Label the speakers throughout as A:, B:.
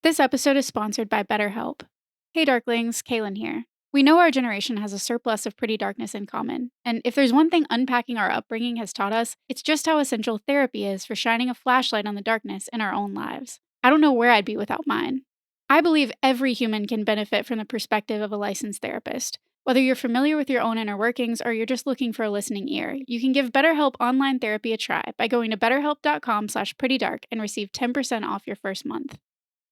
A: This episode is sponsored by BetterHelp. Hey Darklings, Kaylin here. We know our generation has a surplus of pretty darkness in common, and if there's one thing unpacking our upbringing has taught us, it's just how essential therapy is for shining a flashlight on the darkness in our own lives. I don't know where I'd be without mine. I believe every human can benefit from the perspective of a licensed therapist. Whether you're familiar with your own inner workings or you're just looking for a listening ear, you can give BetterHelp online therapy a try by going to betterhelp.com/prettydark and receive 10% off your first month.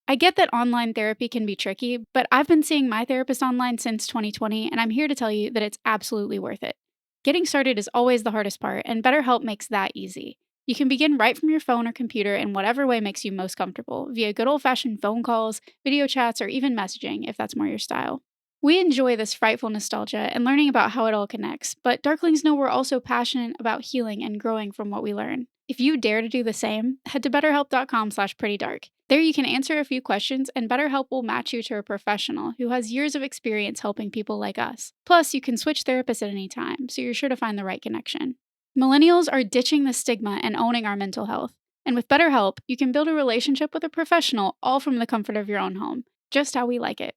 A: I get that online therapy can be tricky, but I've been seeing my therapist online since 2020, and I'm here to tell you that it's absolutely worth it. Getting started is always the hardest part, and BetterHelp makes that easy. You can begin right from your phone or computer in whatever way makes you most comfortable, via good old-fashioned phone calls, video chats, or even messaging, if that's more your style. We enjoy this frightful nostalgia and learning about how it all connects, but Darklings know we're also passionate about healing and growing from what we learn. If you dare to do the same, head to betterhelp.com/prettydark. There you can answer a few questions, and BetterHelp will match you to a professional who has years of experience helping people like us. Plus, you can switch therapists at any time, so you're sure to find the right connection. Millennials are ditching the stigma and owning our mental health. And with BetterHelp, you can build a relationship with a professional all from the comfort of your own home, just how we like it.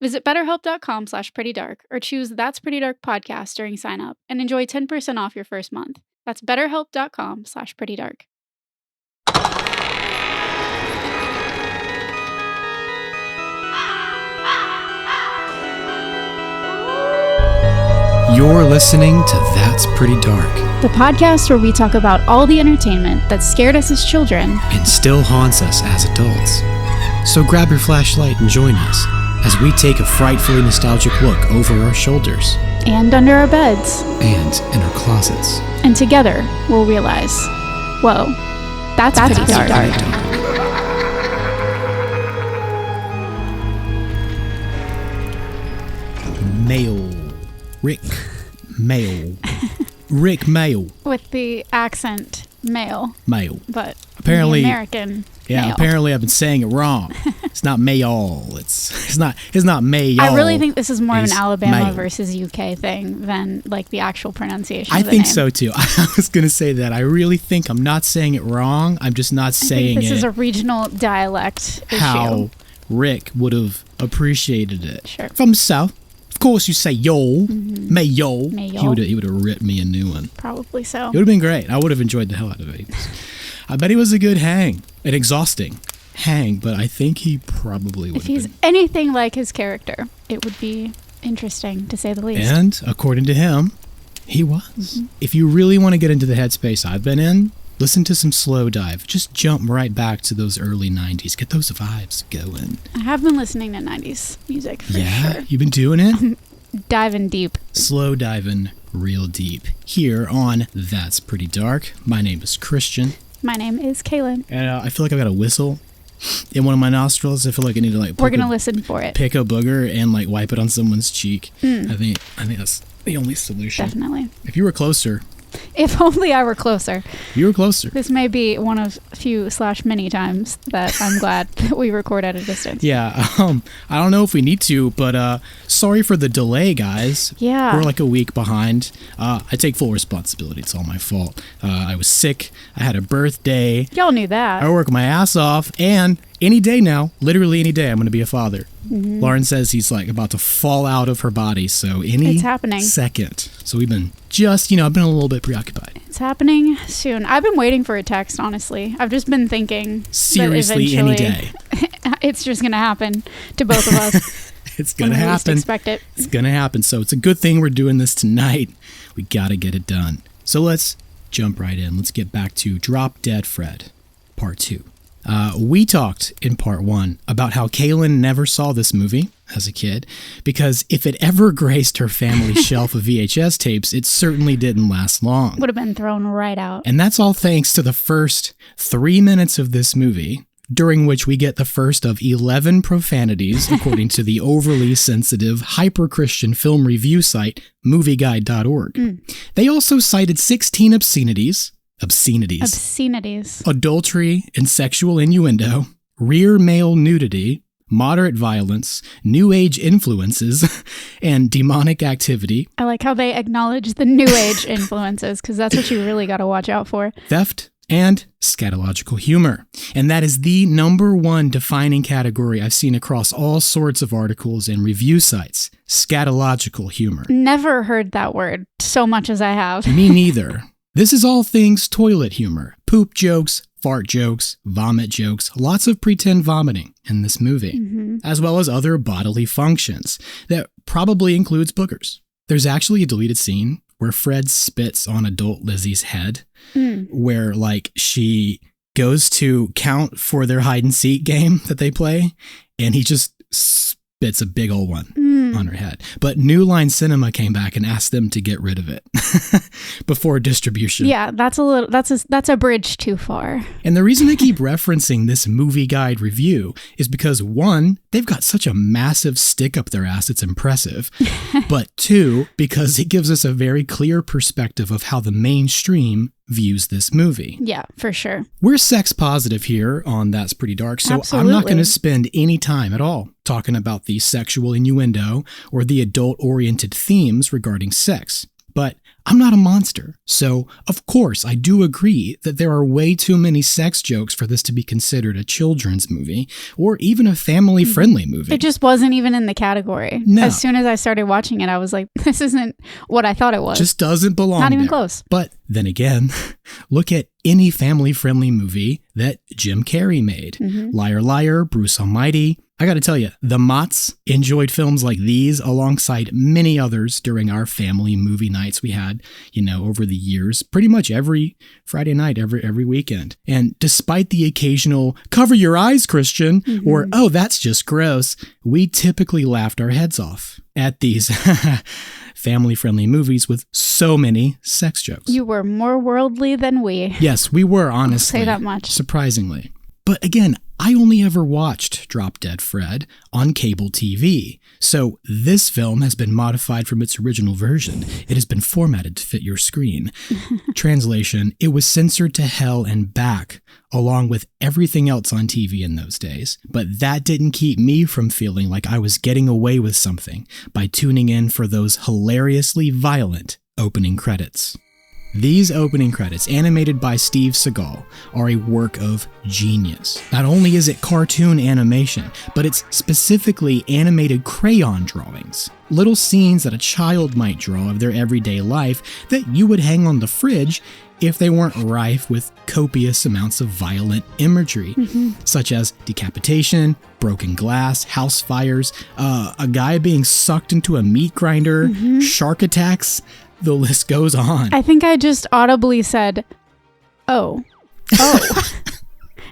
A: Visit betterhelp.com/prettydark or choose That's Pretty Dark podcast during sign up and enjoy 10% off your first month. That's betterhelp.com/prettydark.
B: You're listening to That's Pretty Dark,
A: The podcast where we talk about all the entertainment that scared us as children
B: and still haunts us as adults. So grab your flashlight and join us as we take a frightfully nostalgic look over our shoulders
A: and under our beds
B: and in our closets.
A: And together we'll realize, whoa, that's pretty dark.
B: Mail. Rick Mail.
A: With the accent, male.
B: Mail.
A: But
B: apparently,
A: the American male.
B: Apparently I've been saying it wrong. It's not mail. It's not mail.
A: I really think this is more of an Alabama
B: mail
A: versus UK thing than like the actual pronunciation
B: I
A: of the
B: think
A: name.
B: so too. I was going to say that. I really think I'm not saying it wrong. I'm just not saying
A: this is a regional dialect
B: how
A: issue.
B: Rick would have appreciated it.
A: Sure.
B: From the South. Of course you say yo, mayo.
A: Mayo.
B: He would have ripped me a new one.
A: Probably so.
B: It would have been great. I would have enjoyed the hell out of it. I bet he was a good hang. An exhausting hang, but I think he probably would have been.
A: If he's anything like his character, it would be interesting, to say the least.
B: And according to him, he was. If you really want to get into the headspace I've been in, listen to some Slow Dive. Just jump right back to those early 90s. Get those vibes going.
A: I have been listening to 90s music for sure.
B: You've been doing it?
A: Diving deep.
B: Slow diving real deep. Here on That's Pretty Dark. My name is Christian.
A: My name is Kaylin.
B: And I feel like I got a whistle in one of my nostrils. I feel like I need to
A: We're going to listen for it.
B: Pick a booger and like wipe it on someone's cheek. I think that's the only solution.
A: Definitely.
B: If you were closer.
A: If only I were closer.
B: You were closer.
A: This may be one of few/many times that I'm glad that we record at a distance.
B: Yeah. I don't know if we need to, but sorry for the delay, guys.
A: Yeah.
B: We're like a week behind. I take full responsibility. It's all my fault. I was sick. I had a birthday.
A: Y'all knew that.
B: I work my ass off, and any day now, literally any day, I'm going to be a father. Lauren says he's like about to fall out of her body, so
A: it's happening.
B: Second. So we've been I've been a little bit preoccupied.
A: It's happening soon. I've been waiting for a text, honestly. I've just been thinking.
B: Seriously, any day.
A: It's just going to happen to both of us.
B: It's going to happen.
A: Expect it.
B: It's going to happen. So it's a good thing we're doing this tonight. We got to get it done. So let's jump right in. Let's get back to Drop Dead Fred, Part 2. We talked in Part 1 about how Kaylin never saw this movie as a kid because if it ever graced her family's shelf of VHS tapes, it certainly didn't last long.
A: Would have been thrown right out.
B: And that's all thanks to the first 3 minutes of this movie, during which we get the first of 11 profanities, according to the overly sensitive, hyper-Christian film review site, movieguide.org. They also cited 16 obscenities, adultery and sexual innuendo, rear male nudity, moderate violence, new age influences, and demonic activity.
A: I like how they acknowledge the new age influences, because that's what you really got to watch out for.
B: Theft, and scatological humor. And that is the number one defining category I've seen across all sorts of articles and review sites. Scatological humor.
A: Never heard that word so much as I have.
B: Me neither. This is all things toilet humor. Poop jokes, fart jokes, vomit jokes, lots of pretend vomiting in this movie, as well as other bodily functions. That probably includes boogers. There's actually a deleted scene where Fred spits on adult Lizzie's head, where like she goes to count for their hide and seek game that they play, and he just spits a big old one on her head. But New Line Cinema came back and asked them to get rid of it before distribution.
A: Yeah, that's a bridge too far.
B: And the reason I keep referencing this movie guide review is because one, they've got such a massive stick up their ass, it's impressive. But two, because it gives us a very clear perspective of how the mainstream views this movie.
A: Yeah, for sure.
B: We're sex positive here on That's Pretty Dark, so
A: Absolutely.
B: I'm not going to spend any time at all talking about the sexual innuendo or the adult-oriented themes regarding sex. But I'm not a monster, so of course I do agree that there are way too many sex jokes for this to be considered a children's movie or even a family-friendly movie.
A: It just wasn't even in the category.
B: No.
A: As soon as I started watching it, I was like, this isn't what I thought it was.
B: Just doesn't belong
A: Not even
B: there.
A: close.
B: But then again, look at any family-friendly movie that Jim Carrey made. Liar Liar, Bruce Almighty. I gotta tell you, the Motts enjoyed films like these alongside many others during our family movie nights we had, over the years, pretty much every Friday night, every weekend. And despite the occasional, cover your eyes, Christian, or, oh, that's just gross, we typically laughed our heads off at these family-friendly movies with so many sex jokes.
A: You were more worldly than we.
B: Yes, we were, honestly.
A: I'll say that much.
B: Surprisingly. But again, I only ever watched Drop Dead Fred on cable TV. So this film has been modified from its original version. It has been formatted to fit your screen. Translation, it was censored to hell and back, along with everything else on TV in those days. But that didn't keep me from feeling like I was getting away with something by tuning in for those hilariously violent opening credits. These opening credits, animated by Steve Seagal, are a work of genius. Not only is it cartoon animation, but it's specifically animated crayon drawings. Little scenes that a child might draw of their everyday life that you would hang on the fridge if they weren't rife with copious amounts of violent imagery, such as decapitation, broken glass, house fires, a guy being sucked into a meat grinder, shark attacks. The list goes on.
A: I think I just audibly said, oh,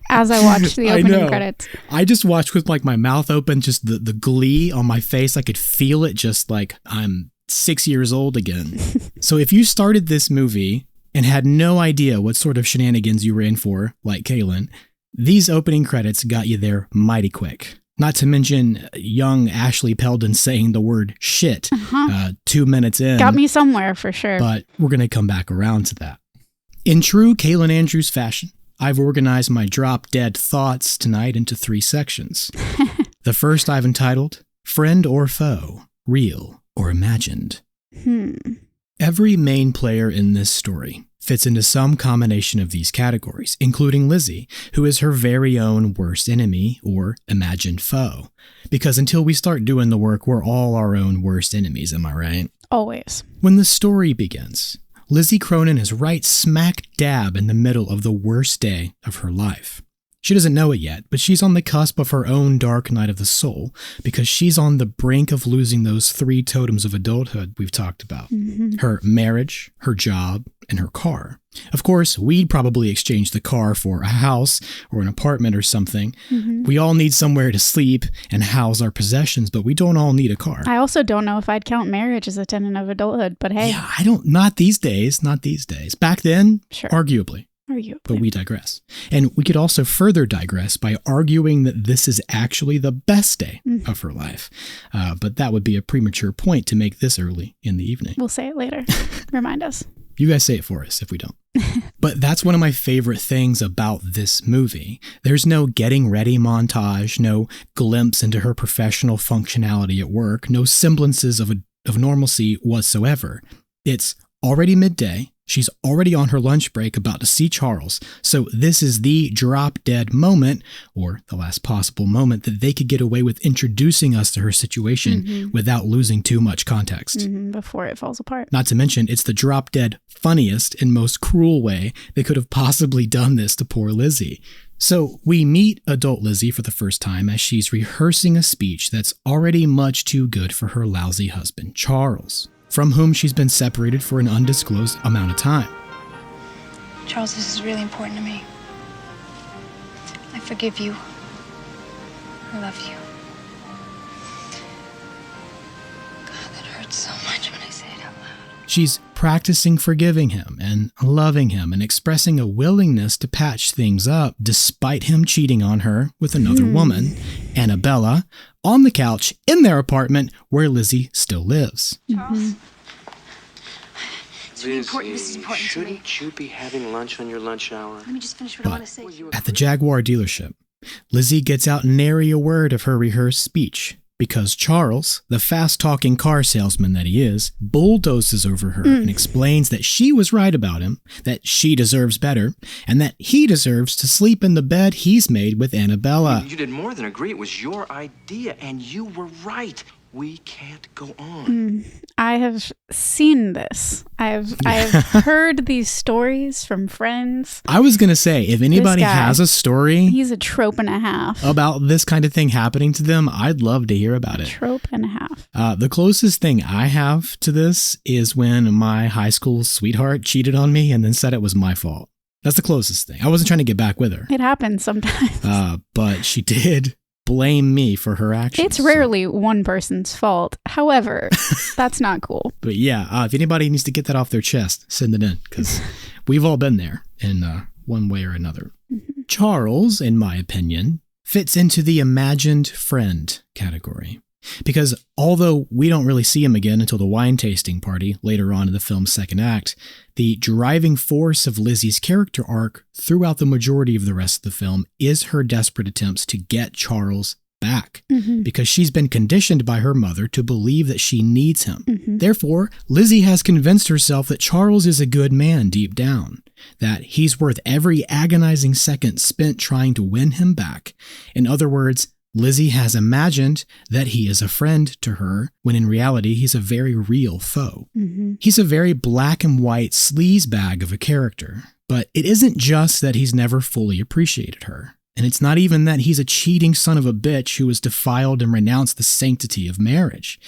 A: as I watched the opening credits.
B: I just watched with like my mouth open, just the glee on my face. I could feel it just like I'm 6 years old again. So if you started this movie and had no idea what sort of shenanigans you were in for, like Kaylin, these opening credits got you there mighty quick. Not to mention young Ashley Peldon saying the word shit 2 minutes in.
A: Got me somewhere for sure.
B: But we're going to come back around to that. In true Kaylin Andrews fashion, I've organized my drop dead thoughts tonight into 3 sections. The first I've entitled, Friend or Foe, Real or Imagined. Every main player in this story fits into some combination of these categories, including Lizzie, who is her very own worst enemy or imagined foe. Because until we start doing the work, we're all our own worst enemies, am I right?
A: Always.
B: When the story begins, Lizzie Cronin is right smack dab in the middle of the worst day of her life. She doesn't know it yet, but she's on the cusp of her own dark night of the soul because she's on the brink of losing those 3 totems of adulthood we've talked about. Her marriage, her job, and her car. Of course, we'd probably exchange the car for a house or an apartment or something. We all need somewhere to sleep and house our possessions, but we don't all need a car.
A: I also don't know if I'd count marriage as a tenet of adulthood, but hey.
B: Yeah, not these days. Back then,
A: Sure.
B: arguably. But we digress. And we could also further digress by arguing that this is actually the best day of her life. But that would be a premature point to make this early in the evening.
A: We'll say it later. Remind us.
B: You guys say it for us if we don't. But that's one of my favorite things about this movie. There's no getting ready montage, no glimpse into her professional functionality at work, no semblances of normalcy whatsoever. It's already midday. She's already on her lunch break about to see Charles, so this is the drop-dead moment, or the last possible moment, that they could get away with introducing us to her situation without losing too much context.
A: Before it falls apart.
B: Not to mention, it's the drop-dead funniest and most cruel way they could have possibly done this to poor Lizzie. So we meet adult Lizzie for the first time as she's rehearsing a speech that's already much too good for her lousy husband, Charles, from whom she's been separated for an undisclosed amount of time.
C: Charles, this is really important to me. I forgive you. I love you. God, that hurts so much when I say it out loud.
B: She's practicing forgiving him and loving him and expressing a willingness to patch things up despite him cheating on her with another woman, Annabella, on the couch in their apartment where Lizzie still lives.
C: Charles? It's really important. This is important to me.
D: Shouldn't you be having lunch on your lunch hour?
C: Let me just finish what I want to say.
B: At the Jaguar dealership, Lizzie gets out nary a word of her rehearsed speech because Charles, the fast-talking car salesman that he is, bulldozes over her and explains that she was right about him, that she deserves better, and that he deserves to sleep in the bed he's made with Annabella.
D: You did more than agree. It was your idea, and you were right. We can't go on.
A: I have seen this. I've heard these stories from friends.
B: I was going to say, if anybody has a story
A: He's a trope and a half.
B: about this kind of thing happening to them, I'd love to hear about it.
A: Trope and a half.
B: The closest thing I have to this is when my high school sweetheart cheated on me and then said it was my fault. That's the closest thing. I wasn't trying to get back with her.
A: It happens sometimes.
B: But she did blame me for her actions.
A: It's rarely one person's fault. However, that's not cool.
B: But yeah, if anybody needs to get that off their chest, send it in, because we've all been there in one way or another. Charles, in my opinion, fits into the imagined friend category. Because although we don't really see him again until the wine tasting party later on in the film's second act, the driving force of Lizzie's character arc throughout the majority of the rest of the film is her desperate attempts to get Charles back, because she's been conditioned by her mother to believe that she needs him. Therefore, Lizzie has convinced herself that Charles is a good man deep down, that he's worth every agonizing second spent trying to win him back. In other words, Lizzie has imagined that he is a friend to her, when in reality he's a very real foe. He's a very black and white sleazebag of a character, but it isn't just that he's never fully appreciated her. And it's not even that he's a cheating son of a bitch who has defiled and renounced the sanctity of marriage.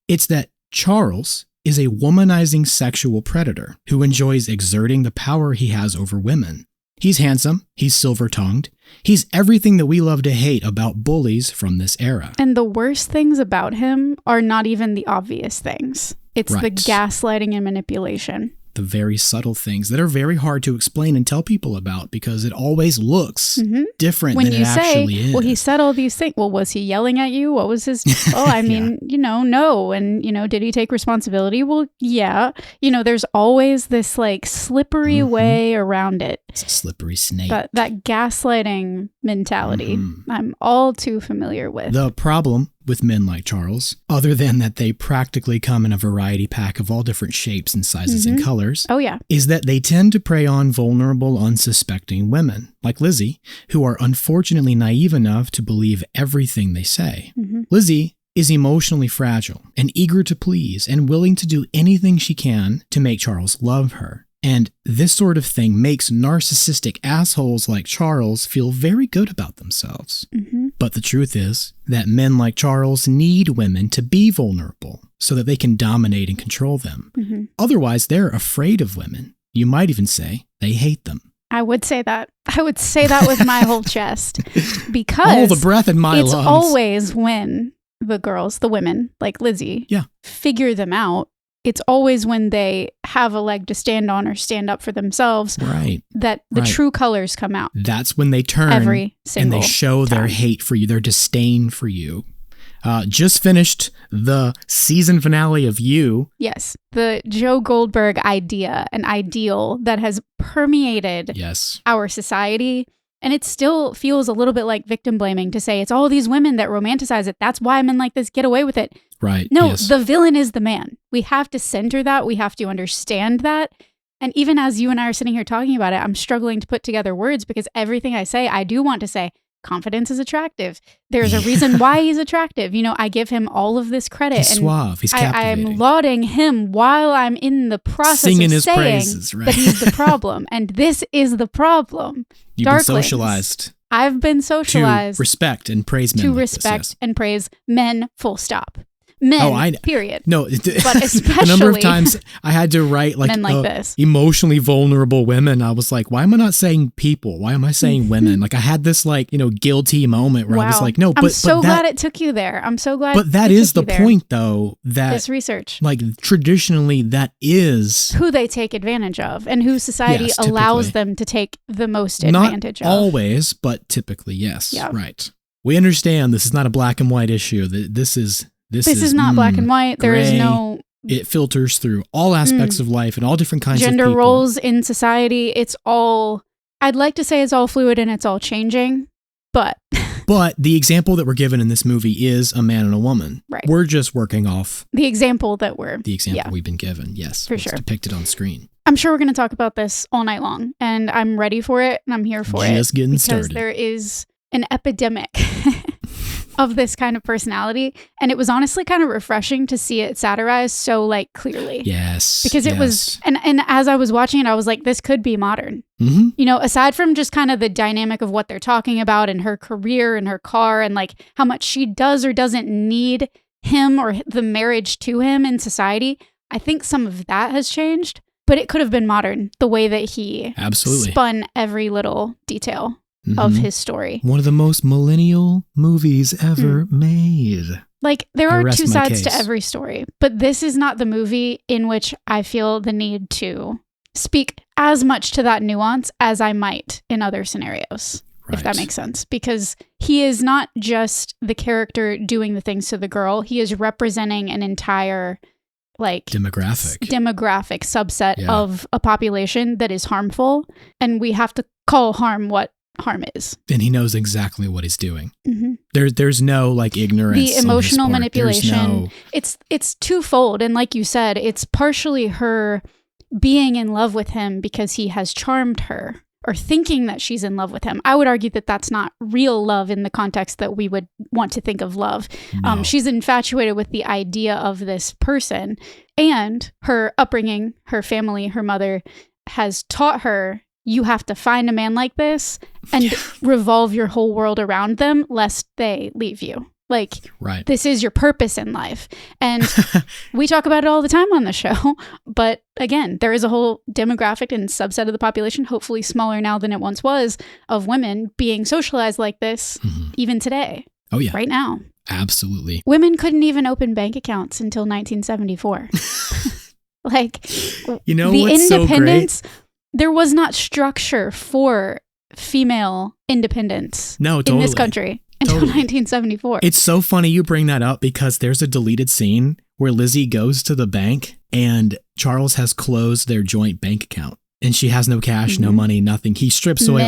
B: It's that Charles is a womanizing sexual predator who enjoys exerting the power he has over women. He's handsome, he's silver-tongued, he's everything that we love to hate about bullies from this era.
A: And the worst things about him are not even the obvious things. It's the gaslighting and manipulation.
B: The very subtle things that are very hard to explain and tell people about because it always looks different
A: when
B: than it actually is.
A: Well, he said all these things. Well, was he yelling at you? What was his... Oh, I mean, no. And, did he take responsibility? Well, yeah. There's always this like slippery way around it.
B: It's a slippery snake.
A: That gaslighting mentality, I'm all too familiar with.
B: The problem with men like Charles, other than that they practically come in a variety pack of all different shapes and sizes and colors, is that they tend to prey on vulnerable, unsuspecting women, like Lizzie, who are unfortunately naive enough to believe everything they say. Lizzie is emotionally fragile and eager to please and willing to do anything she can to make Charles love her. And this sort of thing makes narcissistic assholes like Charles feel very good about themselves. But the truth is that men like Charles need women to be vulnerable so that they can dominate and control them. Otherwise, they're afraid of women. You might even say they hate them.
A: I would say that. I would say that with my whole chest. Because
B: the breath in my lungs.
A: It's always when the women, like Lizzie, figure them out. It's always when they have a leg to stand on or stand up for themselves that the true colors come out.
B: That's when they turn and they show their hate for you, their disdain for you. Just finished the season finale of You.
A: Yes, the Joe Goldberg idea, an ideal that has permeated our society. And it still feels a little bit like victim blaming to say it's all these women that romanticize it. That's why men like this get away with it.
B: Right.
A: No, the villain is the man. We have to center that. We have to understand that. And even as you and I are sitting here talking about it, I'm struggling to put together words because everything I say, I do want to say, confidence is attractive. There's a reason why he's attractive. You know, I give him all of this credit.
B: He's suave. He's captivating.
A: I'm lauding him while I'm in the process
B: singing
A: of
B: his
A: saying
B: praises, right?
A: that he's the problem. And this is the problem.
B: You've been
A: Darklings.
B: socialized.
A: I've been socialized
B: to respect and praise men.
A: to
B: like
A: respect
B: this, yes.
A: and praise men, full stop. Men, period.
B: No,
A: but especially
B: a number of times I had to write like,
A: men like this.
B: Emotionally vulnerable women. I was like, why am I not saying people? Why am I saying women? Like I had this like, guilty moment where I was like, no, but
A: I'm so
B: but
A: glad it took you there. I'm so glad.
B: But that is the point though, that
A: this research,
B: like traditionally that is
A: who they take advantage of and who society allows them to take the most advantage of.
B: Not always, but typically, yes.
A: Yeah.
B: Right. We understand this is not a black and white issue. This is
A: not black and white. There is
B: gray.
A: no.
B: It filters through all aspects of life and all different kinds of
A: gender
B: people.
A: roles in society. It's all. I'd like to say it's all fluid and it's all changing, but.
B: But the example that we're given in this movie is a man and a woman.
A: Right.
B: We're just working off
A: the example
B: we've been given. Yes,
A: for
B: it's
A: sure.
B: depicted on screen.
A: I'm sure we're going to talk about this all night long, and I'm ready for it, and I'm here for it.
B: Just getting started.
A: Because there is an epidemic of this kind of personality, and it was honestly kind of refreshing to see it satirized so like clearly.
B: Yes.
A: Because it was, and as I was watching it, I was like, this could be modern.
B: Mm-hmm.
A: Aside from just kind of the dynamic of what they're talking about and her career and her car and like how much she does or doesn't need him or the marriage to him in society, I think some of that has changed, but it could have been modern the way that he
B: absolutely
A: spun every little detail of his story.
B: One of the most millennial movies ever made.
A: Like, there are two sides to
B: case.
A: every story, but this is not the movie in which I feel the need to speak as much to that nuance as I might in other scenarios, if that makes sense. Because he is not just the character doing the things to the girl, he is representing an entire like demographic subset of a population that is harmful, and we have to call harm what harm is.
B: And he knows exactly what he's doing.
A: Mm-hmm.
B: There's no like ignorance.
A: The emotional manipulation.
B: No...
A: It's twofold, and like you said, it's partially her being in love with him because he has charmed her, or thinking that she's in love with him. I would argue that that's not real love in the context that we would want to think of love.
B: No.
A: She's infatuated with the idea of this person, and her upbringing, her family, her mother has taught her, you have to find a man like this and revolve your whole world around them lest they leave you. Like, this is your purpose in life. And we talk about it all the time on the show. But again, there is a whole demographic and subset of the population, hopefully smaller now than it once was, of women being socialized like this, even today.
B: Oh, yeah.
A: Right now.
B: Absolutely.
A: Women couldn't even open bank accounts until 1974. Like, the independence, there was not structure for female independence in this country. Until 1974.
B: It's so funny you bring that up because there's a deleted scene where Lizzie goes to the bank and Charles has closed their joint bank account and she has no cash, no money, nothing. He strips away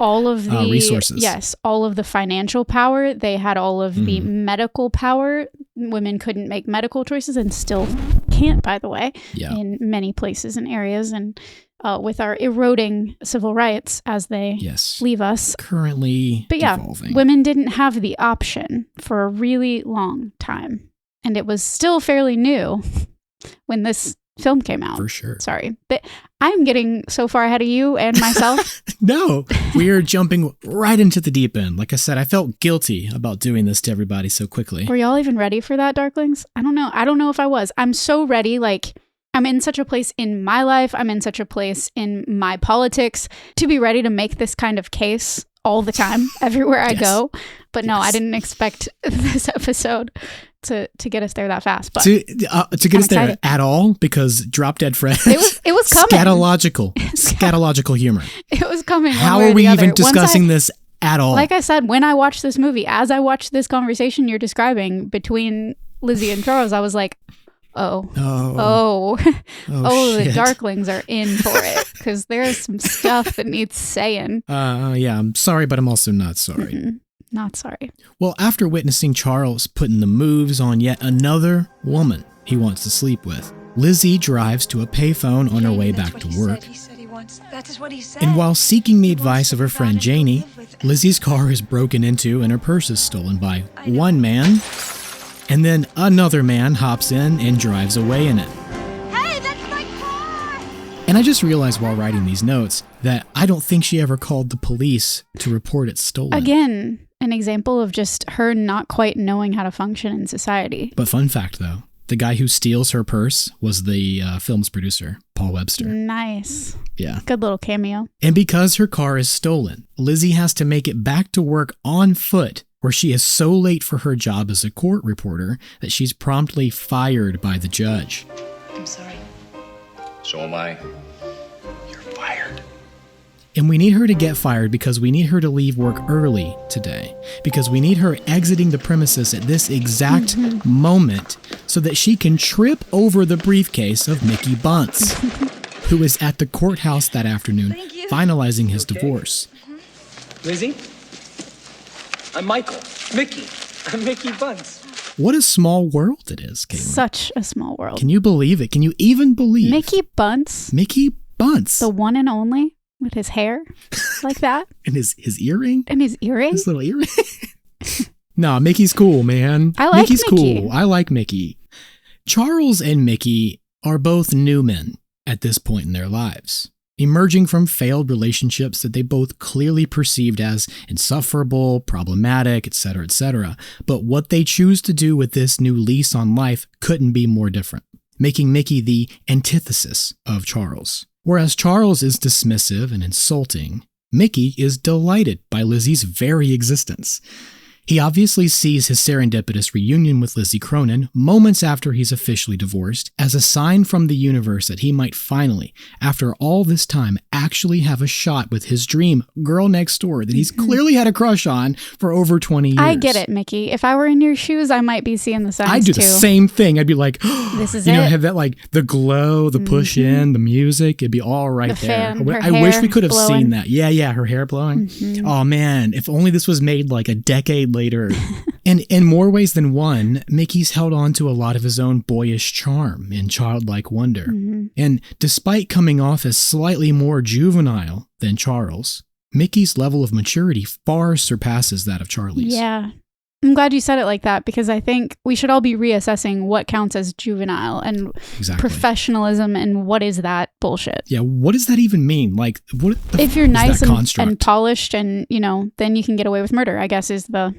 B: all of her resources.
A: Yes, all of the financial power. They had all of the medical power. Women couldn't make medical choices and still can't, by the way, in many places and areas. And with our eroding civil rights as they leave us.
B: Currently evolving.
A: Women didn't have the option for a really long time. And it was still fairly new when this film came out.
B: For sure.
A: Sorry. But I'm getting so far ahead of you and myself.
B: No, we are jumping right into the deep end. Like I said, I felt guilty about doing this to everybody so quickly.
A: Were y'all even ready for that, Darklings? I don't know. I don't know if I was. I'm so ready, like... I'm in such a place in my life, I'm in such a place in my politics to be ready to make this kind of case all the time, everywhere I go. But no, I didn't expect this episode to get us there that fast. But
B: to get us there at all, because Drop Dead Fred,
A: it was coming.
B: Scatological humor.
A: It was coming.
B: How are we even discussing this at all?
A: Like I said, when I watched this movie, as I watched this conversation you're describing between Lizzie and Charles, I was like, the Darklings are in for it because there's some stuff that needs saying.
B: I'm sorry, but I'm also not sorry.
A: Not sorry.
B: Well, after witnessing Charles putting the moves on yet another woman he wants to sleep with, Lizzie drives to a payphone on her way back to work. And while seeking the advice of her friend Janie, Lizzie's car is broken into and her purse is stolen by one man, and then another man hops in and drives away in it.
C: Hey, that's my car!
B: And I just realized while writing these notes that I don't think she ever called the police to report it stolen.
A: Again, an example of just her not quite knowing how to function in society.
B: But fun fact though, the guy who steals her purse was the film's producer, Paul Webster.
A: Nice.
B: Yeah.
A: Good little cameo.
B: And because her car is stolen, Lizzie has to make it back to work on foot, where she is so late for her job as a court reporter that she's promptly fired by the judge.
C: I'm sorry.
D: So am I. You're fired.
B: And we need her to get fired because we need her to leave work early today, because we need her exiting the premises at this exact moment so that she can trip over the briefcase of Mickey Bunce, who is at the courthouse that afternoon finalizing his divorce.
E: Lizzie? I'm Michael. Mickey. I'm Mickey Bunce.
B: What a small world it is, Caitlin.
A: Such a small world.
B: Can you believe it? Can you even believe
A: Mickey Bunce,
B: Mickey Bunce?
A: the one and only, with his hair like that.
B: And his earring?
A: And his earring.
B: His little earring? Nah, Mickey's cool, man.
A: I like
B: Mickey's
A: Mickey.
B: cool. I like Mickey. Charles and Mickey are both new men at this point in their lives, emerging from failed relationships that they both clearly perceived as insufferable, problematic, etc., etc. But what they choose to do with this new lease on life couldn't be more different, making Mickey the antithesis of Charles. Whereas Charles is dismissive and insulting, Mickey is delighted by Lizzie's very existence. He obviously sees his serendipitous reunion with Lizzie Cronin moments after he's officially divorced as a sign from the universe that he might finally, after all this time, actually have a shot with his dream girl next door that he's clearly had a crush on for over 20 years.
A: I get it, Mickey. If I were in your shoes, I might be seeing the signs
B: I'd do
A: too.
B: the same thing. I'd be like,
A: This is
B: you know,
A: it.
B: have that like the glow, the push in, the music. It'd be all right
A: The
B: there.
A: fan, her
B: I wish
A: hair
B: we could have
A: blowing.
B: seen that. Yeah, her hair blowing. Oh man, if only this was made like a decade later. And in more ways than one, Mickey's held on to a lot of his own boyish charm and childlike wonder. And despite coming off as slightly more juvenile than Charles, Mickey's level of maturity far surpasses that of Charlie's.
A: Yeah. I'm glad you said it like that because I think we should all be reassessing what counts as juvenile and
B: Exactly.
A: professionalism and what is that bullshit.
B: Yeah, what does that even mean? Like, what the
A: If you're
B: is
A: nice
B: that
A: and
B: construct?
A: polished and, then you can get away with murder, I guess is the,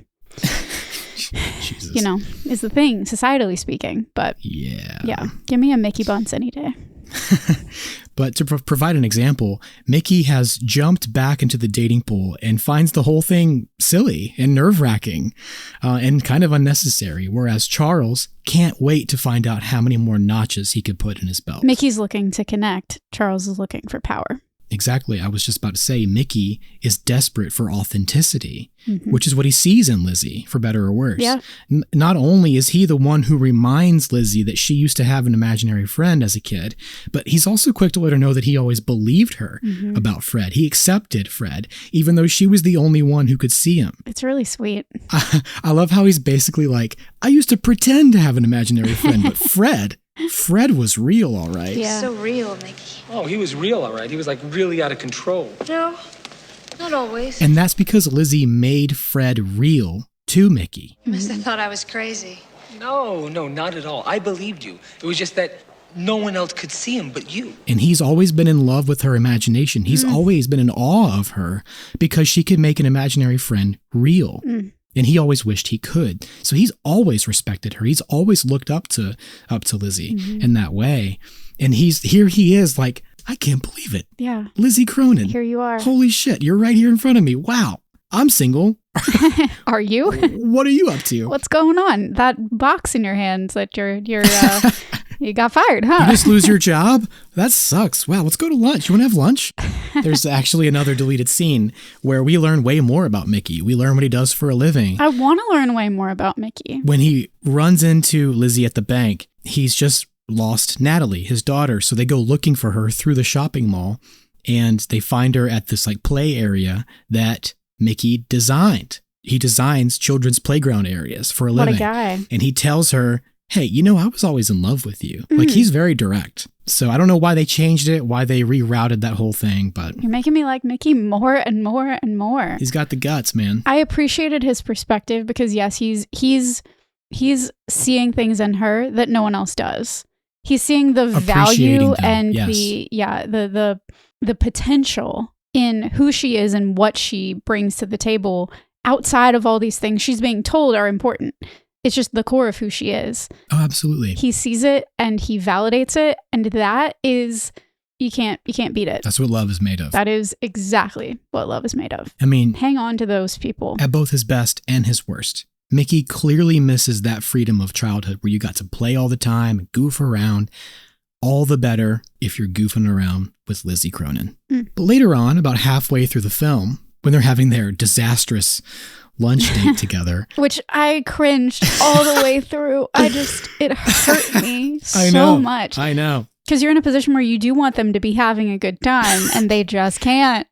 B: Jesus.
A: is the thing, societally speaking. But yeah, give me a Mickey Bunce any day.
B: But to provide an example, Mickey has jumped back into the dating pool and finds the whole thing silly and nerve-wracking and kind of unnecessary, whereas Charles can't wait to find out how many more notches he could put in his belt.
A: Mickey's looking to connect. Charles is looking for power.
B: Exactly. I was just about to say Mickey is desperate for authenticity, which is what he sees in Lizzie, for better or worse.
A: Yeah.
B: Not only is he the one who reminds Lizzie that she used to have an imaginary friend as a kid, but he's also quick to let her know that he always believed her about Fred. He accepted Fred, even though she was the only one who could see him.
A: It's really sweet.
B: I love how he's basically like, I used to pretend to have an imaginary friend, but Fred was real, all right.
A: Yeah.
C: So real, Mickey.
E: Oh, he was real, all right. He was like really out of control.
C: No, not always.
B: And that's because Lizzie made Fred real to Mickey.
C: You must have thought I was crazy.
E: No, not at all. I believed you. It was just that no one else could see him but you.
B: And he's always been in love with her imagination. He's always been in awe of her because she could make an imaginary friend real. And he always wished he could. So he's always respected her. He's always looked up to Lizzie in that way. And he is like, I can't believe it.
A: Yeah.
B: Lizzie Cronin.
A: Here you are.
B: Holy shit, you're right here in front of me. Wow. I'm single.
A: Are you?
B: What are you up to?
A: What's going on? That box in your hands that you got fired, huh?
B: You just lose your job? That sucks. Wow, let's go to lunch. You want to have lunch? There's actually another deleted scene where we learn way more about Mickey. We learn what he does for a living.
A: I want to learn way more about Mickey.
B: When he runs into Lizzie at the bank, he's just lost Natalie, his daughter. So they go looking for her through the shopping mall and they find her at this like play area that Mickey designed. He designs children's playground areas for a living.
A: What a guy.
B: And he tells her, hey, I was always in love with you. Like, he's very direct. So I don't know why they changed it, why they rerouted that whole thing, but
A: You're making me like Mickey more and more and more.
B: he's got the guts, man.
A: I appreciated his perspective because yes, he's seeing things in her that no one else does. He's seeing the value and
B: yes.
A: the potential in who she is and what she brings to the table outside of all these things she's being told are important. It's just the core of who she is.
B: Oh, absolutely.
A: He sees it and he validates it, and that is you can't beat it.
B: That's what love is made of.
A: That is exactly what love is made of.
B: I mean,
A: hang on to those people.
B: At both his best and his worst. Mickey clearly misses that freedom of childhood where you got to play all the time and goof around. All the better if you're goofing around with Lizzie Cronin. But later on, about halfway through the film, when they're having their disastrous lunch date together.
A: Which I cringed all the way through. It hurt me so much.
B: I know.
A: Because you're in a position where you do want them to be having a good time and they just can't.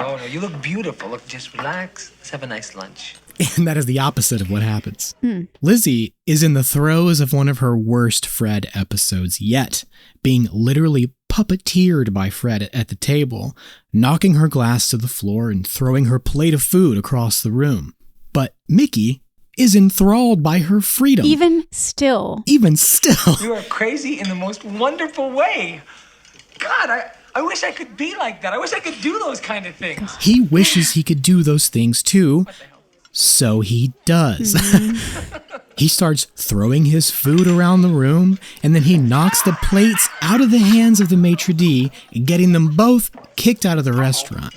E: Oh, no, you look beautiful. Look, just relax. Let's have a nice lunch.
B: And that is the opposite of what happens. Lizzie is in the throes of one of her worst Fred episodes yet, being literally puppeteered by Fred at the table, knocking her glass to the floor and throwing her plate of food across the room. But Mickey is enthralled by her freedom.
A: Even still.
E: You are crazy in the most wonderful way. God, I wish I could be like that. I wish I could do those kind of things.
B: He wishes he could do those things too. So he does. He starts throwing his food around the room, and then he knocks the plates out of the hands of the maitre d', getting them both kicked out of the restaurant.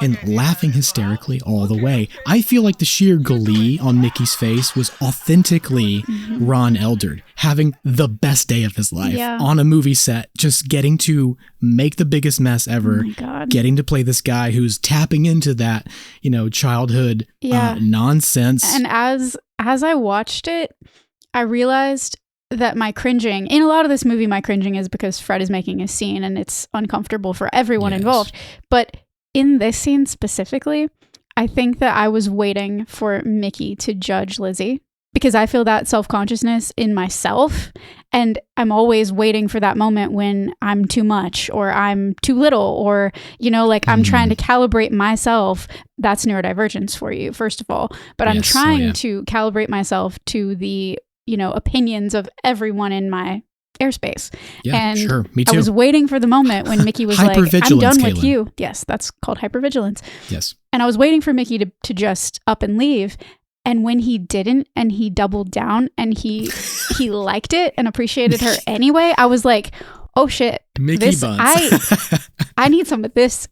B: And laughing hysterically all the way. I feel like the sheer glee on Mickey's face was authentically Ron Eldard, having the best day of his life on a movie set, just getting to make the biggest mess ever, getting to play this guy who's tapping into that, childhood nonsense.
A: And as I watched it, I realized that my cringing, in a lot of this movie, my cringing is because Fred is making a scene and it's uncomfortable for everyone involved. But in this scene specifically, I think that I was waiting for Mickey to judge Lizzie because I feel that self-consciousness in myself. And I'm always waiting for that moment when I'm too much or I'm too little or, I'm trying to calibrate myself. That's neurodivergence for you, first of all. But I'm trying to calibrate myself to the, opinions of everyone in my airspace.
B: Yeah,
A: and
B: sure. Me too.
A: I was waiting for the moment when Mickey was like, I'm done with
B: Caitlin.
A: you. Yes, that's called hypervigilance.
B: Yes.
A: And I was waiting for Mickey to just up and leave. And when he didn't and he doubled down and he liked it and appreciated her anyway, I was like, oh shit.
B: Mickey buns.
A: I need some of this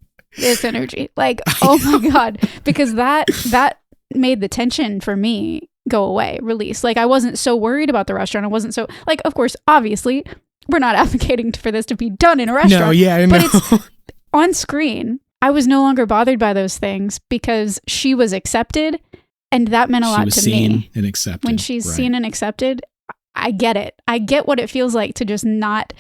A: energy. Like, oh my God. Because that made the tension for me go away, release. Like, I wasn't so worried about the restaurant. I wasn't so, like, of course, obviously, we're not advocating for this to be done in a restaurant.
B: No, yeah, I know.
A: But it's on screen. I was no longer bothered by those things because she was accepted, and that meant a lot to me.
B: She was seen and accepted.
A: When she's seen and accepted, I get it. I get what it feels like to just not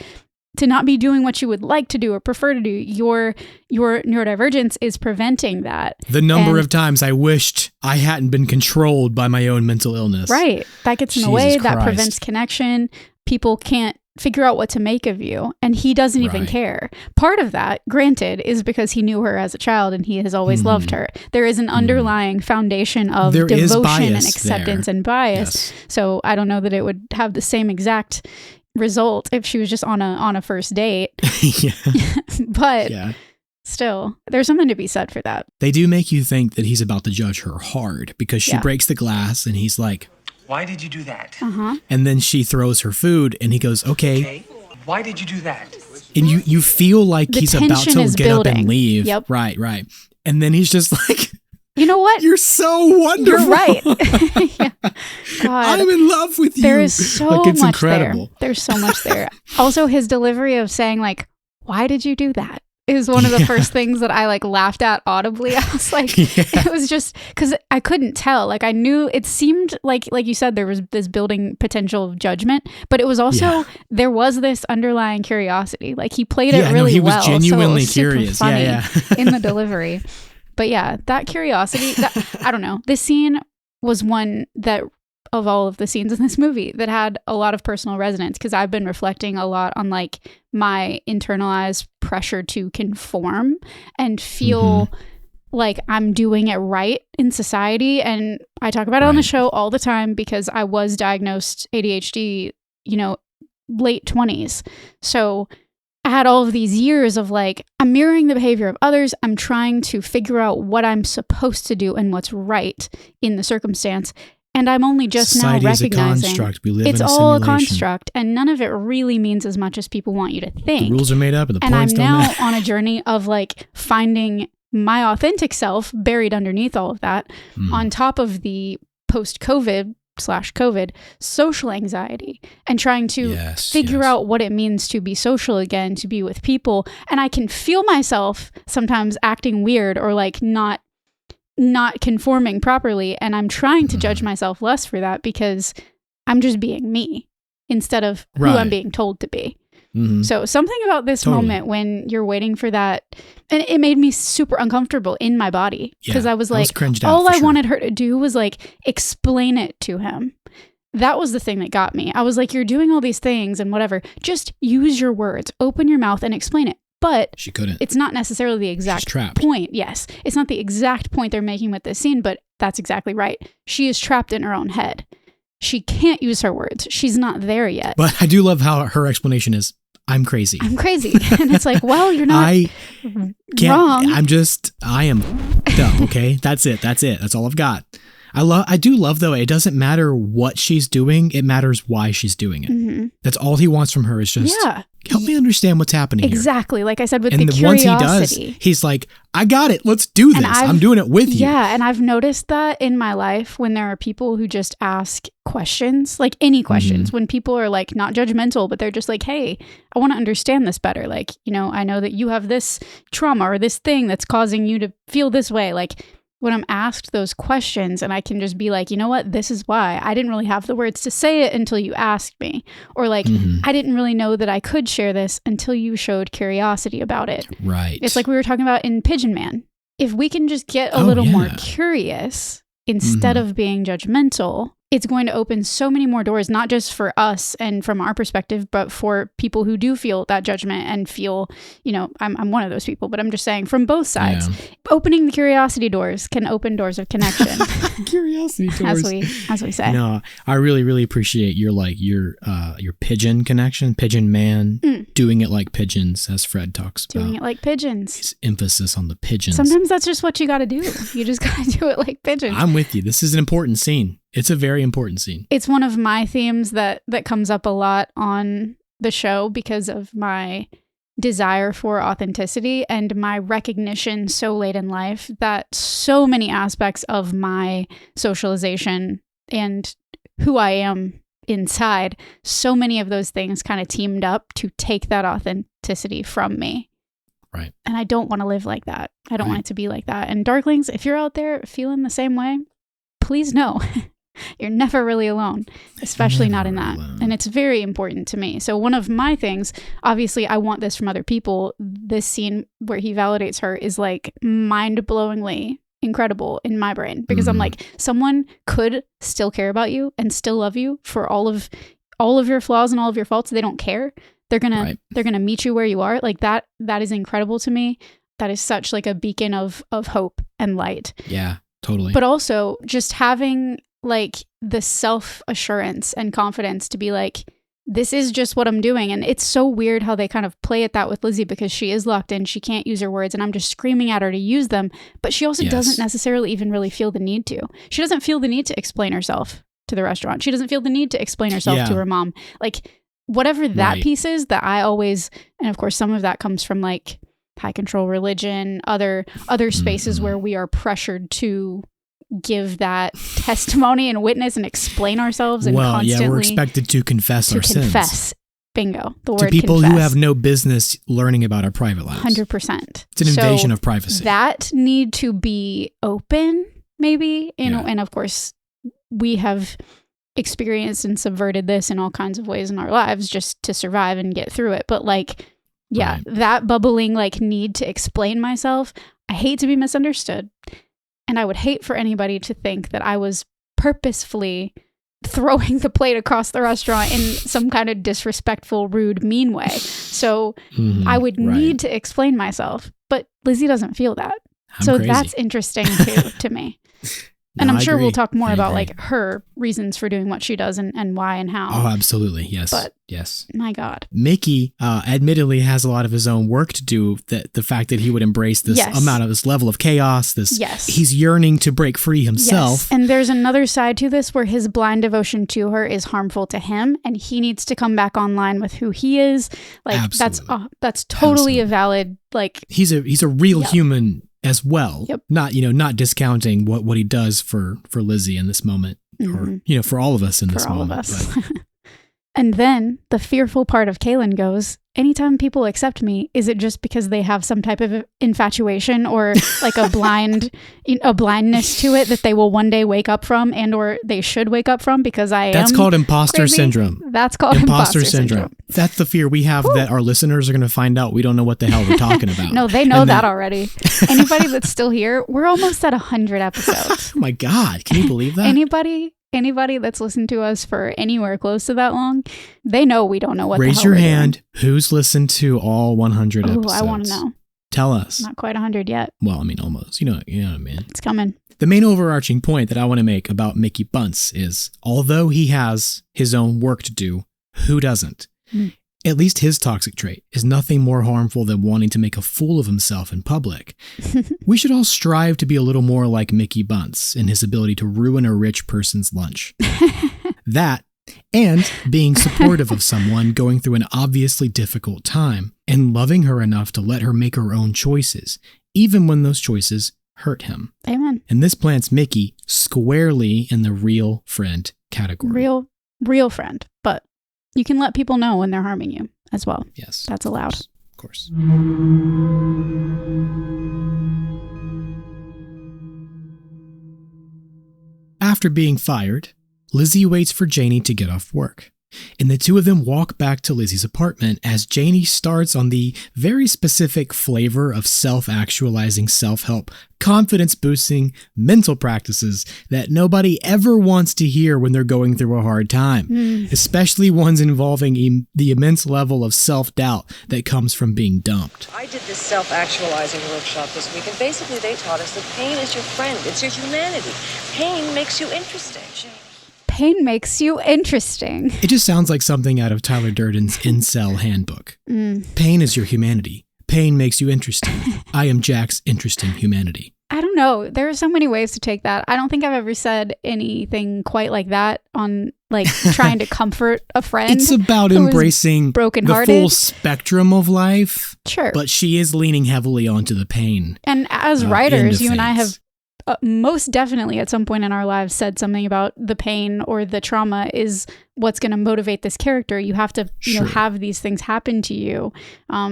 A: be doing what you would like to do or prefer to do. Your neurodivergence is preventing that.
B: The number of times I wished I hadn't been controlled by my own mental illness.
A: Right. That gets in the way. That prevents connection. People can't figure out what to make of you. And he doesn't even care. Part of that, granted, is because he knew her as a child and he has always loved her. There is an underlying foundation of devotion and acceptance and bias.
B: Yes.
A: So I don't know that it would have the same exact result if she was just on a first date. But still, there's something to be said for that.
B: They do make you think that he's about to judge her hard because she breaks the glass and he's like,
E: why did you do that?
B: And then she throws her food and he goes, okay.
E: Why did you do that?
B: And you feel like he's about to get up and leave.
A: Yep.
B: Right. And then he's just like,
A: you know what?
B: You're so wonderful.
A: You're right. God,
B: I'm in love with you.
A: There is so
B: it's
A: much
B: incredible.
A: there. There's so much there. Also, his delivery of saying like, why did you do that? Is one of the first things that I like laughed at audibly. I was like, it was just because I couldn't tell. Like I knew it seemed like you said, there was this building potential of judgment, but it was also, there was this underlying curiosity. Like he played it really well.
B: He was genuinely
A: so it was
B: curious.
A: Funny in the delivery. But yeah, that curiosity, I don't know. This scene was one that of all of the scenes in this movie that had a lot of personal resonance, because I've been reflecting a lot on like my internalized pressure to conform and feel like I'm doing it right in society. And I talk about it on the show all the time because I was diagnosed ADHD, you know, late 20s. So I had all of these years of like, I'm mirroring the behavior of others. I'm trying to figure out what I'm supposed to do and what's right in the circumstance. And I'm only just
B: Society
A: now
B: is a
A: recognizing
B: construct. We live
A: it's
B: in a
A: all a
B: simulation.
A: construct, and none of it really means as much as people want you to think.
B: The rules are made up and the
A: And I'm
B: points don't
A: now
B: matter.
A: on a journey of like finding my authentic self buried underneath all of that, on top of the post-COVID/COVID social anxiety, and trying to figure out what it means to be social again, to be with people. And I can feel myself sometimes acting weird or like not conforming properly. And I'm trying to judge myself less for that because I'm just being me instead of who I'm being told to be. So something about this moment when you're waiting for that, and it made me super uncomfortable in my body because I was like, all I wanted her to do was like explain it to him. That was the thing that got me. I was like, you're doing all these things and whatever, just use your words, open your mouth and explain it. But
B: she couldn't.
A: It's not necessarily the exact point. Yes, it's not the exact point they're making with this scene, but that's exactly right. She is trapped in her own head. She can't use her words. She's not there yet.
B: But I do love how her explanation is, I'm crazy.
A: I'm crazy. And it's like, well, you're not wrong.
B: I am dumb, okay? That's it. That's all I've got. I do love, though, it doesn't matter what she's doing. It matters why she's doing it. That's all he wants from her is just help me understand what's happening here.
A: Exactly. Like I said, with
B: and
A: the
B: once
A: curiosity.
B: he does, he's like, I got it. Let's do this. I'm doing it with you.
A: Yeah. And I've noticed that in my life when there are people who just ask questions, like any questions, when people are like not judgmental, but they're just like, hey, I want to understand this better. Like, you know, I know that you have this trauma or this thing that's causing you to feel this way. Like, when I'm asked those questions and I can just be like, you know what, this is why. I didn't really have the words to say it until you asked me. Or like, I didn't really know that I could share this until you showed curiosity about it.
B: Right.
A: It's like we were talking about in Pigeon Man. If we can just get a little more curious instead of being judgmental, it's going to open so many more doors, not just for us and from our perspective, but for people who do feel that judgment and feel, you know, I'm one of those people, but I'm just saying from both sides, opening the curiosity doors can open doors of connection.
B: Curiosity doors.
A: As we say.
B: No, I really, really appreciate your pigeon connection, pigeon man, doing it like pigeons, as Fred talks about.
A: Doing it like pigeons.
B: His emphasis on the pigeons.
A: Sometimes that's just what you got to do. You just got to do it like pigeons.
B: I'm with you. This is an important scene. It's a very important scene.
A: It's one of my themes that comes up a lot on the show because of my desire for authenticity and my recognition so late in life that so many aspects of my socialization and who I am inside, so many of those things kind of teamed up to take that authenticity from me.
B: Right.
A: And I don't want to live like that. I don't want it to be like that. And Darklings, if you're out there feeling the same way, please know you're never really alone, especially not in that. And it's very important to me. So one of my things, obviously I want this from other people. This scene where he validates her is like mind-blowingly incredible in my brain because I'm like, someone could still care about you and still love you for all of your flaws and all of your faults. They don't care. They're gonna meet you where you are. Like that is incredible to me. That is such like a beacon of hope and light.
B: Yeah, totally.
A: But also just having like the self-assurance and confidence to be like, this is just what I'm doing. And it's so weird how they kind of play at that with Lizzie because she is locked in. She can't use her words and I'm just screaming at her to use them. But she also doesn't necessarily even really feel the need to. She doesn't feel the need to explain herself to the restaurant. She doesn't feel the need to explain herself to her mom. Like whatever that piece is that I always, and of course some of that comes from like high control religion, other spaces where we are pressured to give that testimony and witness and explain ourselves and constantly
B: we're expected to confess our sins.
A: Bingo. The word
B: to people
A: confess.
B: Who have no business learning about our private lives.
A: 100%.
B: It's an invasion of privacy.
A: That need to be open, maybe, you know, and of course we have experienced and subverted this in all kinds of ways in our lives just to survive and get through it. But like, that bubbling like need to explain myself, I hate to be misunderstood. And I would hate for anybody to think that I was purposefully throwing the plate across the restaurant in some kind of disrespectful, rude, mean way. So I would need to explain myself. But Lizzie doesn't feel that. So
B: crazy.
A: That's interesting too to me. And
B: No,
A: I'm
B: I
A: sure
B: agree.
A: we'll talk more
B: I
A: about
B: agree.
A: like her reasons for doing what she does and why and how.
B: Oh, absolutely. Yes.
A: But-
B: yes.
A: My God.
B: Mickey admittedly has a lot of his own work to do. That the fact that he would embrace this
A: Yes.
B: amount of this level of chaos,
A: Yes.
B: he's yearning to break free himself.
A: Yes. And there's another side to this where his blind devotion to her is harmful to him and he needs to come back online with who he is. Like
B: Absolutely.
A: that's totally
B: Absolutely.
A: a valid like
B: He's a real
A: Yep.
B: human as well.
A: Yep.
B: Not discounting what he does for Lizzie in this moment, or for all of us in this
A: for all
B: moment.
A: of us.
B: But
A: And then the fearful part of Kaylin goes, anytime people accept me, is it just because they have some type of infatuation or like a blindness to it that they will one day wake up from and or they should wake up from because I
B: that's
A: am
B: called imposter
A: crazy?
B: syndrome.
A: That's called imposter syndrome.
B: That's the fear we have that our listeners are going to find out we don't know what the hell we're talking about.
A: No, they know
B: And
A: that already. Anybody that's still here, we're almost at 100 episodes.
B: Oh my God. Can you believe that?
A: Anybody that's listened to us for anywhere close to that long, they know we don't know what
B: Raise
A: the hell
B: your
A: we're
B: hand. Who's listened to all 100
A: doing. Ooh,
B: episodes?
A: I want to know.
B: Tell us.
A: Not quite 100 yet.
B: Well, I mean, almost. You know what I mean.
A: It's coming.
B: The main overarching point that I want to make about Mickey Bunce is, although he has his own work to do, who doesn't? At least his toxic trait is nothing more harmful than wanting to make a fool of himself in public. We should all strive to be a little more like Mickey Bunce in his ability to ruin a rich person's lunch. That, and being supportive of someone going through an obviously difficult time and loving her enough to let her make her own choices, even when those choices hurt him.
A: Amen.
B: And this plants Mickey squarely in the real friend category.
A: Real friend. But you can let people know when they're harming you as well.
B: Yes.
A: That's allowed.
B: Of course. After being fired, Lizzie waits for Janie to get off work, and the two of them walk back to Lizzie's apartment as Janie starts on the very specific flavor of self-actualizing, self-help, confidence-boosting mental practices that nobody ever wants to hear when they're going through a hard time, especially ones involving the immense level of self-doubt that comes from being dumped.
F: I did this self-actualizing workshop this week, and basically they taught us that pain is your friend. It's your humanity. Pain makes you interesting.
A: Pain makes you interesting.
B: It just sounds like something out of Tyler Durden's Incel Handbook. Pain is your humanity. Pain makes you interesting. I am Jack's interesting humanity.
A: I don't know. There are so many ways to take that. I don't think I've ever said anything quite like that on like trying to comfort a friend.
B: It's about
A: who is
B: embracing the
A: brokenhearted.
B: full spectrum of life.
A: Sure.
B: But she is leaning heavily onto the pain.
A: And as
B: end
A: writers,
B: of
A: you and I
B: things.
A: have most definitely at some point in our lives said something about the pain or the trauma is what's going to motivate this character. You have to
B: Sure.
A: have these things happen to you.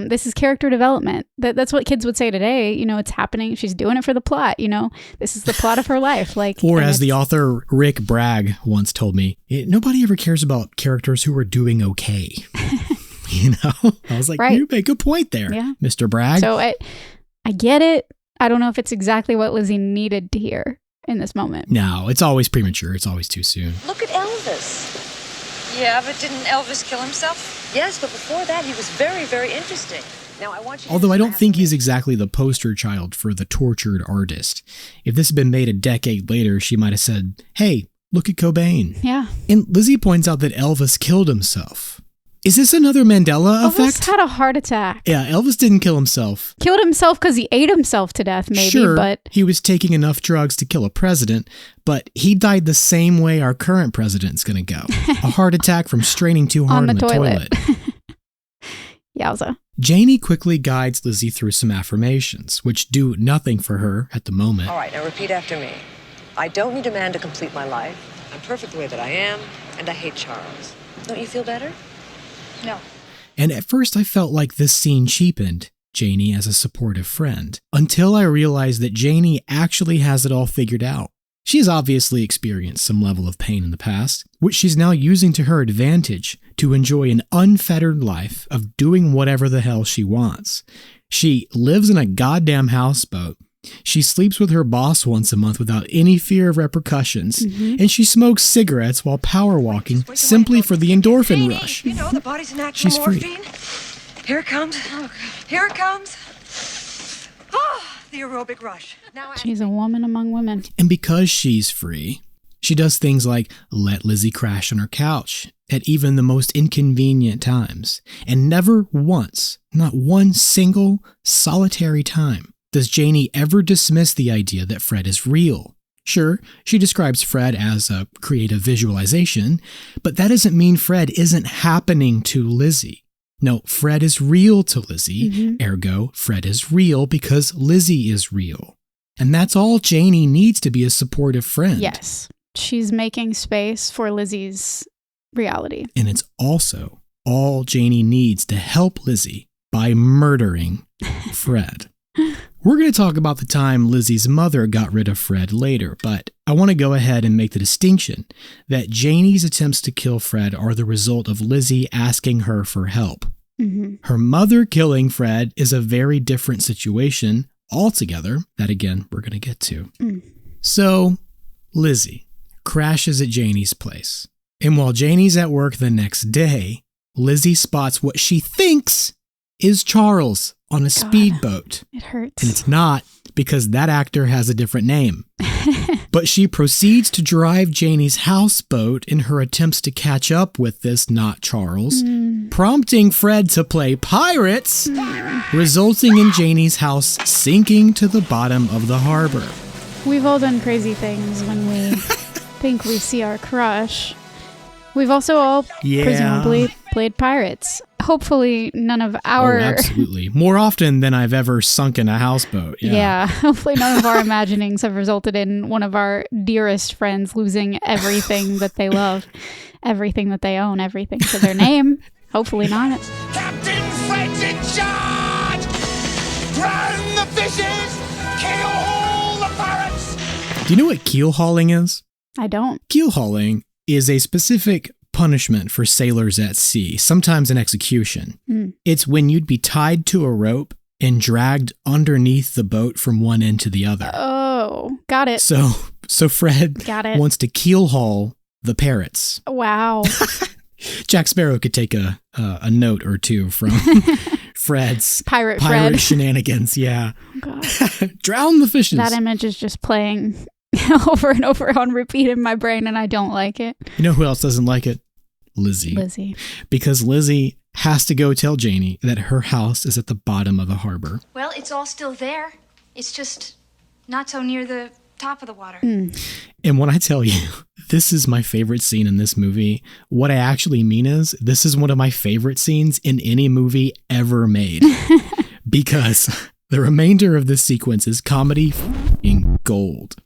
A: This is character development. That's what kids would say today. It's happening. She's doing it for the plot. This is the plot of her life.
B: Or
A: and
B: as the
A: it's-
B: author Rick Bragg once told me, nobody ever cares about characters who are doing okay. I was like,
A: Right.
B: you make a point there,
A: Yeah.
B: Mr. Bragg.
A: So I get it. I don't know if it's exactly what Lizzie needed to hear in this moment.
B: No, it's always premature. It's always too soon.
F: Look at Elvis.
C: Yeah, but didn't Elvis kill himself?
F: Yes, but before that, he was very, very interesting. Now, I want you to
B: Although I don't think he's
F: affirmation.
B: exactly the poster child for the tortured artist. If this had been made a decade later, she might have said, hey, look at Cobain.
A: Yeah.
B: And Lizzie points out that Elvis killed himself. Is this another Mandela
A: Elvis
B: effect?
A: had a heart attack.
B: Yeah, Elvis didn't kill himself.
A: Killed himself because he ate himself to death, maybe,
B: Sure,
A: but
B: he was taking enough drugs to kill a president, but he died the same way our current president's going to go. A heart attack from straining too hard
A: on
B: in
A: the
B: the
A: toilet.
B: toilet.
A: Yowza.
B: Janie quickly guides Lizzie through some affirmations, which do nothing for her at the moment.
F: All right, now repeat after me. I don't need a man to complete my life. I'm perfect the way that I am, and I hate Charles. Don't you feel better?
C: No.
B: And at first I felt like this scene cheapened Janie as a supportive friend, until I realized that Janie actually has it all figured out. She has obviously experienced some level of pain in the past, which she's now using to her advantage to enjoy an unfettered life of doing whatever the hell she wants. She lives in a goddamn houseboat, She sleeps with her boss once a month without any fear of repercussions, and she smokes cigarettes while power walking simply for the endorphin rush.
F: You know, the body's natural
B: She's free.
F: morphine. Here it comes. Here it comes. Oh, the aerobic rush. Now
A: She's a woman among women.
B: And because she's free, she does things like let Lizzie crash on her couch at even the most inconvenient times, and never once, not one single solitary time, does Janie ever dismiss the idea that Fred is real. Sure, she describes Fred as a creative visualization, but that doesn't mean Fred isn't happening to Lizzie. No, Fred is real to Lizzie, ergo, Fred is real because Lizzie is real. And that's all Janie needs to be a supportive friend.
A: Yes. She's making space for Lizzie's reality.
B: And it's also all Janie needs to help Lizzie by murdering Fred. We're going to talk about the time Lizzie's mother got rid of Fred later, but I want to go ahead and make the distinction that Janie's attempts to kill Fred are the result of Lizzie asking her for help. Her mother killing Fred is a very different situation altogether that, again, we're going to get to. So, Lizzie crashes at Janie's place. And while Janie's at work the next day, Lizzie spots what she thinks is Charles on a speedboat.
A: It hurts.
B: And it's not, because that actor has a different name. But she proceeds to drive Janie's houseboat in her attempts to catch up with this not Charles, prompting Fred to play pirates, resulting in Janie's house sinking to the bottom of the harbor.
A: We've all done crazy things when we think we see our crush. We've also all presumably played pirates. Hopefully none of our...
B: Oh, absolutely. More often than I've ever sunk in a houseboat.
A: Yeah. Hopefully none of our imaginings have resulted in one of our dearest friends losing everything that they love, everything that they own, everything to their name. Hopefully not.
G: Captain Fred's in charge! Drown the fishes! Kill all the pirates!
B: Do you know what keel hauling is?
A: I don't.
B: Keel hauling is a specific punishment for sailors at sea, sometimes an execution. It's when you'd be tied to a rope and dragged underneath the boat from one end to the other.
A: Oh, got it.
B: So Fred
A: Got it.
B: wants to keel haul the parrots.
A: Wow.
B: Jack Sparrow could take a note or two from Fred's
A: Pirate Fred.
B: shenanigans. Yeah.
A: Oh, God.
B: Drown the fishes.
A: That image is just playing over and over on repeat in my brain, and I don't like it.
B: You know who else doesn't like it? Lizzie. Because Lizzie has to go tell Janie that her house is at the bottom of the harbor.
C: Well, it's all still there. It's just not so near the top of the water.
B: And when I tell you, this is my favorite scene in this movie, what I actually mean is this is one of my favorite scenes in any movie ever made. Because the remainder of this sequence is comedy in gold.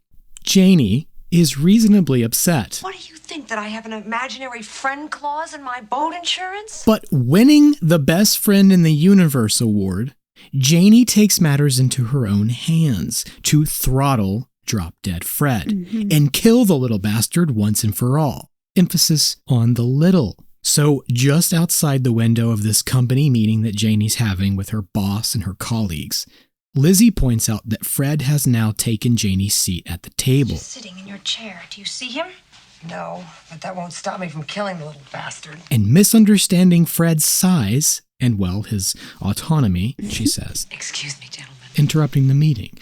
B: Janie is reasonably upset.
F: What do you think, that I have an imaginary friend clause in my boat insurance?
B: But winning the Best Friend in the Universe award, Janie takes matters into her own hands to throttle Drop Dead Fred and kill the little bastard once and for all. Emphasis on the little. So just outside the window of this company meeting that Janie's having with her boss and her colleagues, Lizzie points out that Fred has now taken Janie's seat at the table.
C: He's sitting in your chair. Do you see him?
F: No, but that won't stop me from killing the little bastard.
B: And misunderstanding Fred's size and, well, his autonomy, she says,
F: Excuse me, gentlemen.
B: interrupting the meeting,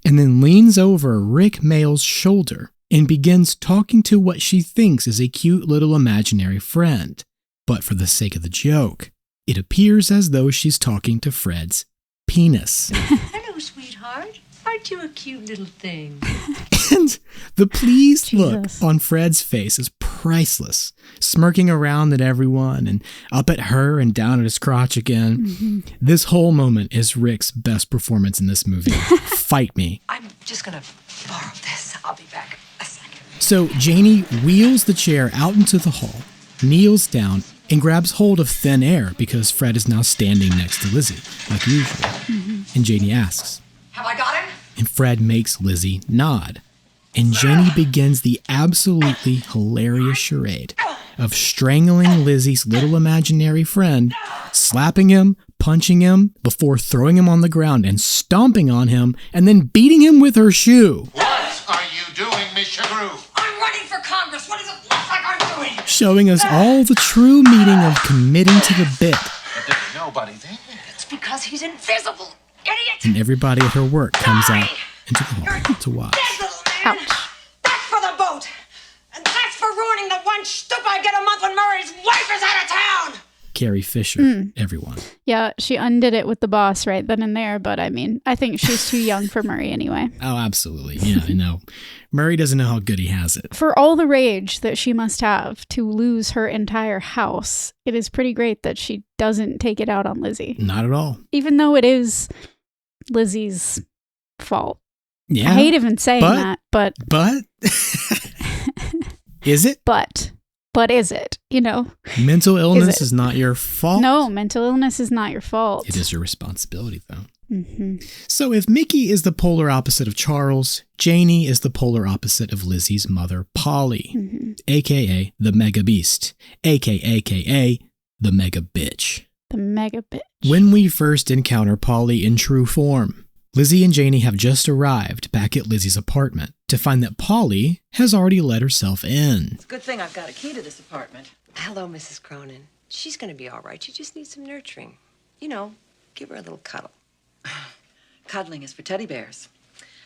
B: and then leans over Rick Mayall's shoulder and begins talking to what she thinks is a cute little imaginary friend. But for the sake of the joke, it appears as though she's talking to Fred's penis.
F: Hello, sweetheart. Aren't you a cute little thing?
B: And the pleased look
A: Jesus.
B: on Fred's face is priceless, smirking around at everyone and up at her and down at his crotch again. This whole moment is Rick's best performance in this movie. Fight me.
F: I'm just gonna borrow this. I'll be back a second.
B: So Janie wheels the chair out into the hall, kneels down, and grabs hold of thin air because Fred is now standing next to Lizzie, like usual. And Janie asks,
F: Have I got him?
B: and Fred makes Lizzie nod. And Janie begins the absolutely hilarious charade of strangling Lizzie's little imaginary friend, slapping him, punching him before throwing him on the ground and stomping on him and then beating him with her shoe.
G: What are you doing, Miss Chagru?
F: I'm running for Congress. What does it look like I'm doing?
B: Showing us all the true meaning of committing to the bit.
G: There's nobody there.
F: It's because he's invisible. Idiot!
B: And everybody at her work comes out into the hall to watch.
F: Dead little man!
A: Ouch.
F: That's for the boat! And that's for ruining the one stoop I get a month when Murray's wife is out of town!
B: Carrie Fisher, everyone.
A: Yeah, she undid it with the boss right then and there, but I mean, I think she's too young for Murray anyway.
B: Oh, absolutely. Yeah, I know. Murray doesn't know how good he has it.
A: For all the rage that she must have to lose her entire house, it is pretty great that she doesn't take it out on Lizzie.
B: Not at all.
A: Even though it is Lizzie's fault.
B: Yeah.
A: I hate even saying that, but
B: is it?
A: But is it? You know?
B: Mental illness is not your fault.
A: No, mental illness is not your fault.
B: It is your responsibility, though.
A: Mm-hmm.
B: So if Mickey is the polar opposite of Charles, Janie is the polar opposite of Lizzie's mother, Polly, a.k.a. the mega beast, a.k.a. the mega bitch.
A: The mega bitch.
B: When we first encounter Polly in true form, Lizzie and Janie have just arrived back at Lizzie's apartment to find that Polly has already let herself in.
F: It's a good thing I've got a key to this apartment. Hello, Mrs. Cronin. She's going to be all right. She just needs some nurturing. You know, give her a little cuddle.
H: Cuddling is for teddy bears.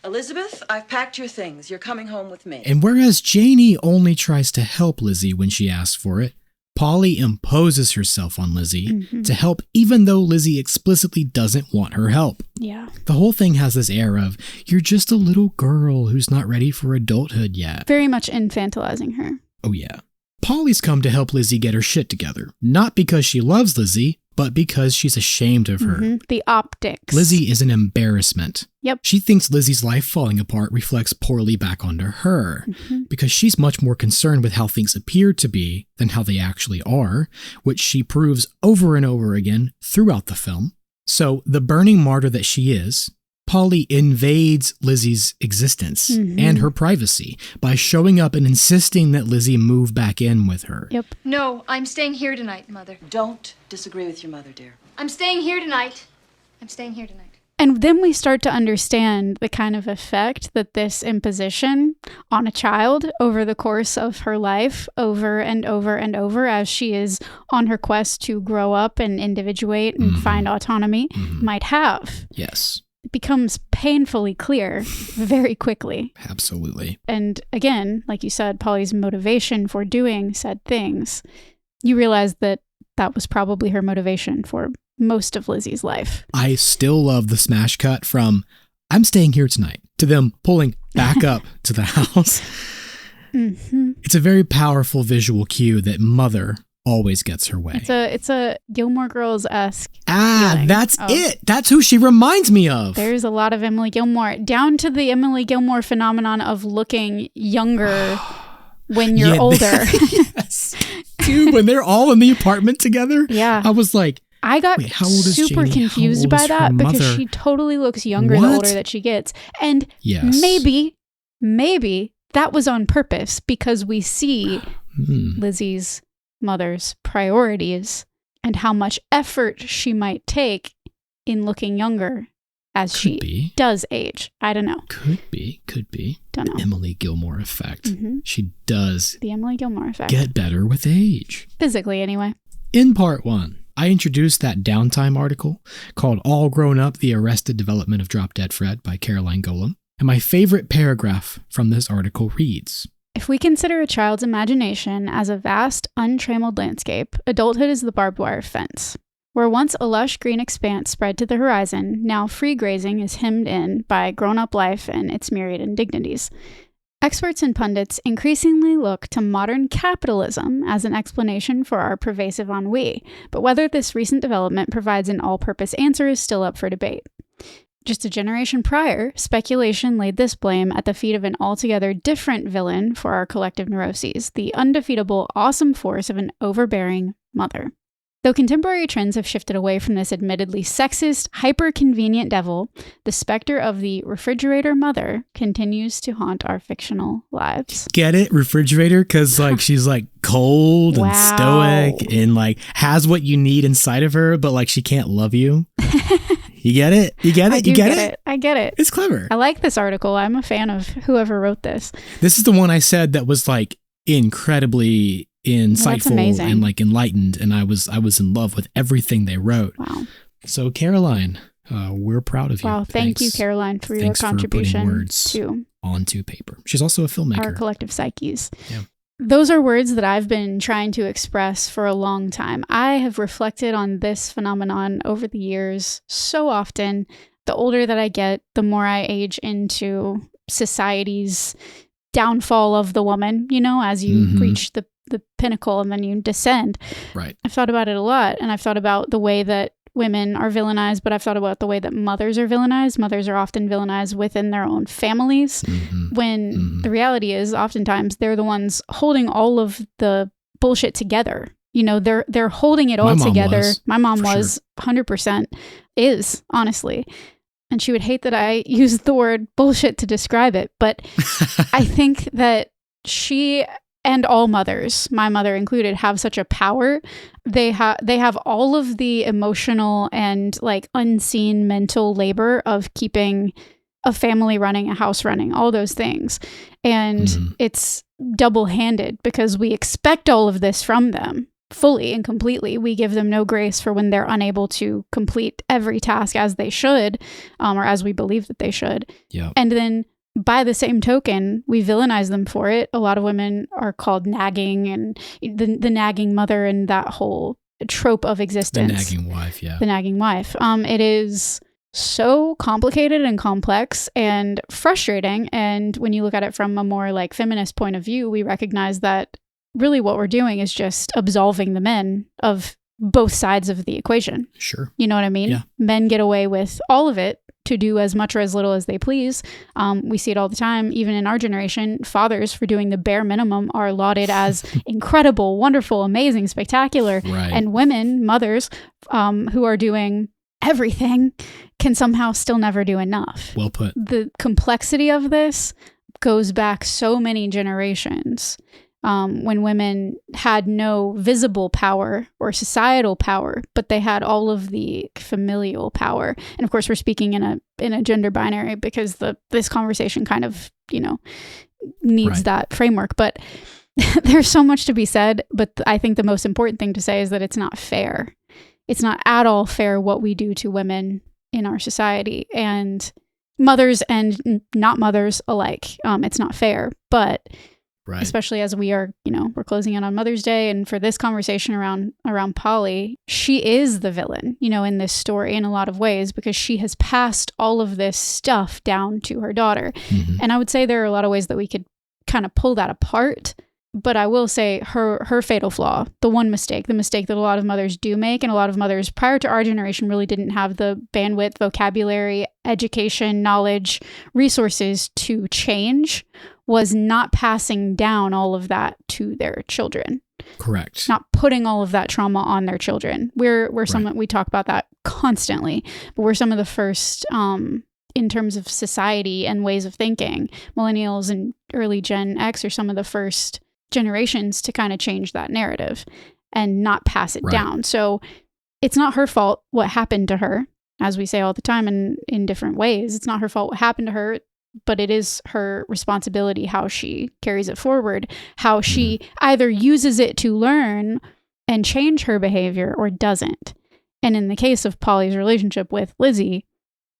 H: Elizabeth, I've packed your things. You're coming home with me.
B: And whereas Janie only tries to help Lizzie when she asks for it, Polly imposes herself on Lizzie to help even though Lizzie explicitly doesn't want her help.
A: Yeah.
B: The whole thing has this air of, you're just a little girl who's not ready for adulthood yet.
A: Very much infantilizing her.
B: Oh yeah. Polly's come to help Lizzie get her shit together. Not because she loves Lizzie, but because she's ashamed of her.
A: The optics.
B: Lizzie is an embarrassment.
A: Yep.
B: She thinks Lizzie's life falling apart reflects poorly back onto her, because she's much more concerned with how things appear to be than how they actually are, which she proves over and over again throughout the film. So, the burning martyr that she is, Polly invades Lizzie's existence and her privacy by showing up and insisting that Lizzie move back in with her.
A: Yep.
C: No, I'm staying here tonight, Mother.
H: Don't disagree with your mother, dear.
C: I'm staying here tonight. I'm staying here tonight.
A: And then we start to understand the kind of effect that this imposition on a child over the course of her life, over and over and over, as she is on her quest to grow up and individuate and find autonomy, might have.
B: Yes.
A: It becomes painfully clear very quickly.
B: Absolutely.
A: And again, like you said, Polly's motivation for doing said things, you realize that that was probably her motivation for most of Lizzie's life.
B: I still love the smash cut from I'm staying here tonight to them pulling back up to the house. It's a very powerful visual cue that mother always gets her way.
A: It's a Gilmore Girls-esque feeling.
B: That's it. That's who she reminds me of.
A: There's a lot of Emily Gilmore, down to the Emily Gilmore phenomenon of looking younger when you're older.
B: Yes. Dude, when they're all in the apartment together,
A: yeah.
B: I was like,
A: I got
B: wait, how old is
A: super
B: Janie?
A: confused by that because she totally looks younger the older that she gets. And maybe that was on purpose because we see Lizzie's mother's priorities and how much effort she might take in looking younger as she does age. I don't know.
B: Could be.
A: Don't know.
B: Emily Gilmore effect. She does
A: the Emily Gilmore effect.
B: Get better with age.
A: Physically, anyway.
B: In part 1, I introduced that downtime article called All Grown Up, The Arrested Development of Drop Dead Fred by Caroline Golem. And my favorite paragraph from this article reads,
A: if we consider a child's imagination as a vast, untrammeled landscape, adulthood is the barbed wire fence. Where once a lush green expanse spread to the horizon, now free grazing is hemmed in by grown-up life and its myriad indignities. Experts and pundits increasingly look to modern capitalism as an explanation for our pervasive ennui, but whether this recent development provides an all-purpose answer is still up for debate. Just a generation prior, speculation laid this blame at the feet of an altogether different villain for our collective neuroses, the undefeatable, awesome force of an overbearing mother. Though contemporary trends have shifted away from this admittedly sexist, hyper-convenient devil, the specter of the refrigerator mother continues to haunt our fictional lives.
B: Get it? Refrigerator? Because like she's like cold and stoic and like has what you need inside of her, but like she can't love you. You get it? You get it? You get it?
A: I get it.
B: It's clever.
A: I like this article. I'm a fan of whoever wrote this.
B: This is the one I said that was like incredibly insightful and like enlightened, and I was in love with everything they wrote.
A: Wow.
B: So Caroline, we're proud of you.
A: Wow, thank you, Caroline, for your contribution
B: for words
A: to
B: onto paper. She's also a filmmaker.
A: Our collective psyches.
B: Yeah.
A: Those are words that I've been trying to express for a long time. I have reflected on this phenomenon over the years so often. The older that I get, the more I age into society's downfall of the woman, you know, as you reach the pinnacle and then you descend.
B: Right.
A: I've thought about it a lot, and I've thought about the way that women are villainized, but I've thought about the way that mothers are villainized. Mothers are often villainized within their own families, when the reality is oftentimes they're the ones holding all of the bullshit together. You know, they're holding it all together. My mom was 100% is, honestly. And she would hate that I used the word bullshit to describe it. But I think that she and all mothers, my mother included, have such a power. They have all of the emotional and like unseen mental labor of keeping a family running, a house running, all those things. And it's double-handed because we expect all of this from them fully and completely. We give them no grace for when they're unable to complete every task as they should, or as we believe that they should.
B: Yeah.
A: And then by the same token, we villainize them for it. A lot of women are called nagging, and the nagging mother and that whole trope of existence.
B: The nagging wife, yeah.
A: The nagging wife. It is so complicated and complex and frustrating. And when you look at it from a more like feminist point of view, we recognize that really what we're doing is just absolving the men of both sides of the equation.
B: Sure.
A: You know what I mean?
B: Yeah.
A: Men get away with all of it to do as much or as little as they please. We see it all the time. Even in our generation, fathers for doing the bare minimum are lauded as incredible, wonderful, amazing, spectacular.
B: Right.
A: And women, mothers, who are doing everything can somehow still never do enough.
B: Well put.
A: The complexity of this goes back so many generations. When women had no visible power or societal power, but they had all of the familial power. And of course, we're speaking in a gender binary because this conversation kind of, you know, needs that framework. But there's so much to be said. But I think the most important thing to say is that it's not fair. It's not at all fair what we do to women in our society, and mothers and not mothers alike. It's not fair, but
B: right.
A: Especially as we are, you know, we're closing in on Mother's Day. And for this conversation around Polly, she is the villain, you know, in this story in a lot of ways, because she has passed all of this stuff down to her daughter. And I would say there are a lot of ways that we could kind of pull that apart. But I will say her fatal flaw, the mistake that a lot of mothers do make, and a lot of mothers prior to our generation really didn't have the bandwidth, vocabulary, education, knowledge, resources to change, was not passing down all of that to their children.
B: Correct.
A: Not putting all of that trauma on their children. We talk about that constantly, but we're some of the first in terms of society and ways of thinking. Millennials and early Gen X are some of the first generations to kind of change that narrative and not pass it down. So it's not her fault what happened to her, as we say all the time in different ways. It's not her fault what happened to her, but it is her responsibility how she carries it forward, how she either uses it to learn and change her behavior or doesn't. And in the case of Polly's relationship with Lizzie,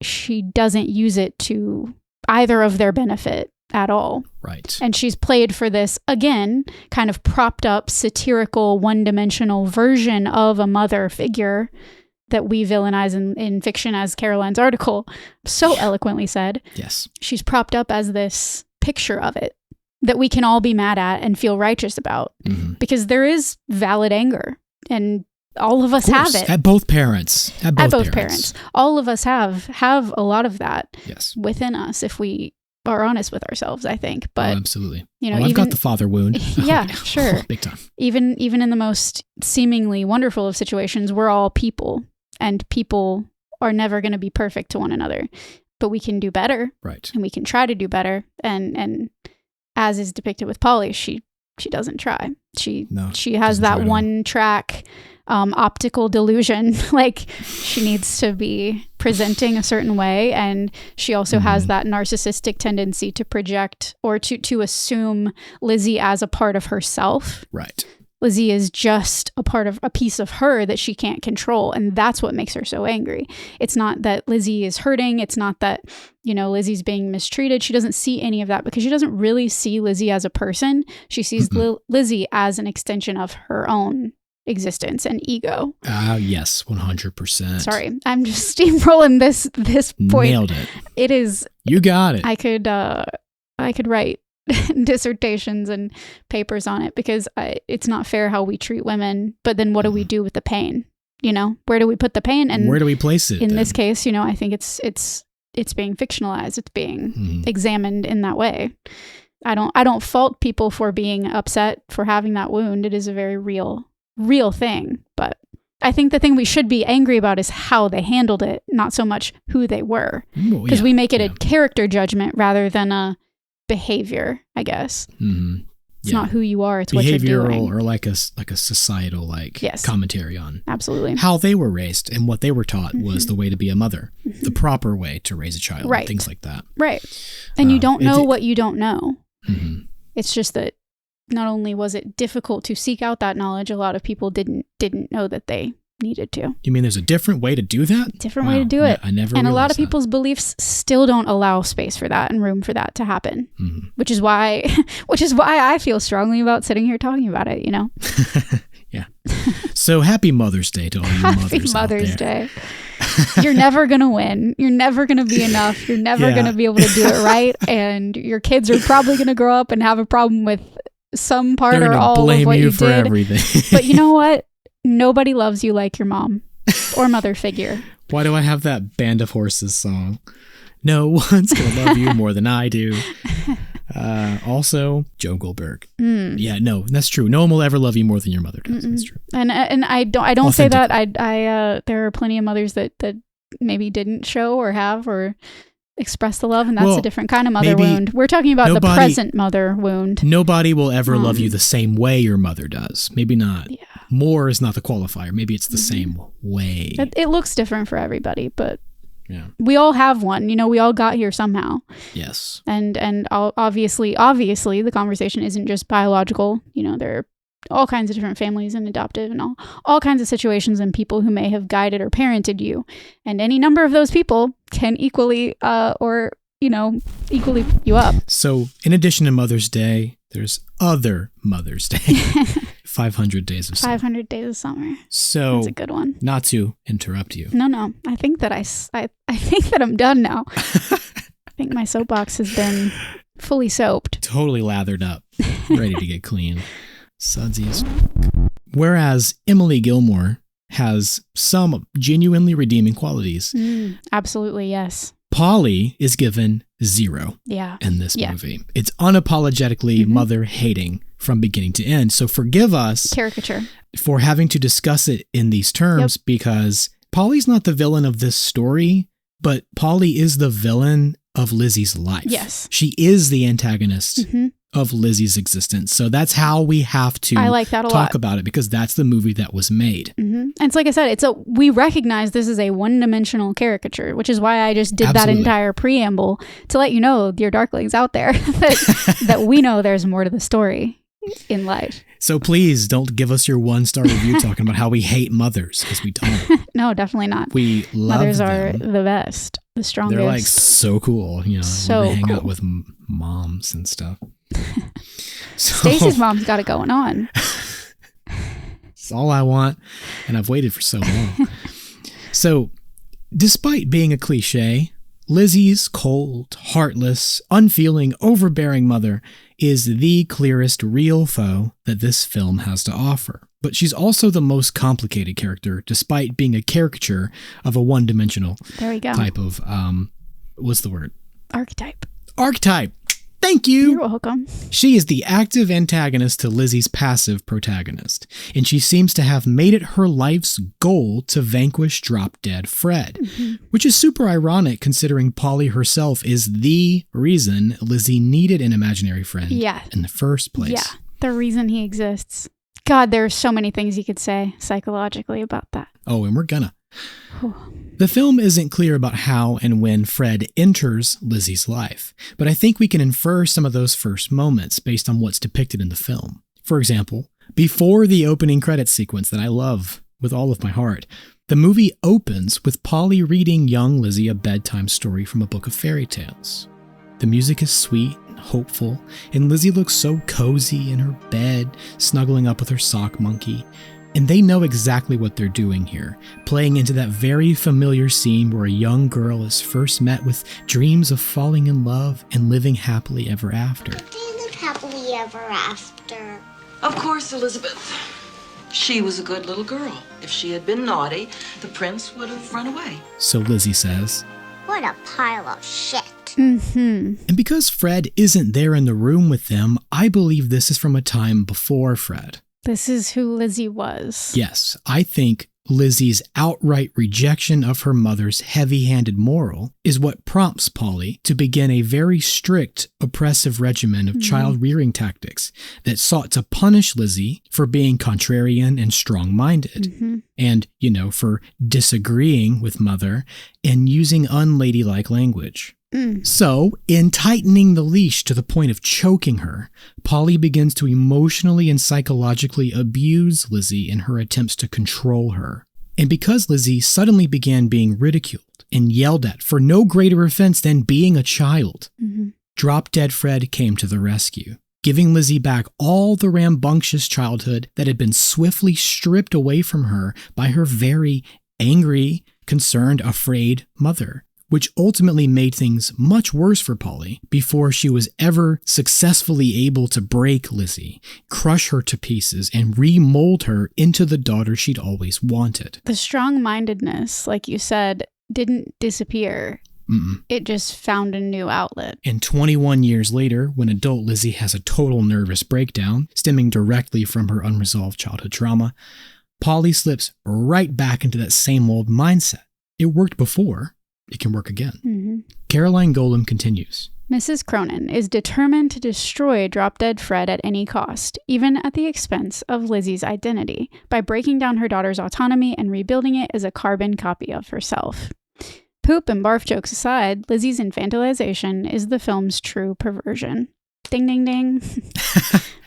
A: she doesn't use it to either of their benefit at all.
B: Right.
A: And she's played for this, again, kind of propped up, satirical, one-dimensional version of a mother figure that we villainize in fiction, as Caroline's article so eloquently said.
B: Yes.
A: She's propped up as this picture of it that we can all be mad at and feel righteous about, because there is valid anger, and all of us have it.
B: At both parents. At both parents.
A: All of us have a lot of that
B: yes.
A: within us if we are honest with ourselves, I think. But
B: absolutely.
A: You know,
B: I've got the father wound.
A: Yeah, sure.
B: Big time.
A: Even in the most seemingly wonderful of situations, we're all people, and people are never going to be perfect to one another. But we can do better.
B: Right.
A: And we can try to do better. And as is depicted with Polly, she doesn't try. She has that one track optical delusion. Like, she needs to be presenting a certain way, and she also has that narcissistic tendency to project or to assume Lizzie as a part of herself.
B: Right.
A: Lizzie is just a piece of her that she can't control, and that's what makes her so angry. It's not that Lizzie is hurting. It's not that, you know, Lizzie's being mistreated. She doesn't see any of that because she doesn't really see Lizzie as a person. She sees Lizzie as an extension of her own existence and ego.
B: Yes, 100%.
A: Sorry, I'm just steamrolling this point.
B: Nailed it.
A: It is.
B: You got it.
A: I could write dissertations and papers on it, because it's not fair how we treat women. But then what do we do with the pain? You know, where do we put the pain, and
B: where do we place it?
A: In this case, you know, I think it's being fictionalized. It's being examined in that way. I don't fault people for being upset for having that wound. It is a very real thing. But I think the thing we should be angry about is how they handled it, not so much who they were, because we make it a character judgment rather than a behavior, I guess. It's not who you are, it's what you're doing.
B: Behavioral, or like a societal commentary on
A: absolutely
B: how they were raised and what they were taught was the way to be a mother, the proper way to raise a child, things like that.
A: Right. And you don't know what you don't know. It's just that not only was it difficult to seek out that knowledge, a lot of people didn't know that they needed to.
B: You mean there's a different way to do that?
A: Different way to do it.
B: I never
A: And a lot of
B: that.
A: People's beliefs still don't allow space for that and room for that to happen. Which is why I feel strongly about sitting here talking about it, you know?
B: Yeah. So happy Mother's Day to all you mothers
A: Happy Mother's
B: out there.
A: Day. You're never going to win. You're never going to be enough. You're never going to be able to do it right. And your kids are probably going to grow up and have a problem with some part or all of what you
B: for
A: did.
B: Everything.
A: But you know what? Nobody loves you like your mom or mother figure.
B: Why do I have that Band of Horses song? No one's going to love you more than I do. Also, Joe Goldberg. Yeah, no, that's true. No one will ever love you more than your mother does. That's true.
A: And I don't say that. There are plenty of mothers that maybe didn't show or have or express the love, and that's a different kind of mother wound. We're talking about the present mother wound.
B: Nobody will ever love you the same way your mother does. Maybe not. Yeah. More is not the qualifier. Maybe it's the same way.
A: It looks different for everybody, but we all have one. You know, we all got here somehow.
B: Yes.
A: And obviously, the conversation isn't just biological. You know, there are all kinds of different families and adoptive and all kinds of situations and people who may have guided or parented you. And any number of those people can equally equally put you up.
B: So in addition to Mother's Day, there's other Mother's Day. 500 Days of Summer.
A: 500 Days of Summer.
B: So
A: that's a good one.
B: Not to interrupt you.
A: No. I think that I think that I'm done now. I think my soapbox has been fully soaped.
B: Totally lathered up. Ready to get clean. Sudsies. Whereas Emily Gilmore has some genuinely redeeming qualities.
A: Absolutely, yes.
B: Polly is given 0 in this movie. It's unapologetically mother hating from beginning to end. So forgive us
A: caricature
B: for having to discuss it in these terms because Polly's not the villain of this story, but Polly is the villain of Lizzie's life.
A: Yes.
B: She is the antagonist of Lizzie's existence. So that's how we have to talk about it because that's the movie that was made.
A: And it's like I said, we recognize this is a one-dimensional caricature, which is why I just did that entire preamble to let you know, dear Darklings out there, that we know there's more to the story in life.
B: So please don't give us your 1-star review talking about how we hate mothers because we don't.
A: No, definitely not.
B: We love
A: mothers
B: them.
A: Are the best, the strongest.
B: They're like so cool, you know.
A: So
B: they hang
A: cool.
B: out with moms and stuff.
A: Stacey's mom's got it going on.
B: It's all I want, and I've waited for so long. So, despite being a cliche, Lizzie's cold, heartless, unfeeling, overbearing mother is the clearest real foe that this film has to offer. But she's also the most complicated character, despite being a caricature of a one-dimensional
A: there we go.
B: type of, what's the word?
A: Archetype.
B: archetype. Thank you.
A: You're welcome.
B: She is the active antagonist to Lizzie's passive protagonist, and she seems to have made it her life's goal to vanquish drop-dead Fred, which is super ironic considering Polly herself is the reason Lizzie needed an imaginary friend in the first place.
A: Yeah, the reason he exists. God, there are so many things you could say psychologically about that.
B: Oh, and we're gonna. The film isn't clear about how and when Fred enters Lizzie's life, but I think we can infer some of those first moments based on what's depicted in the film. For example, before the opening credits sequence that I love with all of my heart, the movie opens with Polly reading young Lizzie a bedtime story from a book of fairy tales. The music is sweet and hopeful, and Lizzie looks so cozy in her bed, snuggling up with her sock monkey. And they know exactly what they're doing here, playing into that very familiar scene where a young girl is first met with dreams of falling in love and living happily ever after.
I: They live happily ever after.
H: Of course, Elizabeth. She was a good little girl. If she had been naughty, the prince would have run away.
B: So Lizzie says.
I: What a pile of shit.
B: And because Fred isn't there in the room with them, I believe this is from a time before Fred.
A: This is who Lizzie was.
B: Yes, I think Lizzie's outright rejection of her mother's heavy-handed moral is what prompts Polly to begin a very strict, oppressive regimen of child-rearing tactics that sought to punish Lizzie for being contrarian and strong-minded, and, for disagreeing with Mother and using unladylike language. So, in tightening the leash to the point of choking her, Polly begins to emotionally and psychologically abuse Lizzie in her attempts to control her. And because Lizzie suddenly began being ridiculed and yelled at for no greater offense than being a child, Drop-Dead Fred came to the rescue, giving Lizzie back all the rambunctious childhood that had been swiftly stripped away from her by her very angry, concerned, afraid mother, which ultimately made things much worse for Polly before she was ever successfully able to break Lizzie, crush her to pieces, and remold her into the daughter she'd always wanted.
A: The strong-mindedness, like you said, didn't disappear. It just found a new outlet.
B: And 21 years later, when adult Lizzie has a total nervous breakdown stemming directly from her unresolved childhood trauma, Polly slips right back into that same old mindset. It worked before. It can work again. Caroline Golem continues.
A: Mrs. Cronin is determined to destroy Drop-Dead Fred at any cost, even at the expense of Lizzie's identity, by breaking down her daughter's autonomy and rebuilding it as a carbon copy of herself. Poop and barf jokes aside, Lizzie's infantilization is the film's true perversion. Ding, ding, ding.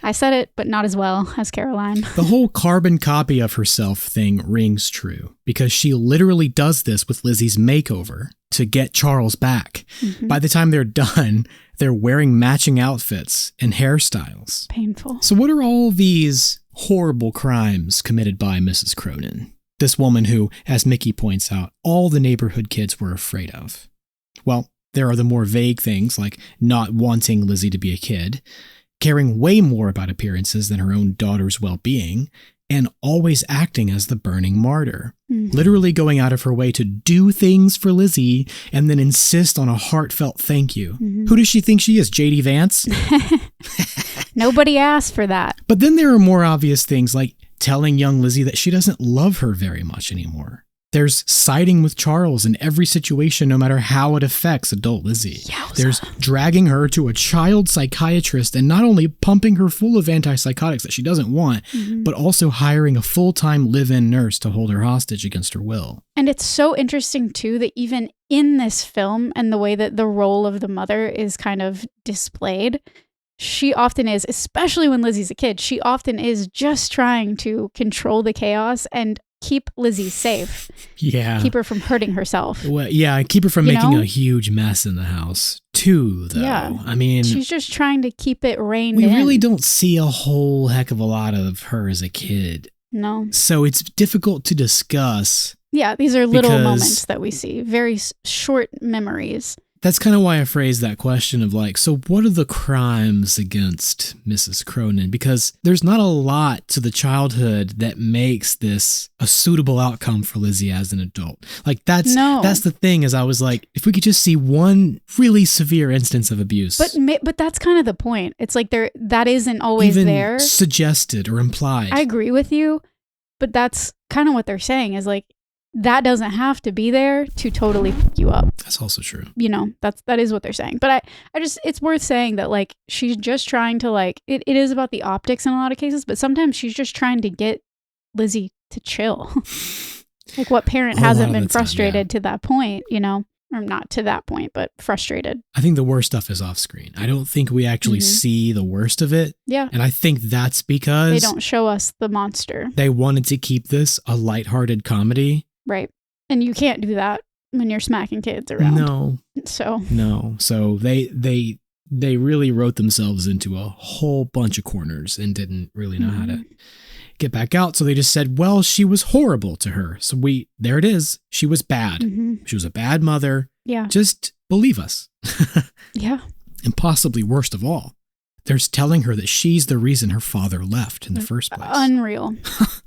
A: I said it, but not as well as Caroline.
B: The whole carbon copy of herself thing rings true, because she literally does this with Lizzie's makeover to get Charles back. By the time they're done, they're wearing matching outfits and hairstyles.
A: Painful.
B: So what are all these horrible crimes committed by Mrs. Cronin? This woman who, as Mickey points out, all the neighborhood kids were afraid of. Well, there are the more vague things like not wanting Lizzie to be a kid, caring way more about appearances than her own daughter's well-being, and always acting as the burning martyr, literally going out of her way to do things for Lizzie and then insist on a heartfelt thank you. Who does she think she is, J.D. Vance?
A: Nobody asked for that.
B: But then there are more obvious things like telling young Lizzie that she doesn't love her very much anymore. There's siding with Charles in every situation, no matter how it affects adult Lizzie.
A: Yowza.
B: There's dragging her to a child psychiatrist and not only pumping her full of antipsychotics that she doesn't want, but also hiring a full-time live-in nurse to hold her hostage against her will.
A: And it's so interesting, too, that even in this film and the way that the role of the mother is kind of displayed, she often is, especially when Lizzie's a kid, she often is just trying to control the chaos and keep Lizzie safe.
B: Yeah.
A: Keep her from hurting herself.
B: Well, yeah, keep her from making a huge mess in the house, too, though.
A: Yeah.
B: I mean,
A: she's just trying to keep it reined
B: we
A: in.
B: really don't see a whole heck of a lot of her as a kid.
A: No.
B: So it's difficult to discuss.
A: Yeah, these are little
B: because-
A: moments that we see. Very short memories.
B: That's kind of why I phrased that question of like, so what are the crimes against Mrs. Cronin? Because there's not a lot to the childhood that makes this a suitable outcome for Lizzie as an adult. Like that's the thing is I was like, if we could just see one really severe instance of abuse.
A: But that's kind of the point. It's like that isn't always
B: even
A: there.
B: Suggested or implied.
A: I agree with you, but that's kind of what they're saying is like, that doesn't have to be there to totally fuck you up.
B: That's also true.
A: You know, that is what they're saying. But I just, it's worth saying that like, she's just trying to like, it is about the optics in a lot of cases, but sometimes she's just trying to get Lizzie to chill. Like what parent hasn't been frustrated to that point, you know? Or not to that point, but frustrated.
B: I think the worst stuff is off screen. I don't think we actually see the worst of it.
A: Yeah.
B: And I think that's because
A: they don't show us the monster.
B: They wanted to keep this a lighthearted comedy.
A: Right. And you can't do that when you're smacking kids around.
B: No. So they really wrote themselves into a whole bunch of corners and didn't really know how to get back out. So they just said, well, she was horrible to her. So there it is. She was bad. She was a bad mother.
A: Yeah.
B: Just believe us.
A: Yeah.
B: And possibly worst of all, they're telling her that she's the reason her father left in the first place.
A: Unreal.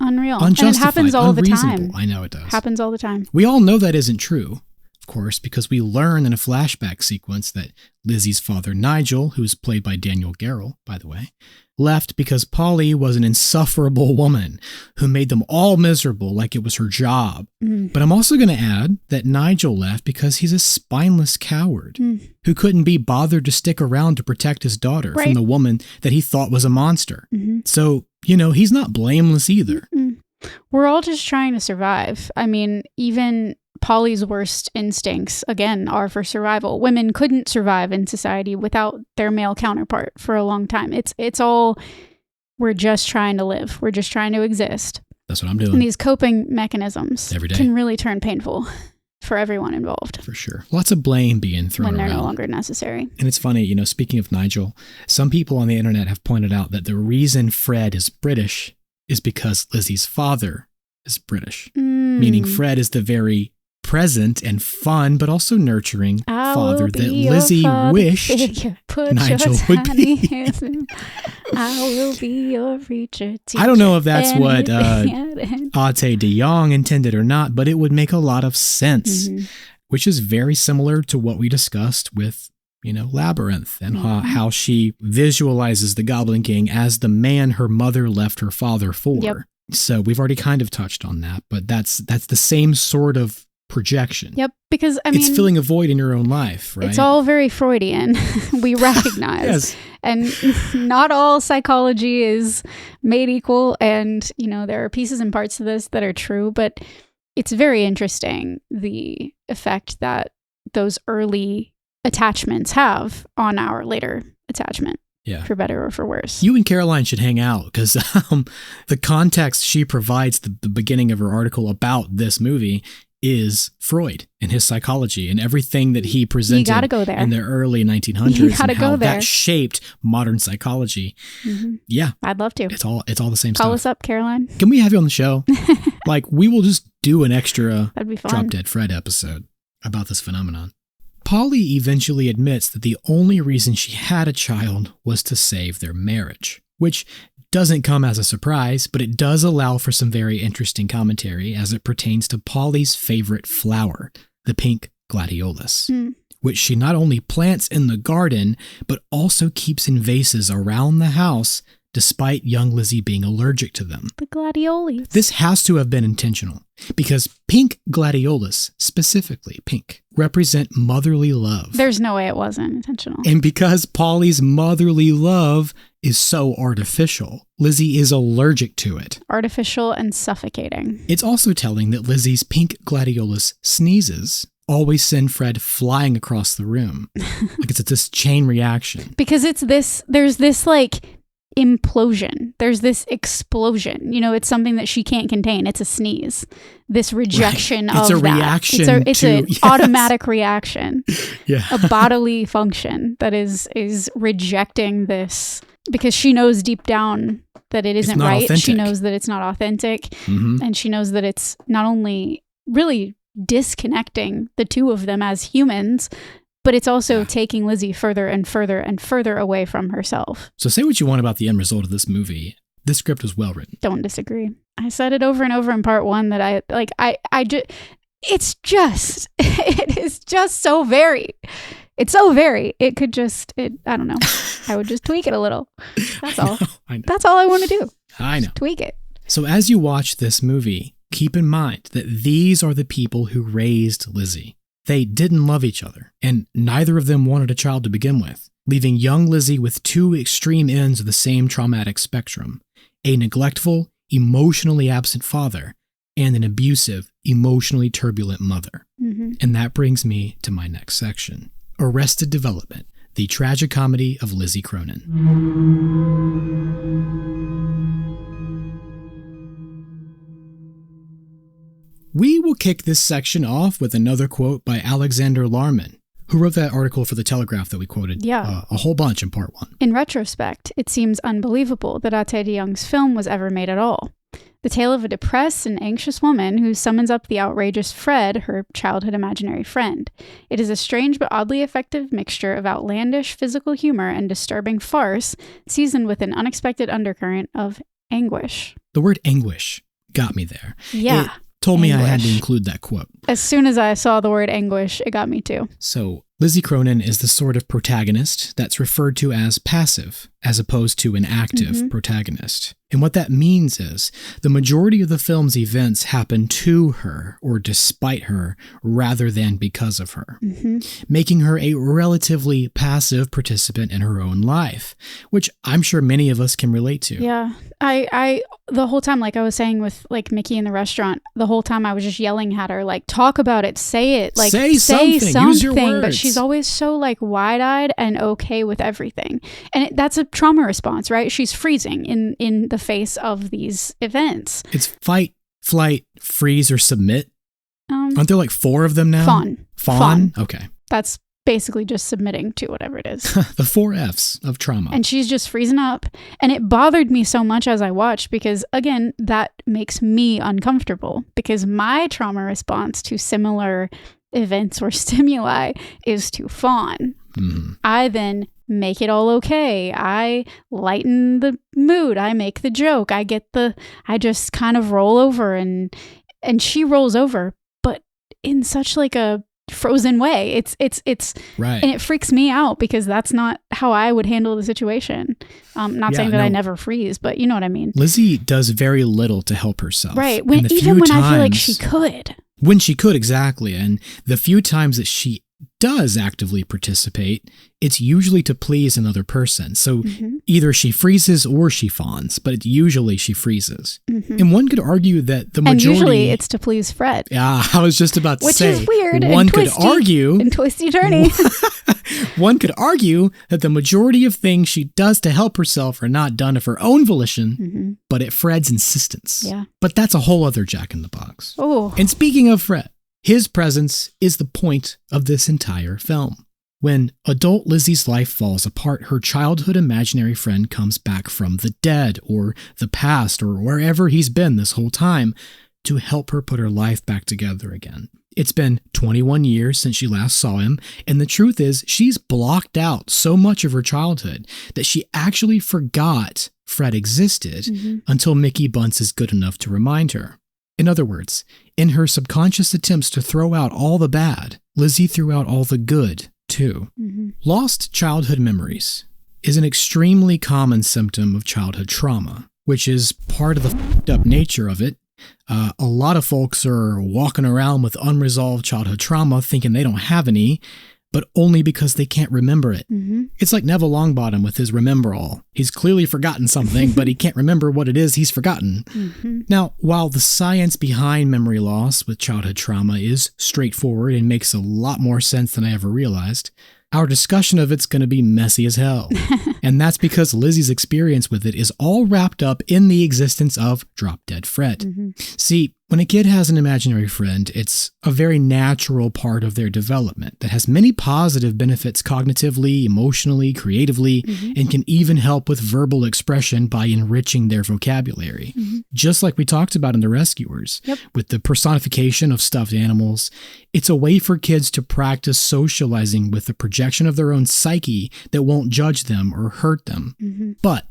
A: Unreal.
B: Unjustified,
A: and it happens all the
B: unreasonable.
A: time.
B: I know it does.
A: Happens all the time.
B: We all know that isn't true, of course, because we learn in a flashback sequence that Lizzie's father, Nigel, who's played by Daniel Garrell, by the way, left because Polly was an insufferable woman who made them all miserable like it was her job. But I'm also going to add that Nigel left because he's a spineless coward who couldn't be bothered to stick around to protect his daughter from the woman that he thought was a monster. So, you know, he's not blameless either.
A: We're all just trying to survive. I mean, even Polly's worst instincts, again, are for survival. Women couldn't survive in society without their male counterpart for a long time. It's all, we're just trying to live. We're just trying to exist.
B: That's what I'm doing.
A: And these coping mechanisms
B: every day
A: can really turn painful for everyone involved.
B: For sure. Lots of blame being thrown
A: when they're
B: around.
A: no longer necessary.
B: And it's funny, you know, speaking of Nigel, some people on the internet have pointed out that the reason Fred is British is because Lizzie's father is British. Meaning Fred is the very present and fun, but also nurturing father that Lizzie wished Nigel would be.
A: I will be your preacher.
B: I don't know if that's what Ate de Jong intended or not, but it would make a lot of sense, which is very similar to what we discussed with, you know, Labyrinth and how she visualizes the Goblin King as the man her mother left her father for.
A: Yep.
B: So we've already kind of touched on that, but that's the same sort of projection.
A: Yep, because I mean,
B: it's filling a void in your own life, right?
A: It's all very Freudian. We recognize, and not all psychology is made equal. And you know, there are pieces and parts of this that are true, but it's very interesting the effect that those early attachments have on our later attachment.
B: Yeah.
A: For better or for worse.
B: You and Caroline should hang out because the context she provides, the beginning of her article about this movie, is Freud and his psychology and everything that he presented
A: you gotta go there.
B: in the early 1900s
A: you gotta
B: and how
A: go there.
B: that shaped modern psychology. Yeah.
A: I'd love to.
B: It's all the same
A: Call
B: stuff.
A: us up, Caroline.
B: Can we have you on the show? Like, we will just do an extra
A: That'd be fun.
B: Drop Dead Fred episode about this phenomenon. Polly eventually admits that the only reason she had a child was to save their marriage, which doesn't come as a surprise, but it does allow for some very interesting commentary as it pertains to Polly's favorite flower, the pink gladiolus, which she not only plants in the garden, but also keeps in vases around the house, despite young Lizzie being allergic to them.
A: The gladiolus.
B: This has to have been intentional, because pink gladiolus, specifically pink, represent motherly love.
A: There's no way it wasn't intentional.
B: And because Polly's motherly love is so artificial, Lizzie is allergic to it.
A: Artificial and suffocating.
B: It's also telling that Lizzie's pink gladiolus sneezes always send Fred flying across the room. Like it's this chain reaction.
A: Because there's this like implosion. There's this explosion. You know, it's something that she can't contain. It's a sneeze. This rejection
B: right. It's
A: of
B: a
A: that.
B: Reaction
A: it's
B: to,
A: an automatic reaction.
B: Yeah.
A: A bodily function that is rejecting this because she knows deep down that it isn't right.
B: Authentic.
A: She knows that it's not authentic. And she knows that it's not only really disconnecting the two of them as humans, but it's also taking Lizzie further and further and further away from herself.
B: So say what you want about the end result of this movie. This script was well written.
A: Don't disagree. I said it over and over in part one that it's just, it is just so very, it's so very, it could just, I don't know. I would just tweak it a little. That's all.
B: I know.
A: That's all I want to do.
B: I know.
A: Just tweak it.
B: So as you watch this movie, keep in mind that these are the people who raised Lizzie. They didn't love each other, and neither of them wanted a child to begin with, leaving young Lizzie with two extreme ends of the same traumatic spectrum: a neglectful, emotionally absent father, and an abusive, emotionally turbulent mother.
A: Mm-hmm.
B: And that brings me to my next section: Arrested Development, the tragicomedy of Lizzie Cronin. We will kick this section off with another quote by Alexander Larman, who wrote that article for The Telegraph that we quoted a whole bunch in part one.
A: In retrospect, it seems unbelievable that Ate de Jong's film was ever made at all. The tale of a depressed and anxious woman who summons up the outrageous Fred, her childhood imaginary friend. It is a strange but oddly effective mixture of outlandish physical humor and disturbing farce, seasoned with an unexpected undercurrent of anguish.
B: The word anguish got me there.
A: Yeah.
B: It told me
A: anguish.
B: I had to include that quote.
A: As soon as I saw the word anguish, it got me too.
B: So, Lizzie Cronin is the sort of protagonist that's referred to as passive, as opposed to an active protagonist. And what that means is the majority of the film's events happen to her or despite her rather than because of her, making her a relatively passive participant in her own life, which I'm sure many of us can relate to.
A: Yeah. I the whole time, like I was saying with like Mickey in the restaurant, the whole time I was just yelling at her, like, talk about it, say it, like
B: say something. Use your words.
A: But she's always so like wide-eyed and okay with everything. And that's a trauma response, right? She's freezing in the face of these events.
B: It's fight, flight, freeze, or submit. Aren't there like 4 of them now? Fawn? Okay.
A: That's basically just submitting to whatever it is.
B: The 4 F's of trauma.
A: And she's just freezing up. And it bothered me so much as I watched because, again, that makes me uncomfortable because my trauma response to similar events or stimuli is to fawn. I then make it all okay. I lighten the mood. I make the joke. I just kind of roll over and she rolls over, but in such like a frozen way. It's
B: right.
A: And it freaks me out because that's not how I would handle the situation. Not saying that I never freeze, but you know what I mean.
B: Lizzie does very little to help herself.
A: Right. Even when I feel like she could.
B: When she could, exactly. And the few times that she does actively participate, it's usually to please another person. So either she freezes or she fawns, but usually she freezes. And one could argue that the majority...
A: And usually it's to please Fred.
B: Yeah, I was just about to say.
A: Which is weird
B: one
A: and
B: could
A: twisty.
B: Argue,
A: and twisty-turny.
B: One could argue that the majority of things she does to help herself are not done of her own volition, but at Fred's insistence.
A: Yeah.
B: But that's a whole other Jack in the Box.
A: Oh.
B: And speaking of Fred, his presence is the point of this entire film. When adult Lizzie's life falls apart, her childhood imaginary friend comes back from the dead or the past or wherever he's been this whole time to help her put her life back together again. It's been 21 years since she last saw him, and the truth is she's blocked out so much of her childhood that she actually forgot Fred existed until Mickey Bunce is good enough to remind her. In other words, in her subconscious attempts to throw out all the bad, Lizzie threw out all the good, too. Lost childhood memories is an extremely common symptom of childhood trauma, which is part of the f***ed up nature of it. A lot of folks are walking around with unresolved childhood trauma thinking they don't have any, but only because they can't remember it. It's like Neville Longbottom with his Remember All. He's clearly forgotten something, but he can't remember what it is he's forgotten. Now, while the science behind memory loss with childhood trauma is straightforward and makes a lot more sense than I ever realized, our discussion of it's going to be messy as hell. And that's because Lizzie's experience with it is all wrapped up in the existence of Drop Dead Fred. See, When a kid has an imaginary friend, it's a very natural part of their development that has many positive benefits cognitively, emotionally, creatively, and can even help with verbal expression by enriching their vocabulary. Just like we talked about in The Rescuers, with the personification of stuffed animals, it's a way for kids to practice socializing with the projection of their own psyche that won't judge them or hurt them. But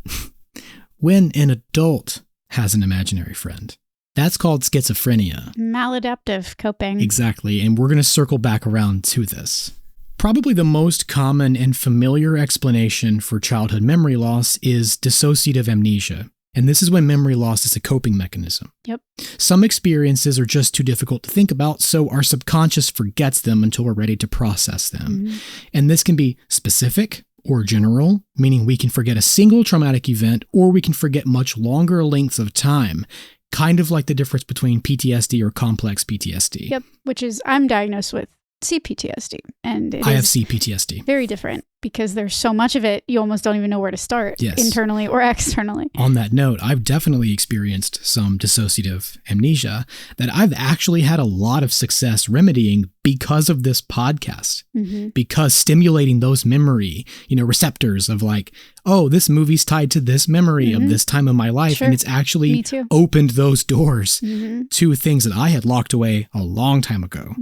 B: when an adult has an imaginary friend, that's called schizophrenia.
A: Maladaptive coping.
B: Exactly, and we're going to circle back around to this. Probably the most common and familiar explanation for childhood memory loss is dissociative amnesia. And this is when memory loss is a coping mechanism. Some experiences are just too difficult to think about, so our subconscious forgets them until we're ready to process them. And this can be specific or general, meaning we can forget a single traumatic event, or we can forget much longer lengths of time. Kind of like the difference between PTSD or complex PTSD.
A: Which is, I'm diagnosed with CPTSD. And
B: I have CPTSD.
A: Very different because there's so much of it, you almost don't even know where to start, internally or externally.
B: On that note, I've definitely experienced some dissociative amnesia that I've actually had a lot of success remedying because of this podcast. Because stimulating those memory, receptors of like, oh, this movie's tied to this memory of this time of my life. And it's actually opened those doors to things that I had locked away a long time ago.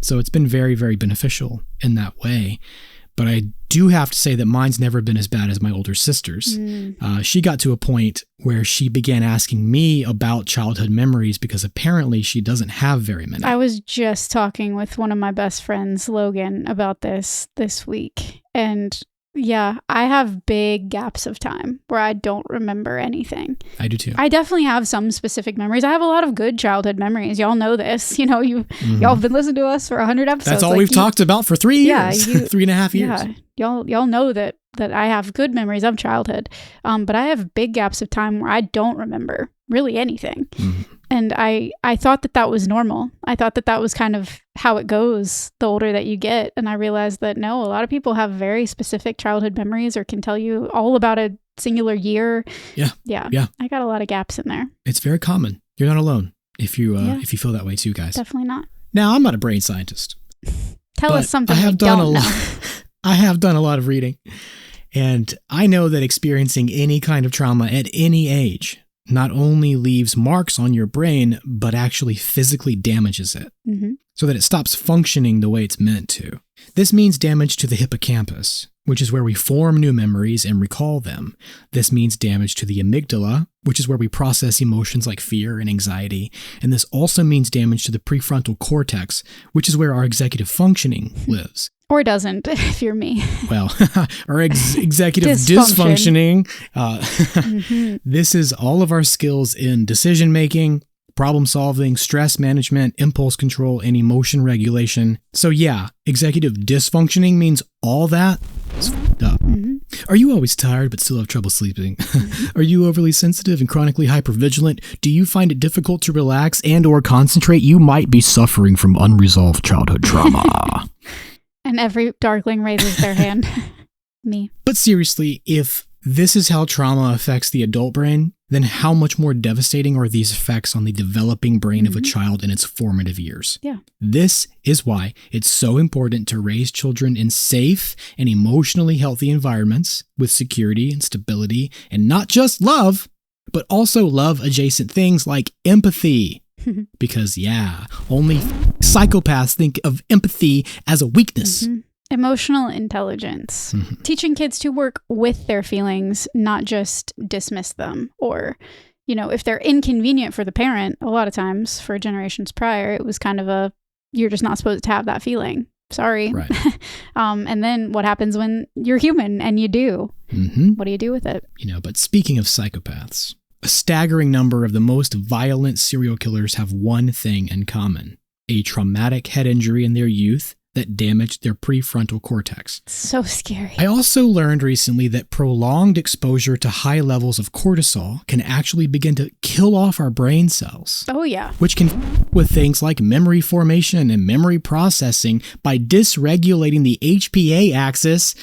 B: So it's been very, very beneficial in that way. But I do have to say that mine's never been as bad as my older sister's. She got to a point where she began asking me about childhood memories because apparently she doesn't have very many.
A: I was just talking with one of my best friends, Logan, about this week. And yeah, I have big gaps of time where I don't remember anything.
B: I do too.
A: I definitely have some specific memories. I have a lot of good childhood memories. Y'all know this. Y'all have been listening to us for 100 episodes.
B: That's all we've talked about for 3 years, 3.5 years.
A: Y'all know that I have good memories of childhood. But I have big gaps of time where I don't remember really anything. And I thought that was normal. I thought that was kind of how it goes the older that you get. And I realized that no, a lot of people have very specific childhood memories or can tell you all about a singular year. Yeah. I got a lot of gaps in there.
B: It's very common. You're not alone if you feel that way too, guys.
A: Definitely not.
B: Now, I'm not a brain scientist.
A: Tell us something
B: I have
A: we
B: done
A: don't know.
B: I have done a lot of reading. And I know that experiencing any kind of trauma at any age not only leaves marks on your brain, but actually physically damages it so that it stops functioning the way it's meant to. This means damage to the hippocampus, which is where we form new memories and recall them. This means damage to the amygdala, which is where we process emotions like fear and anxiety. And this also means damage to the prefrontal cortex, which is where our executive functioning lives.
A: Or doesn't, if you're me.
B: Well, our executive dysfunctioning. This is all of our skills in decision-making, problem solving, stress management, impulse control, and emotion regulation. So yeah, executive dysfunctioning means all that is fucked up. Are you always tired but still have trouble sleeping? Are you overly sensitive and chronically hypervigilant? Do you find it difficult to relax and or concentrate? You might be suffering from unresolved childhood trauma.
A: And every darkling raises their hand. Me.
B: But seriously, if this is how trauma affects the adult brain, then how much more devastating are these effects on the developing brain of a child in its formative years? This is why it's so important to raise children in safe and emotionally healthy environments with security and stability, and not just love, but also love-adjacent things like empathy. Because, only psychopaths think of empathy as a weakness.
A: Emotional intelligence. Teaching kids to work with their feelings, not just dismiss them. Or, if they're inconvenient for the parent, a lot of times for generations prior, it was kind of you're just not supposed to have that feeling. Sorry.
B: Right.
A: And then what happens when you're human and you do? What do you do with it?
B: But speaking of psychopaths, a staggering number of the most violent serial killers have one thing in common: a traumatic head injury in their youth that damaged their prefrontal cortex.
A: So scary.
B: I also learned recently that prolonged exposure to high levels of cortisol can actually begin to kill off our brain cells.
A: Oh, yeah.
B: Which can with things like memory formation and memory processing by dysregulating the HPA axis,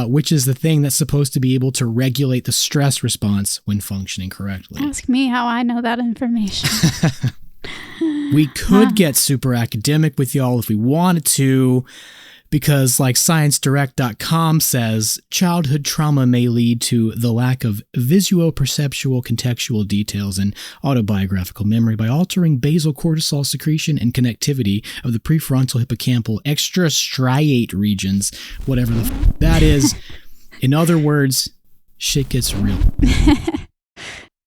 B: which is the thing that's supposed to be able to regulate the stress response when functioning correctly.
A: Ask me how I know that information.
B: We could get super academic with y'all if we wanted to, because like ScienceDirect.com says, childhood trauma may lead to the lack of visuoperceptual contextual details and autobiographical memory by altering basal cortisol secretion and connectivity of the prefrontal hippocampal extrastriate regions, whatever the that is. In other words, shit gets real.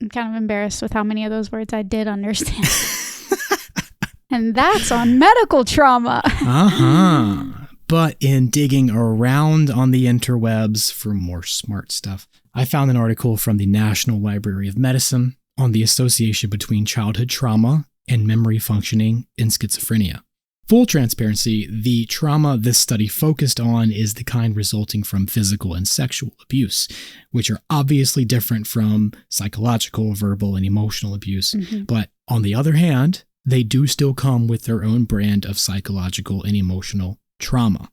A: I'm kind of embarrassed with how many of those words I did understand. And that's on medical trauma.
B: But in digging around on the interwebs for more smart stuff, I found an article from the National Library of Medicine on the association between childhood trauma and memory functioning in schizophrenia. Full transparency, the trauma this study focused on is the kind resulting from physical and sexual abuse, which are obviously different from psychological, verbal, and emotional abuse. But on the other hand, they do still come with their own brand of psychological and emotional trauma.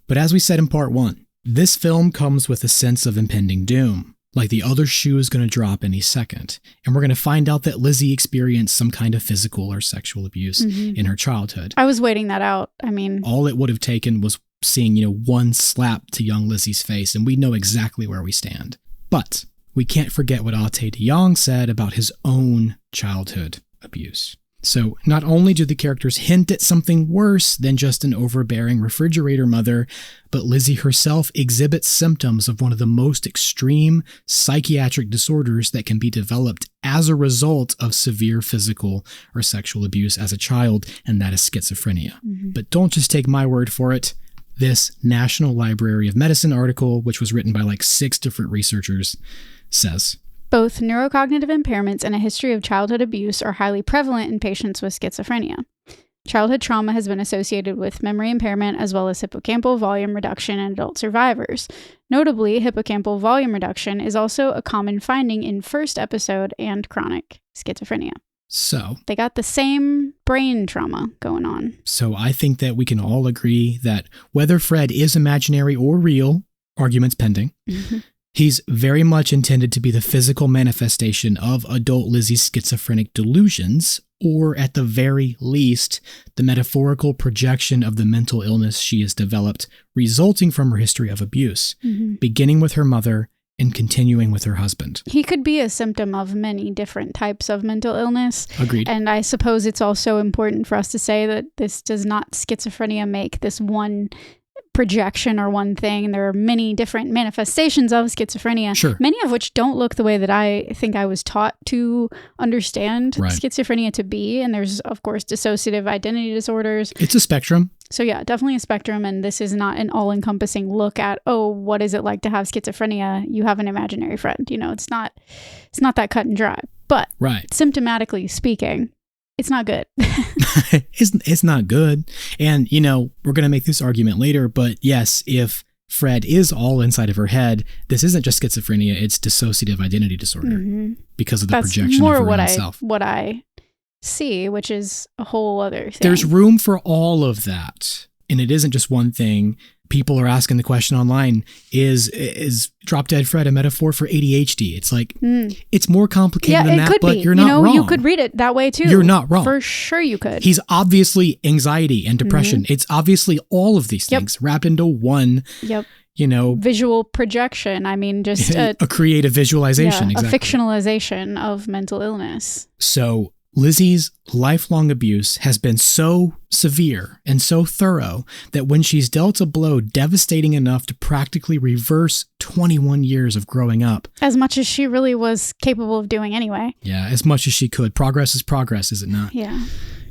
B: But as we said in part 1, this film comes with a sense of impending doom, like the other shoe is going to drop any second. And we're going to find out that Lizzie experienced some kind of physical or sexual abuse in her childhood.
A: I was waiting that out. I mean,
B: all it would have taken was seeing, one slap to young Lizzie's face, and we know exactly where we stand. But we can't forget what Ate DeYoung said about his own childhood abuse. So not only do the characters hint at something worse than just an overbearing refrigerator mother, but Lizzie herself exhibits symptoms of one of the most extreme psychiatric disorders that can be developed as a result of severe physical or sexual abuse as a child, and that is schizophrenia. But don't just take my word for it. This National Library of Medicine article, which was written by like 6 different researchers, says,
A: both neurocognitive impairments and a history of childhood abuse are highly prevalent in patients with schizophrenia. Childhood trauma has been associated with memory impairment as well as hippocampal volume reduction in adult survivors. Notably, hippocampal volume reduction is also a common finding in first episode and chronic schizophrenia.
B: So
A: they got the same brain trauma going on.
B: So I think that we can all agree that whether Fred is imaginary or real, arguments pending, he's very much intended to be the physical manifestation of adult Lizzie's schizophrenic delusions, or at the very least, the metaphorical projection of the mental illness she has developed resulting from her history of abuse, beginning with her mother and continuing with her husband.
A: He could be a symptom of many different types of mental illness.
B: Agreed.
A: And I suppose it's also important for us to say that this does not schizophrenia make this one projection or one thing. There are many different manifestations of schizophrenia,
B: sure,
A: many of which don't look the way that I think I was taught to understand schizophrenia to be. And there's, of course, dissociative identity disorders.
B: It's a spectrum.
A: So yeah, definitely a spectrum. And this is not an all-encompassing look at, oh, what is it like to have schizophrenia? You have an imaginary friend. It's not that cut and dry. But symptomatically speaking, it's not good.
B: It's not good. And, we're going to make this argument later, but yes, if Fred is all inside of her head, this isn't just schizophrenia, it's dissociative identity disorder because of the projection of her own self.
A: What I see, which is a whole other thing.
B: There's room for all of that. And it isn't just one thing. People are asking the question online, is Drop Dead Fred a metaphor for ADHD? It's like, it's more complicated than that, but you're not wrong.
A: You could read it that way too.
B: You're not wrong.
A: For sure you could.
B: He's obviously anxiety and depression. It's obviously all of these things wrapped into one,
A: visual projection. I mean, just
B: a creative visualization.
A: A fictionalization of mental illness.
B: So Lizzie's lifelong abuse has been so severe and so thorough that when she's dealt a blow devastating enough to practically reverse 21 years of growing up.
A: As much as she really was capable of doing anyway.
B: Yeah, as much as she could. Progress is progress, is it not?
A: Yeah.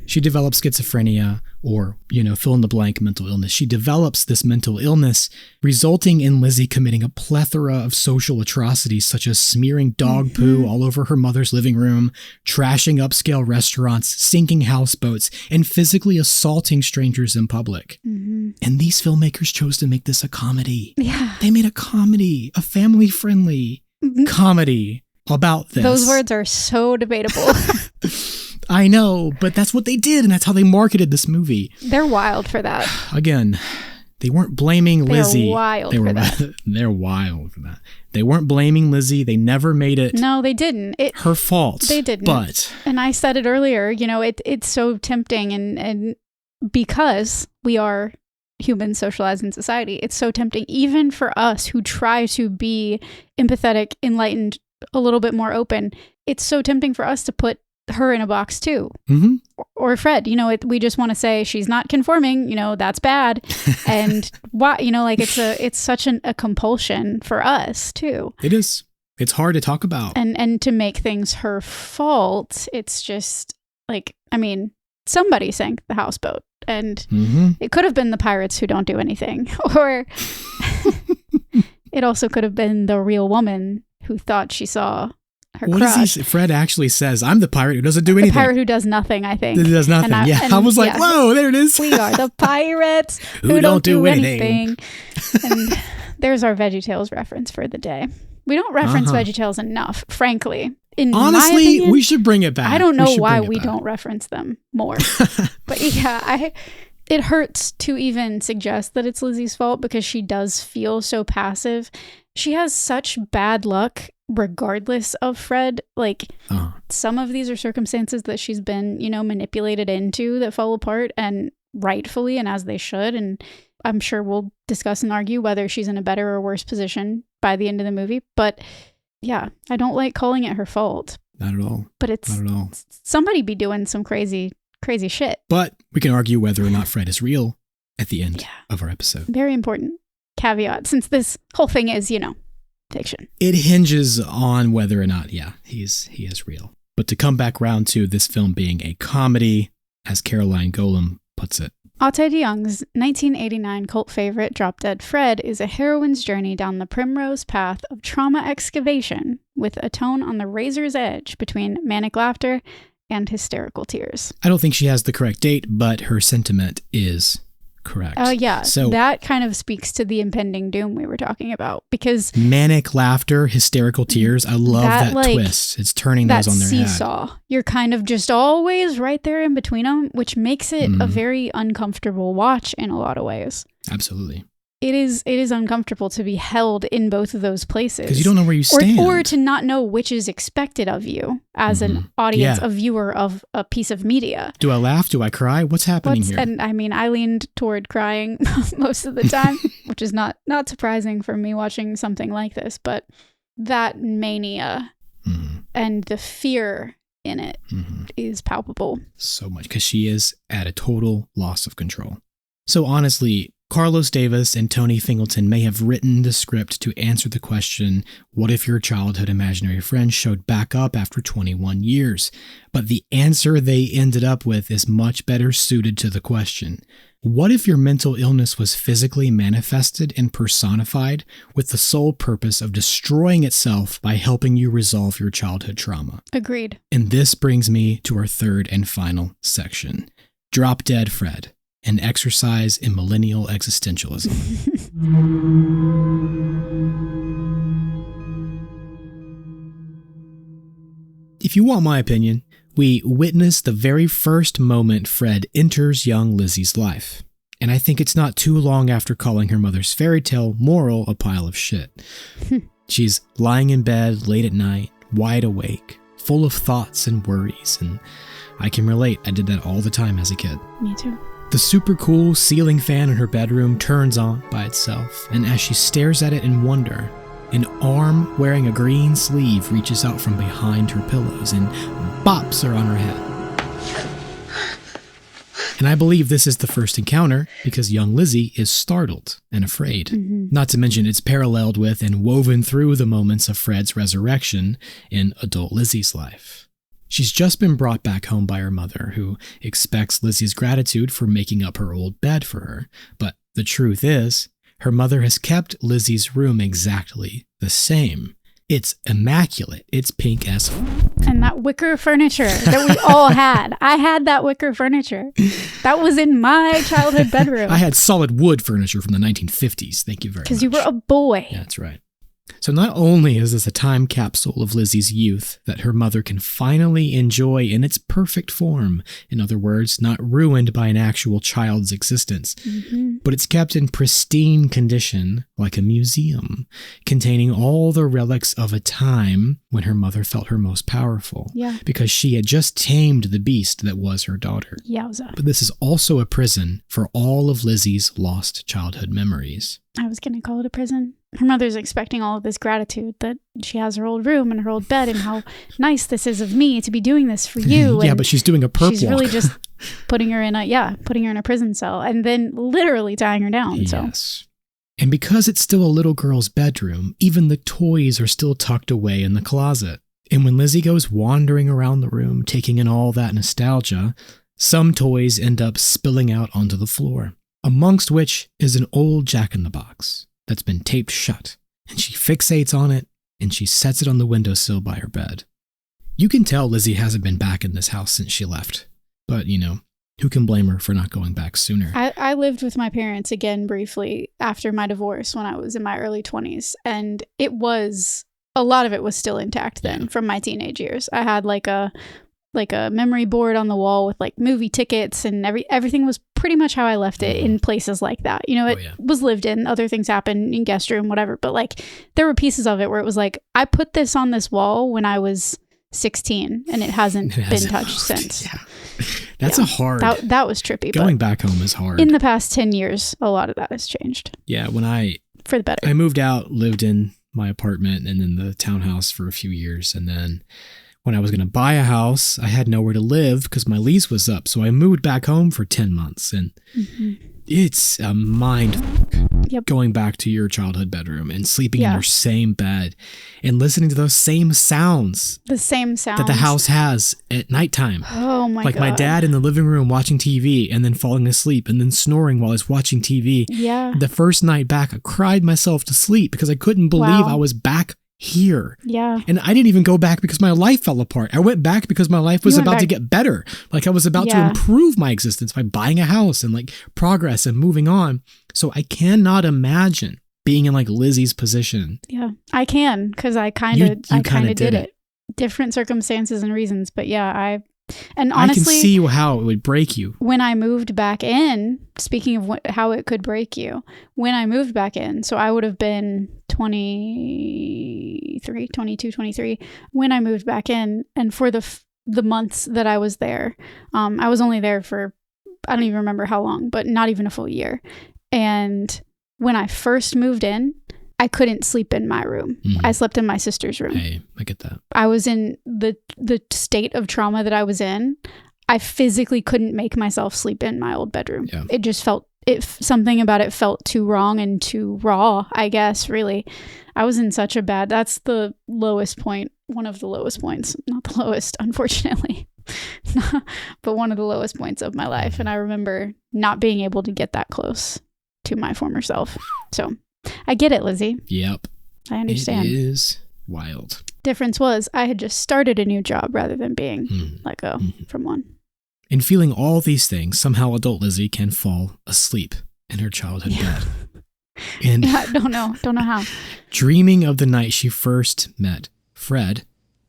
B: She develops schizophrenia or, fill in the blank mental illness. She develops this mental illness, resulting in Lizzie committing a plethora of social atrocities, such as smearing dog poo all over her mother's living room, trashing upscale restaurants, sinking houseboats, and physically assaulting strangers in public. And these filmmakers chose to make this a comedy.
A: Yeah.
B: They made a comedy, a family-friendly comedy about this.
A: Those words are so debatable.
B: I know, but that's what they did, and that's how they marketed this movie.
A: They're wild for that.
B: Again, They weren't blaming Lizzie.
A: They're wild for that.
B: They're wild for that. They weren't blaming Lizzie. They never made it.
A: No, they didn't.
B: Her fault.
A: They didn't.
B: But.
A: And I said it earlier, you know, it's so tempting and because we are humans socialized in society, it's so tempting even for us who try to be empathetic, enlightened, a little bit more open. It's so tempting for us to put her in a box too.
B: Mm-hmm.
A: Or Fred, you know, we just want to say she's not conforming, you know, that's bad. And why, you know, like it's such a compulsion for us too.
B: It is. It's hard to talk about.
A: And to make things her fault, it's just like, I mean, somebody sank the houseboat and it could have been the pirates who don't do anything. Or it also could have been the real woman who thought she saw her crush.
B: Fred actually says, I'm the pirate who doesn't do anything.
A: The pirate who does nothing, I think.
B: Who does nothing, I was like, whoa, there it is.
A: We are the pirates who don't do anything. And there's our VeggieTales reference for the day. We don't reference VeggieTales enough, frankly.
B: Honestly,
A: my opinion,
B: we should bring it back.
A: I don't know why we don't reference them more. But yeah, it hurts to even suggest that it's Lizzie's fault because she does feel so passive. She has such bad luck regardless of Fred. Like some of these are circumstances that she's been, you know, manipulated into that fall apart, and rightfully and as they should. And I'm sure we'll discuss and argue whether she's in a better or worse position by the end of the movie. But yeah, I don't like calling it her fault.
B: Not at all.
A: But it's
B: not at all.
A: Somebody be doing some crazy shit.
B: But we can argue whether or not Fred is real at the end of our episode.
A: Very important caveat, since this whole thing is, you know, fiction.
B: It hinges on whether or not, he is real. But to come back round to this film being a comedy, as Caroline Golem puts it.
A: Ate DeYoung's 1989 cult favorite, Drop Dead Fred, is a heroine's journey down the primrose path of trauma excavation with a tone on the razor's edge between manic laughter and hysterical tears.
B: I don't think she has the correct date, but her sentiment is correct.
A: Oh, yeah.
B: So
A: that kind of speaks to the impending doom we were talking about, because
B: manic laughter, hysterical tears. I love that twist. It's turning those on their
A: seesaw. Head. You're kind of just always right there in between them, which makes it a very uncomfortable watch in a lot of ways.
B: Absolutely.
A: It is uncomfortable to be held in both of those places.
B: Because you don't know where you stand.
A: Or to not know which is expected of you as an audience, a viewer of a piece of media.
B: Do I laugh? Do I cry? What's happening here?
A: And I mean, I leaned toward crying most of the time, which is not surprising for me watching something like this. But that mania and the fear in it is palpable.
B: So much. Because she is at a total loss of control. So honestly, Carlos Davis and Tony Fingleton may have written the script to answer the question, what if your childhood imaginary friend showed back up after 21 years? But the answer they ended up with is much better suited to the question. What if your mental illness was physically manifested and personified with the sole purpose of destroying itself by helping you resolve your childhood trauma?
A: Agreed.
B: And this brings me to our third and final section. Drop Dead Fred. An exercise in millennial existentialism. If you want my opinion, we witness the very first moment Fred enters young Lizzie's life. And I think it's not too long after calling her mother's fairy tale moral a pile of shit. She's lying in bed late at night, wide awake, full of thoughts and worries, and I can relate. I did that all the time as a kid.
A: Me too.
B: The super cool ceiling fan in her bedroom turns on by itself, and as she stares at it in wonder, an arm wearing a green sleeve reaches out from behind her pillows and bops her on her head. And I believe this is the first encounter because young Lizzie is startled and afraid. Not to mention it's paralleled with and woven through the moments of Fred's resurrection in adult Lizzie's life. She's just been brought back home by her mother, who expects Lizzie's gratitude for making up her old bed for her. But the truth is, her mother has kept Lizzie's room exactly the same. It's immaculate. It's pink as
A: And that wicker furniture that we all had. I had that wicker furniture. That was in my childhood bedroom.
B: I had solid wood furniture from the 1950s. Thank you very much.
A: Because you were a boy.
B: Yeah, that's right. So not only is this a time capsule of Lizzie's youth that her mother can finally enjoy in its perfect form, in other words, not ruined by an actual child's existence, but it's kept in pristine condition like a museum, containing all the relics of a time when her mother felt her most powerful, because she had just tamed the beast that was her daughter.
A: Yowza.
B: But this is also a prison for all of Lizzie's lost childhood memories.
A: I was going to call it a prison. Her mother's expecting all of this gratitude that she has her old room and her old bed and how nice this is of me to be doing this for you.
B: Yeah, but she's doing a perp
A: She's
B: walk.
A: really just putting her in a prison cell and then literally tying her down.
B: Yes.
A: So.
B: And because it's still a little girl's bedroom, even the toys are still tucked away in the closet. And when Lizzie goes wandering around the room, taking in all that nostalgia, some toys end up spilling out onto the floor, amongst which is an old Jack-in-the-Box that's been taped shut, and she fixates on it, and she sets it on the windowsill by her bed. You can tell Lizzie hasn't been back in this house since she left, but, who can blame her for not going back sooner?
A: I lived with my parents again briefly after my divorce when I was in my early 20s, and a lot of it was still intact then from my teenage years. I had like a memory board on the wall with like movie tickets, and everything was pretty much how I left it in places like that. It was lived in, other things happened in guest room, whatever. But like there were pieces of it where it was like, I put this on this wall when I was 16 and it hasn't been touched since.
B: Yeah. That's a hard...
A: That was trippy.
B: Going back home is hard.
A: In the past 10 years, a lot of that has changed.
B: Yeah,
A: for the better.
B: I moved out, lived in my apartment and then the townhouse for a few years, and then when I was going to buy a house, I had nowhere to live because my lease was up. So I moved back home for 10 months. And it's a mind going back to your childhood bedroom and sleeping in your same bed and listening to those same sounds.
A: The same sounds.
B: That the house has at nighttime.
A: Oh my God.
B: Like my dad in the living room watching TV and then falling asleep and then snoring while I was watching TV.
A: Yeah.
B: The first night back, I cried myself to sleep because I couldn't believe I was back here.
A: Yeah.
B: And I didn't even go back because my life fell apart. I went back because my life was about to get better. Like I was about to improve my existence by buying a house and like progress and moving on. So I cannot imagine being in like Lizzie's position.
A: Yeah, I can because I kind of did it. Different circumstances and reasons, but yeah, and honestly,
B: I can see how it would break you.
A: When I moved back in, speaking of how it could break you, when I moved back in, so I would have been 23, when I moved back in, and for the months that I was there, I was only there for, I don't even remember how long, but not even a full year. And when I first moved in, I couldn't sleep in my room. I slept in my sister's room. Hey,
B: I get that.
A: I was in the state of trauma that I was in. I physically couldn't make myself sleep in my old bedroom. Yeah. It just felt, something about it felt too wrong and too raw, I guess, really. I was in such a bad, that's the lowest point, one of the lowest points, not the lowest, unfortunately, but one of the lowest points of my life. And I remember not being able to get that close to my former self. So I get it, Lizzie.
B: Yep.
A: I understand.
B: It is wild.
A: Difference was I had just started a new job rather than being let go from one.
B: In feeling all these things, somehow adult Lizzie can fall asleep in her childhood bed. And
A: don't know how.
B: Dreaming of the night she first met Fred,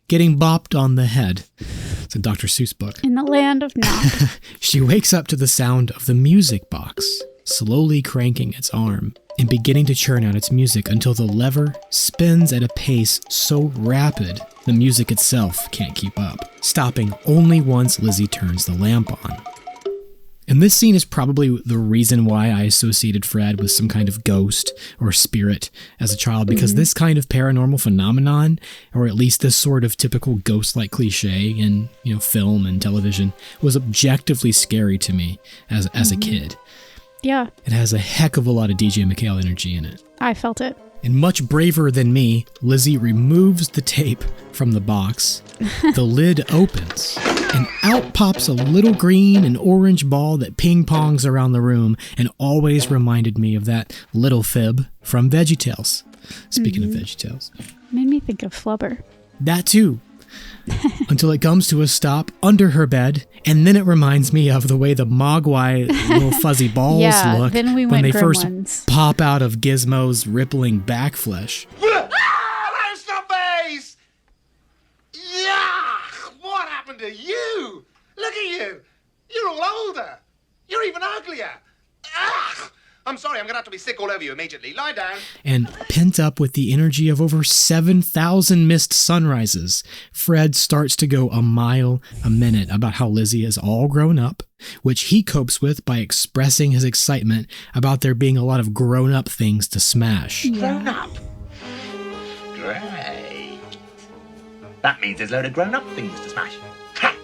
B: getting bopped on the head. It's a Dr. Seuss book.
A: In the land of Nod.
B: She wakes up to the sound of the music box, slowly cranking its arm and beginning to churn out its music until the lever spins at a pace so rapid the music itself can't keep up, stopping only once Lizzie turns the lamp on. And this scene is probably the reason why I associated Fred with some kind of ghost or spirit as a child, because this kind of paranormal phenomenon, or at least this sort of typical ghost-like cliche in film and television, was objectively scary to me as a kid.
A: Yeah.
B: It has a heck of a lot of DJ McHale energy in it.
A: I felt it.
B: And much braver than me, Lizzie removes the tape from the box. The lid opens, and out pops a little green and orange ball that ping-pongs around the room and always reminded me of that little fib from VeggieTales. Speaking of VeggieTales.
A: Made me think of Flubber.
B: That too. Until it comes to a stop under her bed, and then it reminds me of the way the Mogwai little fuzzy balls look
A: then we
B: when they first
A: ones.
B: pop out of Gizmo's rippling back flesh.
G: wonder, you! Look at you! You're all older! You're even uglier! Ugh! I'm sorry, I'm gonna have to be sick all over you immediately. Lie down.
B: And pent up with the energy of over 7,000 missed sunrises, Fred starts to go a mile a minute about how Lizzie is all grown up, which he copes with by expressing his excitement about there being a lot of grown-up things to smash.
E: Grown up. Great. That means there's a load of grown up things to smash. Ha!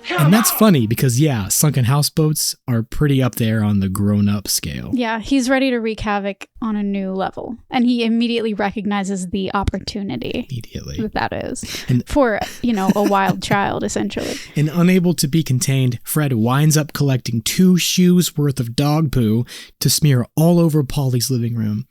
B: And that's funny because, yeah, sunken houseboats are pretty up there on the grown-up scale.
A: Yeah, he's ready to wreak havoc on a new level. And he immediately recognizes the opportunity.
B: Immediately.
A: That is.
B: And
A: for, a wild child, essentially.
B: And unable to be contained, Fred winds up collecting 2 shoes worth of dog poo to smear all over Polly's living room.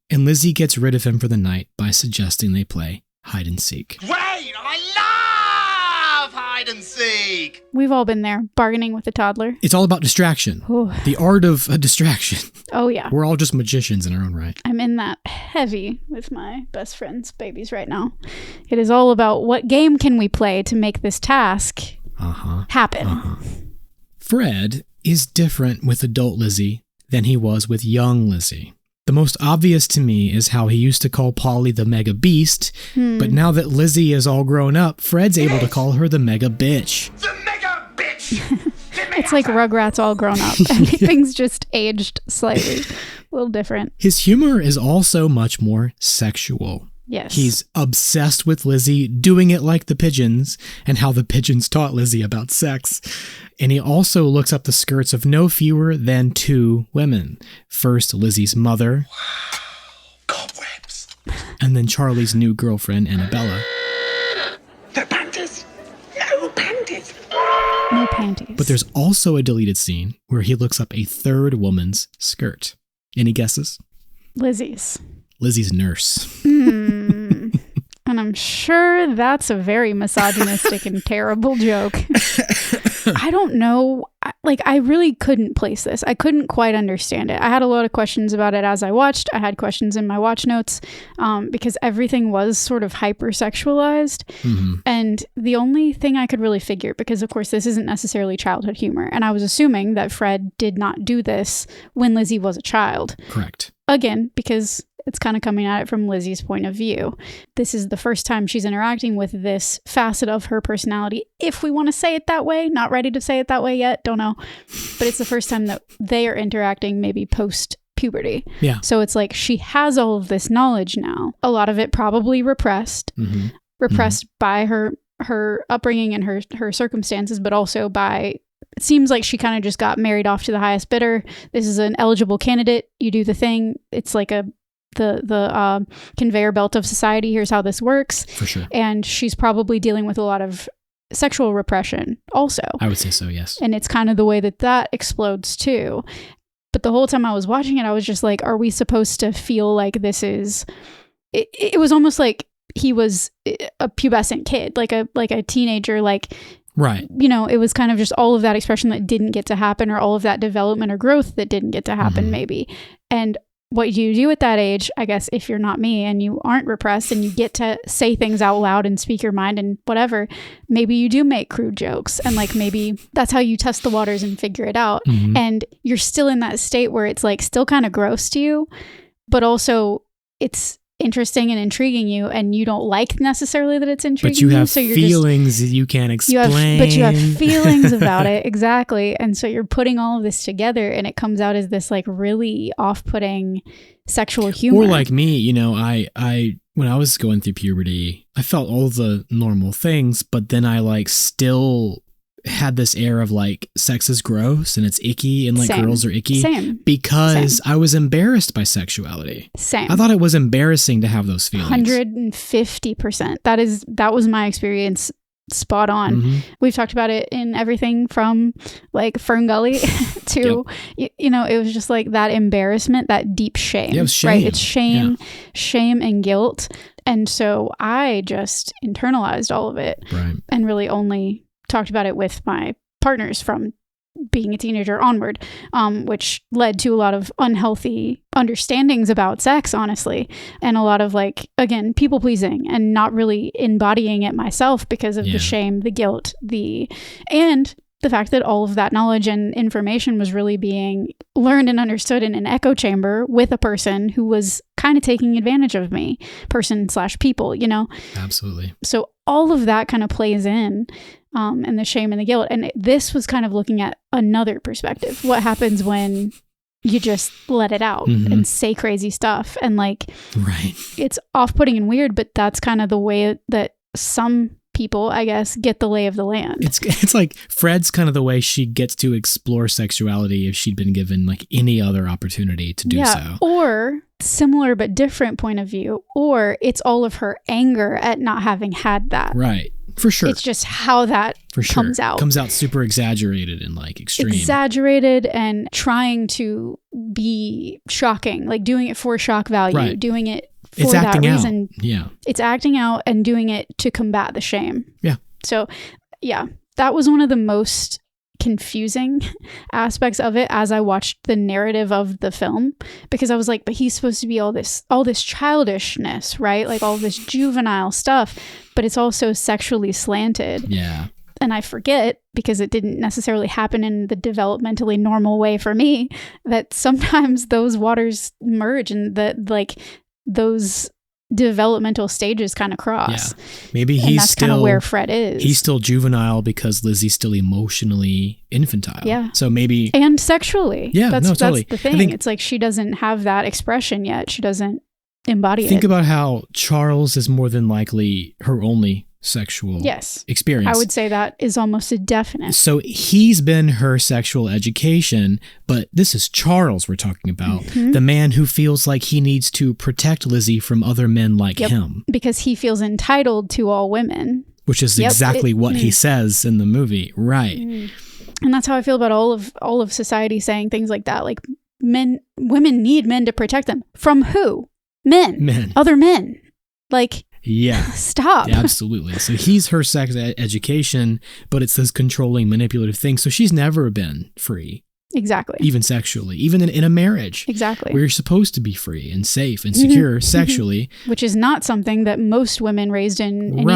B: And Lizzie gets rid of him for the night by suggesting they play hide and seek.
G: Great! I love hide and seek!
A: We've all been there, bargaining with a toddler.
B: It's all about distraction.
A: Ooh.
B: The art of a distraction.
A: Oh, yeah.
B: We're all just magicians in our own right.
A: I'm in that heavy with my best friend's babies right now. It is all about what game can we play to make this task happen.
B: Fred is different with adult Lizzie than he was with young Lizzie. The most obvious to me is how he used to call Polly the mega beast, but now that Lizzie is all grown up, Fred's able to call her the mega bitch.
G: The mega bitch!
A: It's like Rugrats all grown up. Everything's just aged slightly. A little different.
B: His humor is also much more sexual.
A: Yes.
B: He's obsessed with Lizzie, doing it like the pigeons, and how the pigeons taught Lizzie about sex. And he also looks up the skirts of no fewer than 2 women. First, Lizzie's mother.
G: Wow. Cobwebs.
B: And then Charlie's new girlfriend, Annabella.
G: No panties. No panties.
A: No panties.
B: But there's also a deleted scene where he looks up a 3rd woman's skirt. Any guesses?
A: Lizzie's
B: nurse.
A: And I'm sure that's a very misogynistic and terrible joke. I don't know. I really couldn't place this. I couldn't quite understand it. I had a lot of questions about it as I watched. I had questions in my watch notes because everything was sort of hypersexualized. And the only thing I could really figure, because of course this isn't necessarily childhood humor, and I was assuming that Fred did not do this when Lizzie was a child.
B: Correct.
A: Again, because it's kind of coming at it from Lizzie's point of view. This is the first time she's interacting with this facet of her personality, if we want to say it that way. Not ready to say it that way yet, don't know. But it's the first time that they are interacting maybe post-puberty.
B: Yeah.
A: So it's like she has all of this knowledge now. A lot of it probably repressed. Repressed by her upbringing and her circumstances, but also by... It seems like she kind of just got married off to the highest bidder. This is an eligible candidate. You do the thing. It's like the conveyor belt of society. Here's how this works.
B: For sure.
A: And she's probably dealing with a lot of sexual repression also.
B: I would say so, yes.
A: And it's kind of the way that explodes too. But the whole time I was watching it, I was just like, are we supposed to feel like this is... It was almost like he was a pubescent kid, like a teenager, like...
B: Right.
A: It was kind of just all of that expression that didn't get to happen, or all of that development or growth that didn't get to happen, maybe. And what you do at that age, I guess, if you're not me and you aren't repressed and you get to say things out loud and speak your mind and whatever, maybe you do make crude jokes, and like maybe that's how you test the waters and figure it out. And you're still in that state where it's like still kind of gross to you, but also it's interesting and intriguing you, and you don't like necessarily that it's intriguing.
B: But you have
A: so you're
B: feelings that you can't explain.
A: But you have feelings about it, exactly. And so you're putting all of this together, and it comes out as this like really off-putting sexual humor.
B: Or like me, I when I was going through puberty, I felt all the normal things, but then I like still had this air of like sex is gross and it's icky and like girls are icky because I was embarrassed by sexuality. I thought it was embarrassing to have those feelings.
A: 150%. That was my experience. Spot on. We've talked about it in everything from like Fern Gully to it was just like that embarrassment, that deep shame.
B: Yeah, it was shame.
A: Right? It's shame and guilt. And so I just internalized all of it and really only talked about it with my partners from being a teenager onward, which led to a lot of unhealthy understandings about sex, honestly, and a lot of like, again, people pleasing and not really embodying it myself because of the shame, the guilt, and the fact that all of that knowledge and information was really being learned and understood in an echo chamber with a person who was kind of taking advantage of me, person/people, you know?
B: Absolutely.
A: So all of that kind of plays in, and the shame and the guilt. And this was kind of looking at another perspective. What happens when you just let it out and say crazy stuff? And like,
B: right.
A: It's off-putting and weird, but that's kind of the way that some people, I guess, get the lay of the land.
B: It's like Fred's kind of the way she gets to explore sexuality if she'd been given like any other opportunity to do so.
A: Or similar but different point of view, or it's all of her anger at not having had that.
B: Right. For sure.
A: It's just how that comes out.
B: Comes out super exaggerated and like extreme.
A: Exaggerated and trying to be shocking, like doing it for shock value,
B: right.
A: Doing it for
B: it's
A: that
B: acting
A: reason.
B: Out. Yeah.
A: It's acting out and doing it to combat the shame.
B: Yeah.
A: So, yeah, that was one of the most confusing aspects of it as I watched the narrative of the film, because I was like, but he's supposed to be all this childishness, right? Like all this juvenile stuff, but it's also sexually slanted.
B: Yeah.
A: And I forget, because it didn't necessarily happen in the developmentally normal way for me, that sometimes those waters merge and those developmental stages kind of cross.
B: Yeah. Maybe
A: that's kind of where Fred is.
B: He's still juvenile because Lizzie's still emotionally infantile.
A: Yeah.
B: So maybe.
A: And sexually.
B: Yeah,
A: that's
B: totally.
A: That's the thing. It's like she doesn't have that expression yet. She doesn't embody it.
B: Think about how Charles is more than likely her only sexual experience.
A: I would say that is almost a definite.
B: So he's been her sexual education, but this is Charles we're talking about, the man who feels like he needs to protect Lizzie from other men like him.
A: Because he feels entitled to all women.
B: Which is exactly what he says in the movie. Right.
A: And that's how I feel about all of society saying things like that. Like women need men to protect them. From who? Men. Other men. Like,
B: yeah.
A: Stop.
B: Yeah, absolutely. So he's her sex education, but it's this controlling, manipulative thing. So she's never been free.
A: Exactly.
B: Even sexually, even in a marriage.
A: Exactly.
B: Where you're supposed to be free and safe and secure sexually.
A: Which is not something that most women raised in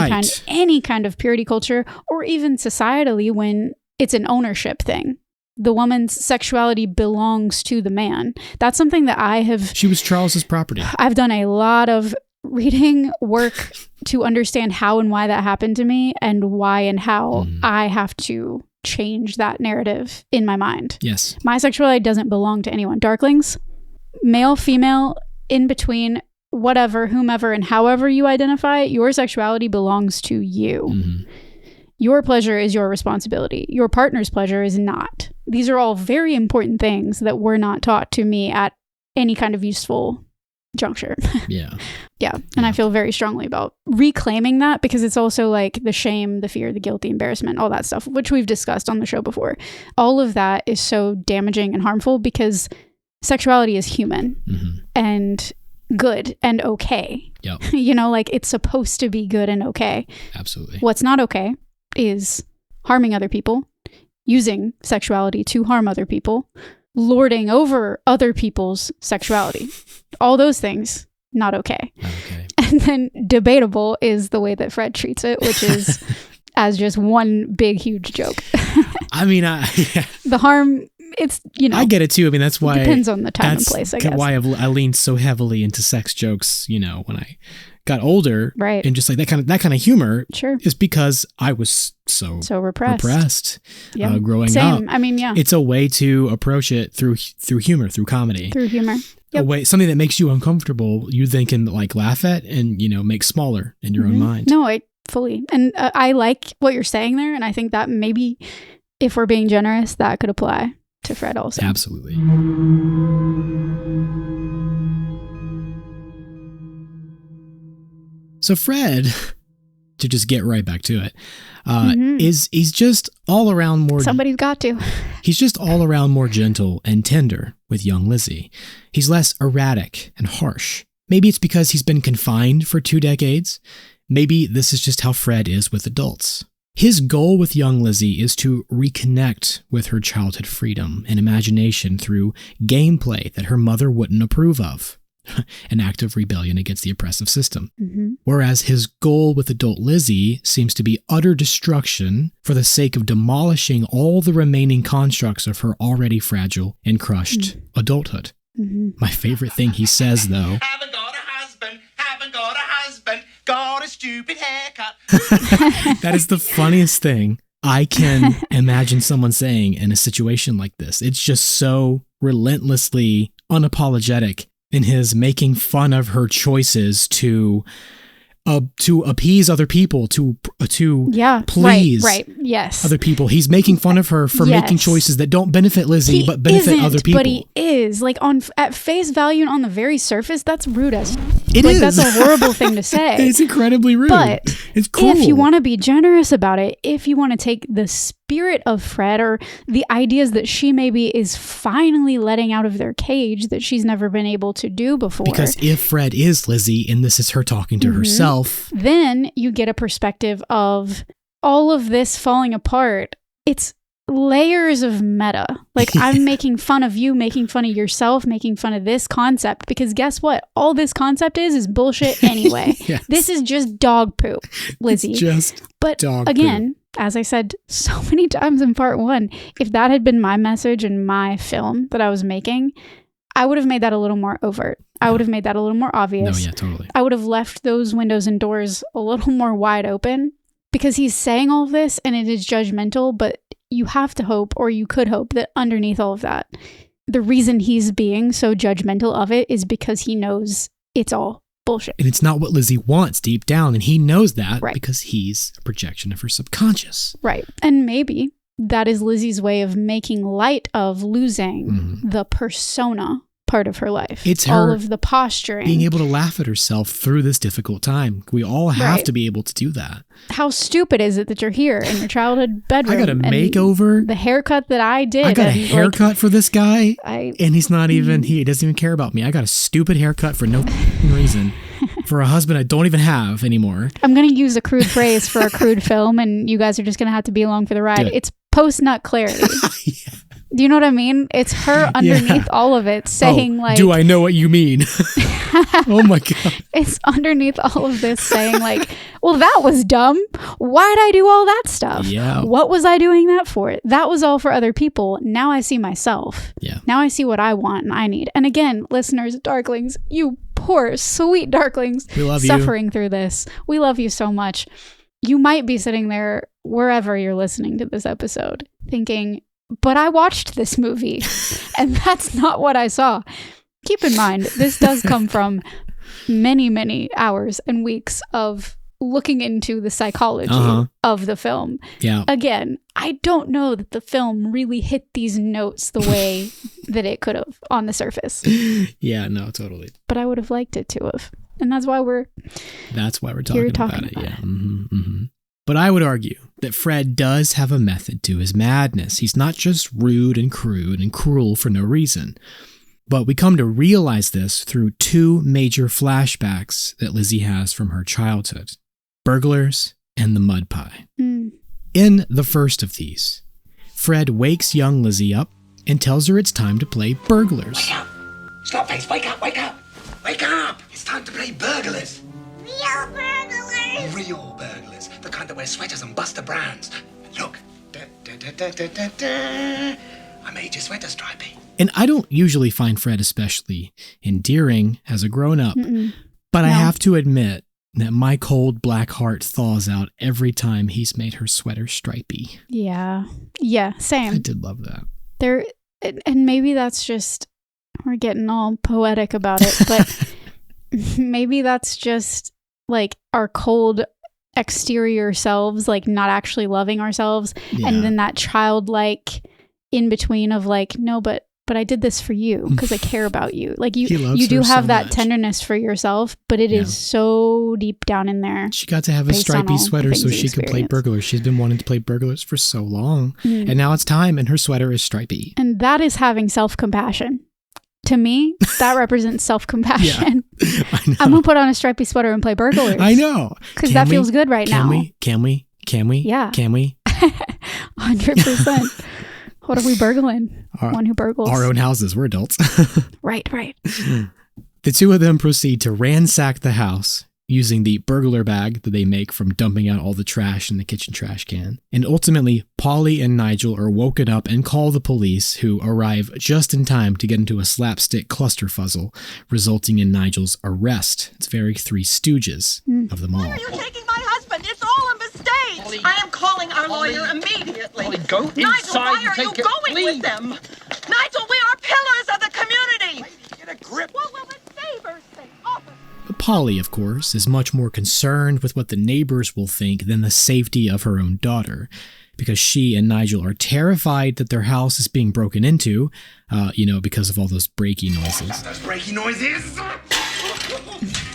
A: any kind of purity culture, or even societally when it's an ownership thing. The woman's sexuality belongs to the man. That's something that
B: She was Charles's property.
A: I've done a lot of reading work to understand how and why that happened to me, and why and how I have to change that narrative in my mind.
B: Yes.
A: My sexuality doesn't belong to anyone. Darklings, male, female, in between, whatever, whomever, and however you identify, your sexuality belongs to you. Your pleasure is your responsibility. Your partner's pleasure is not. These are all very important things that were not taught to me at any kind of useful juncture.
B: Yeah.
A: And I feel very strongly about reclaiming that, because it's also like the shame, the fear, the guilt, the embarrassment, all that stuff, which we've discussed on the show before. All of that is so damaging and harmful, because sexuality is human and good and okay.
B: Yep.
A: Like it's supposed to be good and okay.
B: Absolutely.
A: What's not okay is harming other people, using sexuality to harm other people, lording over other people's sexuality. All those things, not okay.
B: Okay.
A: And then debatable is the way that Fred treats it, which is as just one big, huge joke.
B: I mean,
A: the harm, it's,
B: I get it too. I mean, that's why.
A: Depends on the time and place, I guess.
B: Why I leaned so heavily into sex jokes, when I got older.
A: Right.
B: And just like that kind of humor.
A: Sure.
B: Is because I was so repressed growing up.
A: I mean, yeah.
B: It's a way to approach it through humor, through comedy.
A: Through humor.
B: Yep. A way, something that makes you uncomfortable, you then can like laugh at and, make smaller in your own mind.
A: No, I fully. And I like what you're saying there. And I think that maybe if we're being generous, that could apply to Fred also.
B: Absolutely. So Fred, to just get right back to it, he's just all around more.
A: Somebody's got to.
B: He's just all around more gentle and tender with young Lizzie. He's less erratic and harsh. Maybe it's because he's been confined for 2 decades. Maybe this is just how Fred is with adults. His goal with young Lizzie is to reconnect with her childhood freedom and imagination through gameplay that her mother wouldn't approve of. An act of rebellion against the oppressive system. Whereas his goal with adult Lizzie seems to be utter destruction for the sake of demolishing all the remaining constructs of her already fragile and crushed adulthood. My favorite thing he says, though,
G: Haven't got a husband, got a stupid haircut.
B: that is the funniest thing I can imagine someone saying in a situation like this. It's just so relentlessly unapologetic in his making fun of her choices to appease other people, to please
A: yes,
B: other people. He's making fun of her for making choices that don't benefit Lizzie but benefit other people.
A: But he is like at face value and on the very surface. That's rude as
B: it is.
A: That's a horrible thing to say.
B: It's incredibly rude.
A: But
B: it's cool.
A: If you want to be generous about it, if you want to take the spirit of Fred or the ideas that she maybe is finally letting out of their cage that she's never been able to do before.
B: Because if Fred is Lizzie and this is her talking to herself,
A: then you get a perspective of all of this falling apart. It's layers of meta. Like I'm making fun of you, making fun of yourself, making fun of this concept, because guess what? All this concept is bullshit anyway.
B: Yes.
A: This is just dog poop, Lizzie.
B: It's just
A: but
B: dog
A: again,
B: poop.
A: As I said so many times in part 1, if that had been my message in my film that I was making, I would have made that a little more overt. I would have made that a little more obvious.
B: No, yeah, totally.
A: I would have left those windows and doors a little more wide open, because he's saying all of this and it is judgmental, but you have to hope, or you could hope, that underneath all of that, the reason he's being so judgmental of it is because he knows it's all bullshit.
B: And it's not what Lizzie wants deep down, and he knows that
A: Right.
B: because he's a projection of her subconscious.
A: Right. And maybe that is Lizzie's way of making light of losing the persona part of her life.
B: It's
A: all
B: her
A: of the posturing.
B: being able to laugh at herself through this difficult time. We all have
A: Right.
B: to be able to do that.
A: How stupid is it that you're here in your childhood bedroom?
B: I got a
A: and
B: makeover.
A: The haircut that I did.
B: I got a
A: and,
B: haircut for this guy,
A: like,
B: and he's not even, he doesn't even care about me. I got a stupid haircut for no reason for a husband I don't even have anymore.
A: I'm going to use a crude phrase for a crude film, and you guys are just going to have to be along for the ride.
B: Good.
A: It's post-nut clarity.
B: Yeah.
A: Do you know what I mean? It's her underneath all of it saying like...
B: Do I know what you mean? Oh my God.
A: It's underneath all of this saying like, well, that was dumb. Why'd I do all that stuff?
B: Yeah.
A: What was I doing that for? That was all for other people. Now I see myself.
B: Yeah.
A: Now I see what I want and I need. And again, listeners, darklings, you poor, sweet darklings,
B: We love you.
A: suffering through this. We love you so much. You might be sitting there, wherever you're listening to this episode, thinking, but I watched this movie and that's not what I saw. Keep in mind, this does come from many, many hours and weeks of looking into the psychology of the film.
B: Yeah.
A: Again, I don't know that the film really hit these notes the way that it could have on the surface.
B: Yeah, no, totally.
A: But I would have liked it to have. And that's why we're
B: talking about it. Yeah. But I would argue that Fred does have a method to his madness. He's not just rude and crude and cruel for no reason. But we come to realize this through 2 major flashbacks that Lizzie has from her childhood: burglars and the mud pie. In the first of these, Fred wakes young Lizzie up and tells her it's time to play burglars.
G: Wake up! Stop, face! Wake up! Wake up! Wake up! It's time to play burglars.
I: Real burglars.
G: Real burglars. The kind that wear sweaters and bust the brands. Look. I made your sweater stripy.
B: And I don't usually find Fred especially endearing as a grown-up, but I have to admit that my cold black heart thaws out every time he's made her sweater stripy.
A: Yeah. Yeah, same.
B: I did love that.
A: And maybe that's just, we're getting all poetic about it, but maybe that's just like our cold exterior selves, like not actually loving ourselves.
B: Yeah.
A: And then that childlike in between of like, no, but I did this for you because I care about you. Like you do have
B: so
A: that
B: much.
A: tenderness for yourself, but it is so deep down in there.
B: She got to have a
A: based on
B: stripy
A: all
B: sweater
A: the
B: so
A: things
B: she
A: you
B: could play
A: experience.
B: burglars. She's been wanting to play burglars for so long. And now it's time, and her sweater is stripy.
A: And that is having self-compassion. To me, that represents self-compassion.
B: I know.
A: I'm going to put on a stripy sweater and play burglars.
B: I know.
A: Because
B: Can
A: that
B: we?
A: feels good right now.
B: Can we? Can we?
A: Yeah.
B: Can we?
A: 100%. What are we burgling? One who burgles.
B: Our own houses. We're adults.
A: Right.
B: The two of them proceed to ransack the house using the burglar bag that they make from dumping out all the trash in the kitchen trash can. And ultimately, Polly and Nigel are woken up and call the police, who arrive just in time to get into a slapstick clusterfuzzle, resulting in Nigel's arrest. It's very Three Stooges of them all.
H: Why are you taking my husband? It's all a mistake.
F: Polly.
H: I am calling our
F: Polly.
H: lawyer immediately.
F: Polly, go
H: Nigel,
F: inside
H: why
F: and
H: are you
F: take it,
H: going
F: please.
H: with them? Nigel, we are pillars of the community.
F: Get a grip.
H: What will the neighbors think?
B: Polly, of course, is much more concerned with what the neighbors will think than the safety of her own daughter, because she and Nigel are terrified that their house is being broken into, because of all those breaky noises.
G: Those breaky noises!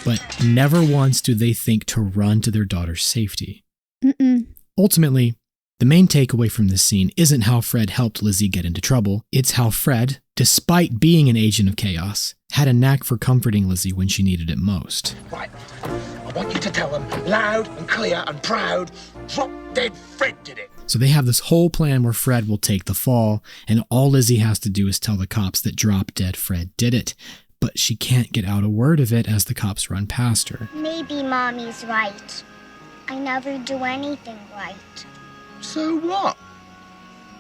B: But never once do they think to run to their daughter's safety. Ultimately, the main takeaway from this scene isn't how Fred helped Lizzie get into trouble. It's how Fred, despite being an agent of chaos, had a knack for comforting Lizzie when she needed it most.
G: Right. I want you to tell them, loud and clear and proud, Drop Dead Fred did it.
B: So they have this whole plan where Fred will take the fall, and all Lizzie has to do is tell the cops that Drop Dead Fred did it. But she can't get out a word of it as the cops run past her.
I: Maybe Mommy's right. I never do anything right.
G: So what?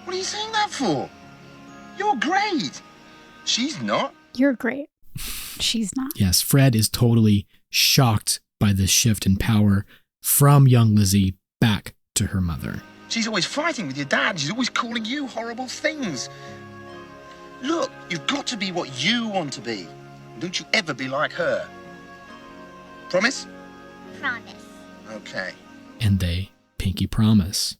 G: What are you saying that for? You're great. She's not.
A: You're great. She's not.
B: Yes, Fred is totally shocked by this shift in power from young Lizzie back to her mother.
G: She's always fighting with your dad. She's always calling you horrible things. Look, you've got to be what you want to be. Don't you ever be like her. Promise?
I: Promise.
G: Okay.
B: And they pinky promise.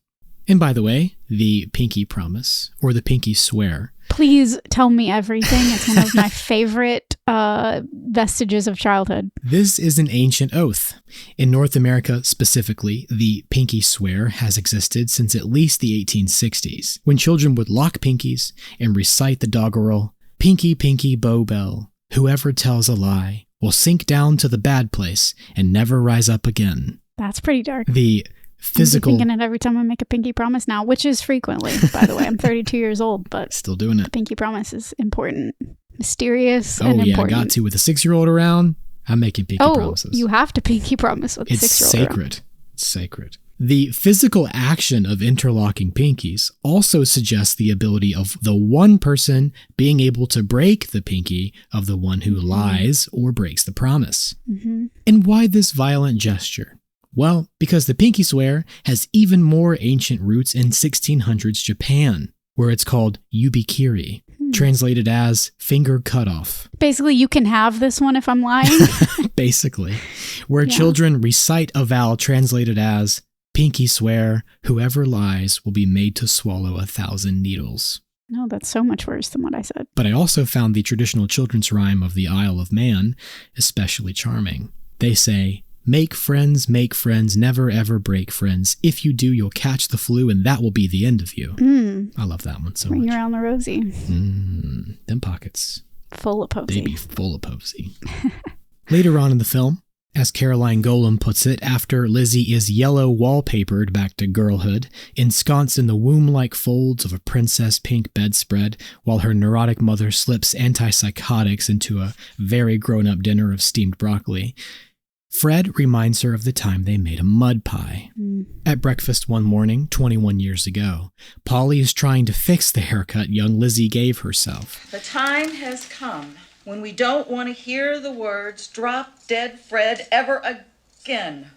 B: And by the way, the pinky promise, or the pinky swear.
A: Please tell me everything. It's one of my favorite vestiges of childhood.
B: This is an ancient oath. In North America specifically, the pinky swear has existed since at least the 1860s, when children would lock pinkies and recite the doggerel, "Pinky, pinky, bow bell, whoever tells a lie will sink down to the bad place and never rise up again."
A: That's pretty dark.
B: The physical...
A: I'm thinking it every time I make a pinky promise now, which is frequently, by the way. I'm 32 years old, but
B: still doing it.
A: A pinky promise is important, mysterious,
B: and
A: important.
B: Oh yeah, I got to. With a 6-year-old around, I'm making pinky promises.
A: You have to pinky promise with a 6-year-old
B: around. It's sacred. The physical action of interlocking pinkies also suggests the ability of the one person being able to break the pinky of the one who lies or breaks the promise. And why this violent gesture? Well, because the pinky swear has even more ancient roots in 1600s Japan, where it's called yubikiri, translated as finger cutoff.
A: Basically, you can have this one if I'm lying.
B: Basically, where children recite a vow translated as pinky swear, whoever lies will be made to swallow 1,000 needles.
A: No, that's so much worse than what I said.
B: But I also found the traditional children's rhyme of the Isle of Man especially charming. They say, make friends, never ever break friends. If you do, you'll catch the flu and that will be the end of you. I love that one so much.
A: Ring around the rosy.
B: Them pockets.
A: Full of posy.
B: They be full of posy. Later on in the film, as Caroline Golem puts it, after Lizzie is yellow wallpapered back to girlhood, ensconced in the womb-like folds of a princess pink bedspread, while her neurotic mother slips antipsychotics into a very grown-up dinner of steamed broccoli, Fred reminds her of the time they made a mud pie. At breakfast one morning, 21 years ago, Polly is trying to fix the haircut young Lizzie gave herself.
H: The time has come when we don't want to hear the words "Drop Dead Fred" ever again.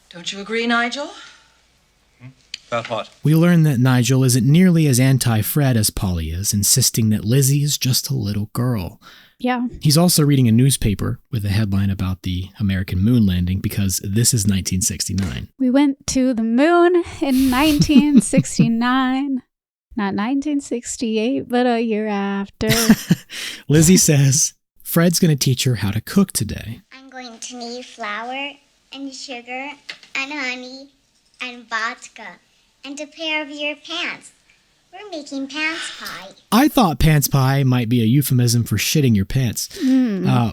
H: Don't you agree, Nigel?
D: About what?
B: We learn that Nigel isn't nearly as anti-Fred as Polly is, insisting that Lizzie is just a little girl.
A: Yeah.
B: He's also reading a newspaper with a headline about the American moon landing because this is 1969.
A: We went to the moon in 1969. Not 1968, but a year after.
B: Lizzie says Fred's going to teach her how to cook today.
I: I'm going to need flour and sugar and honey and vodka and a pair of your pants. We're making pants pie.
B: I thought pants pie might be a euphemism for shitting your pants,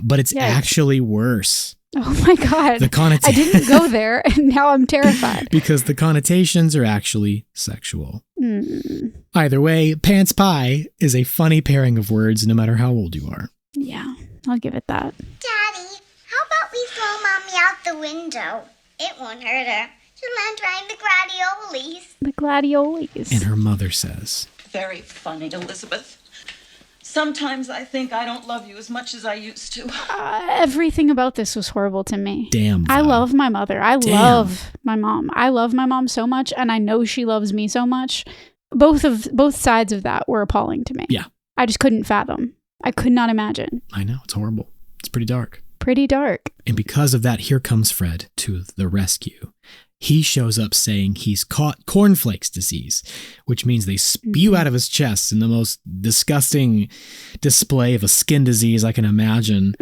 B: but it's actually worse.
A: Oh my God.
B: The
A: I didn't go there and now I'm terrified.
B: because the connotations are actually sexual.
A: Mm,
B: Either way, pants pie is a funny pairing of words no matter how old you are.
A: yeah, I'll give it that.
I: Daddy, how about we throw Mommy out the window? It won't hurt her. She'll land right in the gladioles.
A: The gladioles.
B: And her mother says,
H: Very funny, Elizabeth. Sometimes I think I don't love you as much as I used to.
A: Everything about this was horrible to me.
B: damn.
A: I
B: Val.
A: love my mother. I
B: Damn.
A: love my mom. I love my mom so much, and I know she loves me so much. Both sides of that were appalling to me.
B: Yeah.
A: I just couldn't fathom. I could not imagine.
B: I know, it's horrible. It's pretty dark.
A: Pretty dark.
B: And because of that, here comes Fred to the rescue. He shows up saying he's caught cornflakes disease, which means they spew out of his chest in the most disgusting display of a skin disease I can imagine.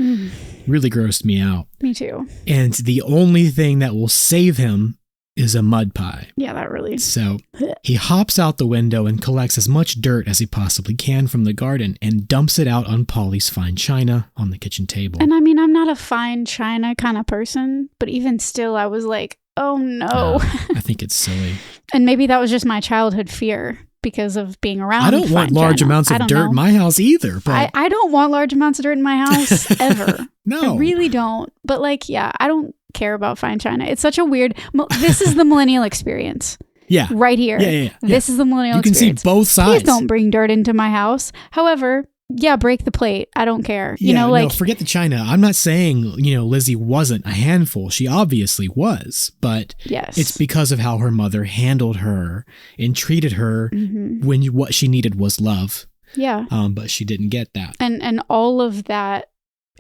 B: Really grossed me out.
A: Me too.
B: And the only thing that will save him is a mud pie.
A: Yeah, that really.
B: So he hops out the window and collects as much dirt as he possibly can from the garden and dumps it out on Polly's fine china on the kitchen table.
A: And I mean, I'm not a fine china kind of person, but even still, I was like, oh no.
B: I think it's silly.
A: And maybe that was just my childhood fear because of being around.
B: I don't want
A: fine
B: large
A: china.
B: amounts
A: I
B: of
A: don't
B: dirt
A: know.
B: in my house either. But
A: I don't want large amounts of dirt in my house ever.
B: No.
A: I really don't. But like, yeah, I don't care about fine china. It's such a weird, this is the millennial experience.
B: Yeah.
A: Right here.
B: Yeah.
A: This is the millennial
B: You can
A: experience.
B: see both sides.
A: Please don't bring dirt into my house. However, yeah, break the plate. I don't care. You
B: Yeah,
A: know, like,
B: no, forget the china. I'm not saying, Lizzie wasn't a handful. She obviously was, but
A: yes.
B: it's because of how her mother handled her and treated her when what she needed was love.
A: Yeah.
B: But she didn't get that.
A: And all of that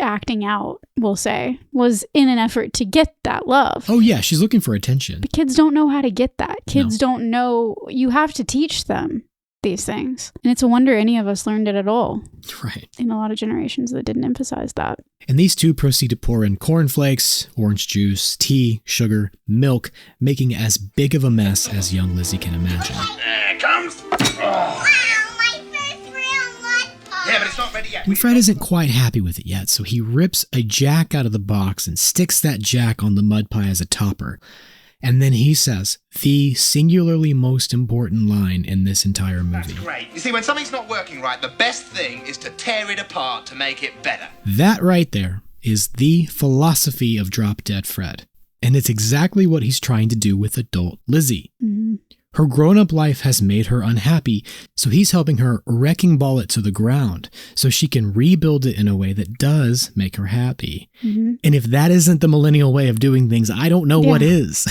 A: acting out, we'll say, was in an effort to get that love.
B: Oh yeah, she's looking for attention.
A: But kids don't know how to get that. Kids don't know. You have to teach them these things. And it's a wonder any of us learned it at all.
B: Right.
A: In a lot of generations that didn't emphasize that.
B: And these two proceed to pour in cornflakes, orange juice, tea, sugar, milk, making as big of a mess as young Lizzie can imagine.
G: There it comes.
I: Wow, my first real mud pie.
G: Yeah, but it's not ready yet.
B: And Fred isn't quite happy with it yet, so he rips a jack out of the box and sticks that jack on the mud pie as a topper. And then he says the singularly most important line in this entire movie.
G: That's great. You see, when something's not working right, the best thing is to tear it apart to make it better.
B: That right there is the philosophy of Drop Dead Fred. And it's exactly what he's trying to do with adult Lizzie.
A: Mm-hmm.
B: Her grown-up life has made her unhappy, so he's helping her wrecking ball it to the ground so she can rebuild it in a way that does make her happy.
A: Mm-hmm.
B: And if that isn't the millennial way of doing things, I don't know what is.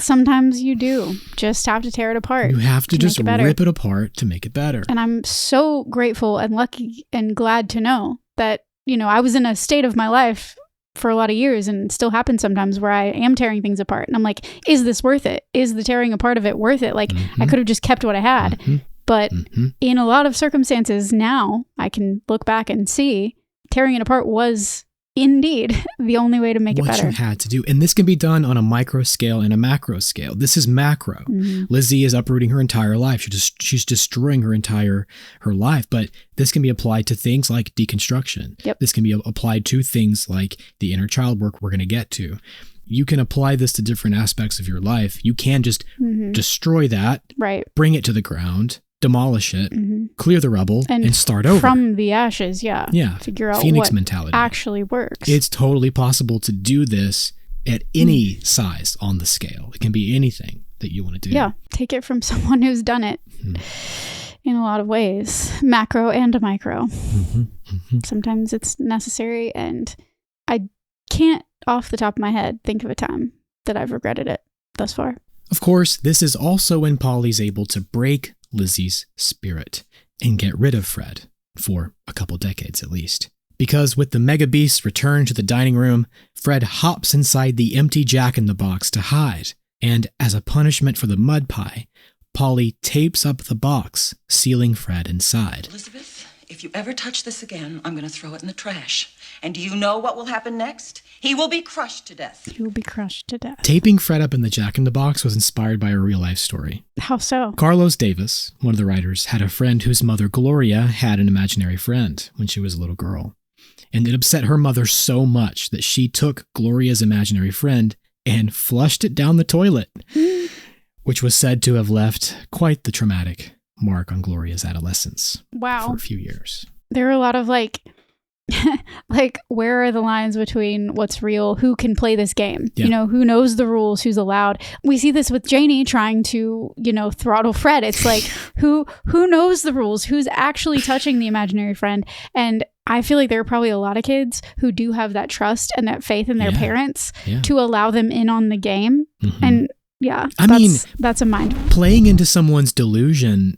A: Sometimes you do just have to tear it apart.
B: You have to just
A: make it better.
B: rip it apart to make it better.
A: And I'm so grateful and lucky and glad to know that, I was in a state of my life for a lot of years, and it still happens sometimes where I am tearing things apart. And I'm like, is this worth it? Is the tearing apart of it worth it? Like, I could have just kept what I had. But in a lot of circumstances now, I can look back and see tearing it apart was indeed the only way to make it better.
B: What you had to do. And this can be done on a micro scale and a macro scale. This is macro. Lizzie is uprooting her entire life. She's destroying her life. But this can be applied to things like deconstruction.
A: Yep.
B: This can be applied to things like the inner child work we're going to get to. You can apply this to different aspects of your life. You can just destroy that,
A: right?
B: Bring it to the ground, demolish it, clear the rubble, and start over.
A: From the ashes, yeah. Figure out
B: Phoenix
A: what
B: mentality
A: actually works.
B: It's totally possible to do this at any size on the scale. It can be anything that you want to do.
A: Yeah, take it from someone who's done it in a lot of ways, macro and micro. Sometimes it's necessary, and I can't, off the top of my head, think of a time that I've regretted it thus far.
B: Of course, this is also when Polly's able to break Lizzie's spirit and get rid of Fred, for a couple decades at least. Because with the Mega Beast's return to the dining room, Fred hops inside the empty Jack-in-the-Box to hide, and as a punishment for the mud pie, Polly tapes up the box, sealing Fred inside.
H: Elizabeth, if you ever touch this again, I'm going to throw it in the trash. And do you know what will happen next? He will be crushed to death.
A: He will be crushed to death.
B: Taping Fred up in the Jack-in-the-Box was inspired by a real-life story.
A: How so?
B: Carlos Davis, one of the writers, had a friend whose mother, Gloria, had an imaginary friend when she was a little girl. And it upset her mother so much that she took Gloria's imaginary friend and flushed it down the toilet, which was said to have left quite the traumatic mark on Gloria's adolescence.
A: Wow.
B: For a few years.
A: There are a lot of like where are the lines between what's real, who can play this game, who knows the rules, who's allowed. We see this with Janie trying to, throttle Fred. It's like, who knows the rules, who's actually touching the imaginary friend. And I feel like there are probably a lot of kids who do have that trust and that faith in their parents to allow them in on the game. Mm-hmm. And that's a mind.
B: Playing into someone's delusion,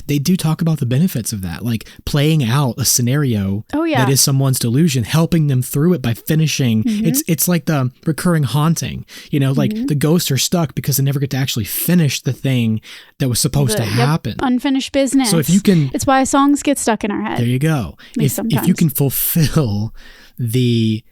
B: they do talk about the benefits of that, like playing out a scenario that is someone's delusion, helping them through it by finishing. Mm-hmm. It's like the recurring haunting, like the ghosts are stuck because they never get to actually finish the thing that was supposed to happen.
A: Unfinished business.
B: So if you can,
A: it's why songs get stuck in our head.
B: There you go. If you can fulfill the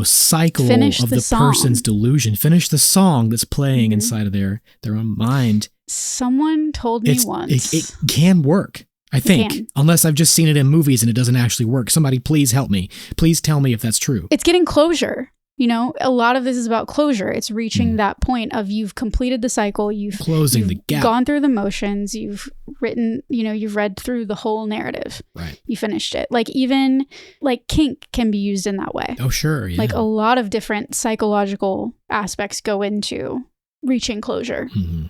B: cycle
A: finish
B: of the person's delusion, finish the song that's playing inside of their own mind.
A: Someone told me once.
B: It can work, I think, unless I've just seen it in movies and it doesn't actually work. Somebody please help me. Please tell me if that's true.
A: It's getting closure. A lot of this is about closure. It's reaching that point of you've completed the cycle. You've
B: the gap.
A: Gone through the motions. You've written, you've read through the whole narrative.
B: Right.
A: You finished it. Like even like kink can be used in that way.
B: Oh, sure. Yeah.
A: Like a lot of different psychological aspects go into reaching closure. Mm-hmm.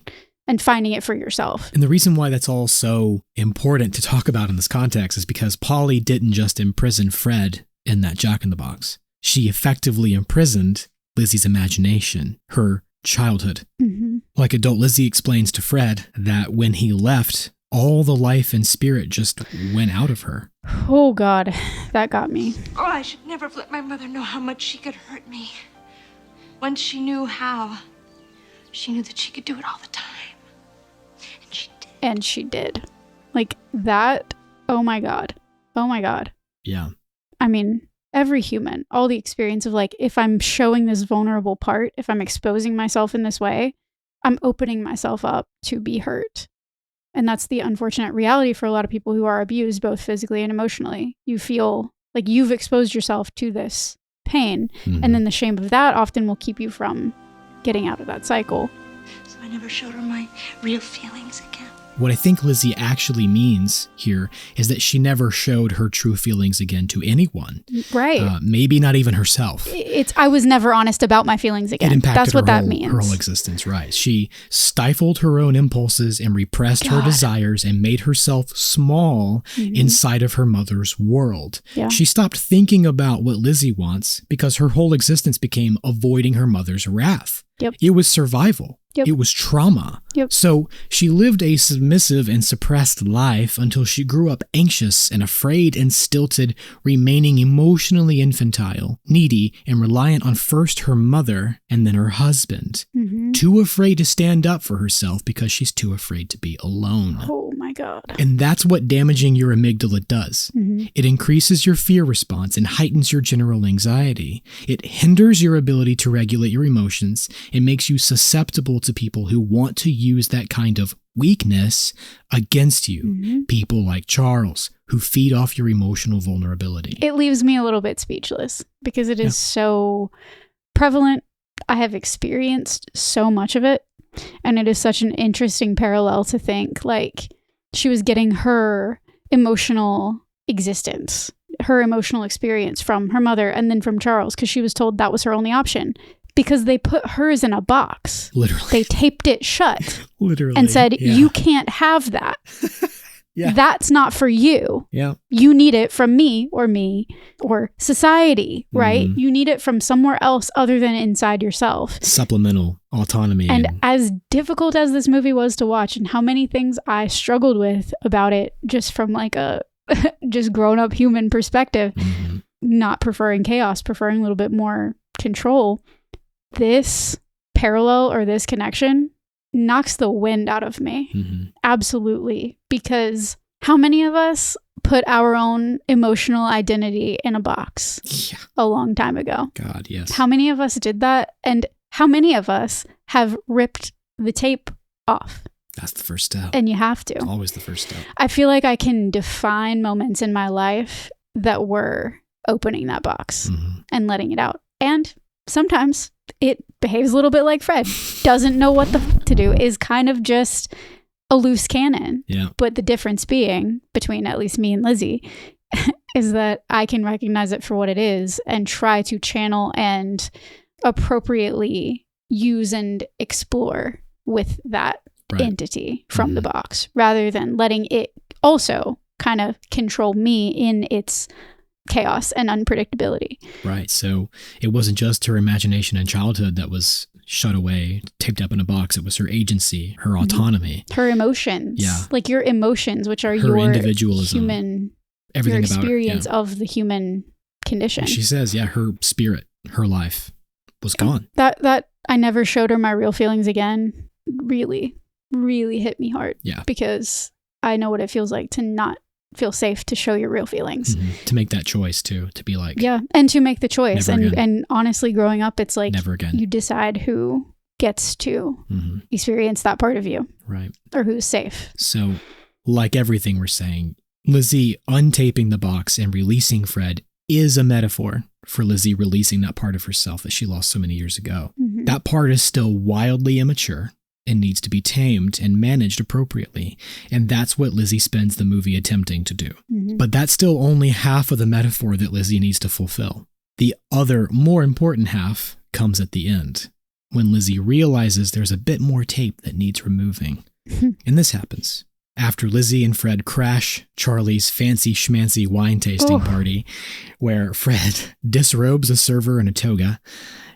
A: And finding it for yourself.
B: And the reason why that's all so important to talk about in this context is because Polly didn't just imprison Fred in that Jack in the Box. She effectively imprisoned Lizzie's imagination, her childhood. Mm-hmm. Like adult Lizzie explains to Fred that when he left, all the life and spirit just went out of her.
A: Oh God, that got me.
C: Oh, I should never have let my mother know how much she could hurt me. Once she knew how, she knew that she could do it all the time.
A: And she did. Like that. Oh my God. Oh my God.
B: Yeah.
A: I mean, every human, all the experience of like, if I'm showing this vulnerable part, if I'm exposing myself in this way, I'm opening myself up to be hurt. And that's the unfortunate reality for a lot of people who are abused, both physically and emotionally. You feel like you've exposed yourself to this pain. Mm-hmm. And then the shame of that often will keep you from getting out of that cycle.
C: So I never showed her my real feelings again.
B: What I think Lizzie actually means here is that she never showed her true feelings again to anyone.
A: Right.
B: Maybe not even herself.
A: I was never honest about my feelings again.
B: It impacted
A: That's what that means.
B: Her whole existence, right. She stifled her own impulses and repressed her desires and made herself small inside of her mother's world. Yeah. She stopped thinking about what Lizzie wants because her whole existence became avoiding her mother's wrath.
A: Yep.
B: It was survival.
A: Yep.
B: It was trauma.
A: Yep.
B: So she lived a submissive and suppressed life until she grew up anxious and afraid and stilted, remaining emotionally infantile, needy, and reliant on first her mother and then her husband. Mm-hmm. Too afraid to stand up for herself because she's too afraid to be alone.
A: Oh my God.
B: And that's what damaging your amygdala does. Mm-hmm. It increases your fear response and heightens your general anxiety. It hinders your ability to regulate your emotions. It makes you susceptible to people who want to use that kind of weakness against you. Mm-hmm. People like Charles, who feed off your emotional vulnerability.
A: It leaves me a little bit speechless because it is so prevalent. I have experienced so much of it. And it is such an interesting parallel to think like she was getting her emotional existence, her emotional experience from her mother and then from Charles because she was told that was her only option. Because they put hers in a box.
B: Literally.
A: They taped it shut.
B: Literally.
A: And said, you can't have that.
B: Yeah.
A: That's not for you.
B: Yeah.
A: You need it from me or society, right? Mm-hmm. You need it from somewhere else other than inside yourself.
B: Supplemental autonomy.
A: And as difficult as this movie was to watch and how many things I struggled with about it just from like a just grown up human perspective, not preferring chaos, preferring a little bit more control. This parallel or this connection knocks the wind out of me. Mm-hmm. Absolutely. Because how many of us put our own emotional identity in a box a long time ago?
B: God, yes.
A: How many of us did that? And how many of us have ripped the tape off?
B: That's the first step.
A: And you have to.
B: It's always the first step.
A: I feel like I can define moments in my life that were opening that box and letting it out. And sometimes it behaves a little bit like Fred. Doesn't know what to do, is kind of just a loose cannon.
B: Yeah.
A: But the difference being between at least me and Lizzie is that I can recognize it for what it is and try to channel and appropriately use and explore with that entity from the box, rather than letting it also kind of control me in its chaos and unpredictability.
B: Right. So it wasn't just her imagination and childhood that was shut away, taped up in a box. It was her agency, her autonomy,
A: her emotions.
B: Yeah.
A: Like your emotions, which are
B: her
A: your
B: individualism,
A: human,
B: everything
A: your experience
B: about it.
A: of the human condition.
B: She says, her spirit, her life was gone.
A: That I never showed her my real feelings again really, really hit me hard.
B: Yeah.
A: Because I know what it feels like to not feel safe to show your real feelings.
B: To make that choice too, to be like,
A: and to make the choice.
B: Never again.
A: And honestly, growing up, it's like
B: never again.
A: You decide who gets to experience that part of you.
B: Right.
A: Or who's safe.
B: So, like everything we're saying, Lizzie untaping the box and releasing Fred is a metaphor for Lizzie releasing that part of herself that she lost so many years ago. That part is still wildly immature and needs to be tamed and managed appropriately. And that's what Lizzie spends the movie attempting to do. But that's still only half of the metaphor that Lizzie needs to fulfill. The other, more important half comes at the end, when Lizzie realizes there's a bit more tape that needs removing. And this happens after Lizzie and Fred crash Charlie's fancy schmancy wine tasting party, where Fred disrobes a server in a toga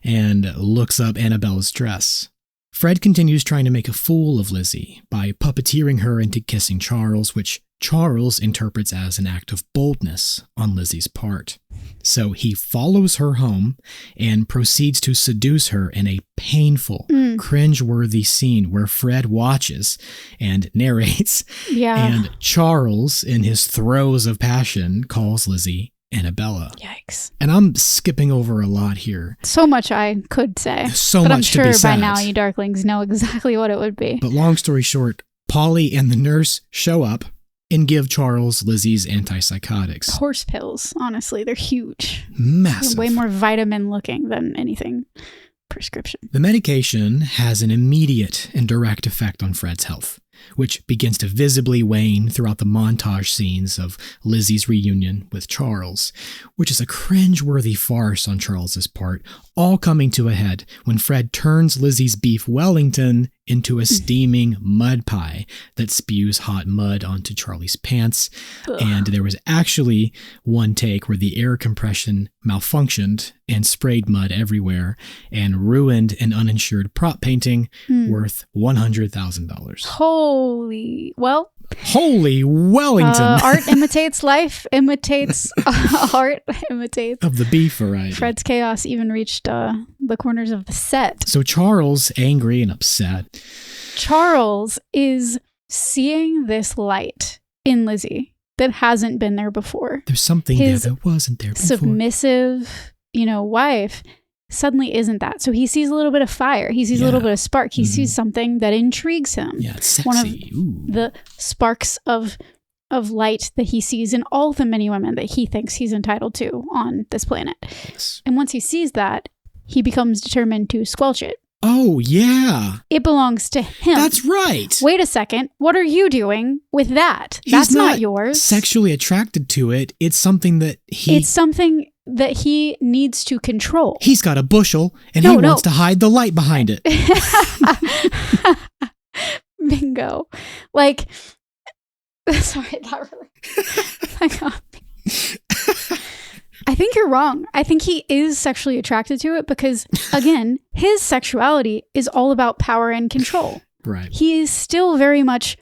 B: and looks up Annabella's dress. Fred continues trying to make a fool of Lizzie by puppeteering her into kissing Charles, which Charles interprets as an act of boldness on Lizzie's part. So he follows her home and proceeds to seduce her in a painful, cringe-worthy scene where Fred watches and narrates, and Charles, in his throes of passion, calls Lizzie Annabella.
A: Yikes.
B: And I'm skipping over a lot here.
A: So much I could say.
B: So
A: but
B: much
A: I'm sure
B: to be said.
A: by now you darklings know exactly what it would be.
B: But long story short, Polly and the nurse show up and give Charles Lizzie's antipsychotics.
A: Horse pills, honestly, they're huge.
B: Massive.
A: Way more vitamin looking than anything prescription.
B: The medication has an immediate and direct effect on Fred's health, which begins to visibly wane throughout the montage scenes of Lizzie's reunion with Charles, which is a cringe-worthy farce on Charles's part, all coming to a head when Fred turns Lizzie's beef Wellington into a steaming mud pie that spews hot mud onto Charlie's pants. And there was actually one take where the air compression malfunctioned and sprayed mud everywhere and ruined an uninsured prop painting worth $100,000. Holy Wellington!
A: Art imitates life, imitates art, imitates.
B: Of the beef variety.
A: Fred's chaos even reached the corners of the set.
B: So Charles, angry and upset.
A: Charles is seeing this light in Lizzie that hasn't been there before.
B: There's something
A: His
B: there that wasn't there before.
A: Submissive, wife suddenly isn't that. So he sees a little bit of fire. He sees a little bit of spark. He sees something that intrigues him.
B: Yeah, it's sexy.
A: One of the sparks of light that he sees in all the many women that he thinks he's entitled to on this planet.
B: Yes.
A: And once he sees that, he becomes determined to squelch it.
B: Oh, yeah.
A: It belongs to him.
B: That's right.
A: Wait a second. What are you doing with that?
B: He's
A: That's not yours.
B: Sexually attracted to it. It's something that
A: It's something that he needs to control.
B: He's got a bushel and he wants to hide the light behind it.
A: Bingo. Like, sorry, that really. I got me. I think you're wrong. I think he is sexually attracted to it because, again, his sexuality is all about power and control.
B: Right.
A: He is still very much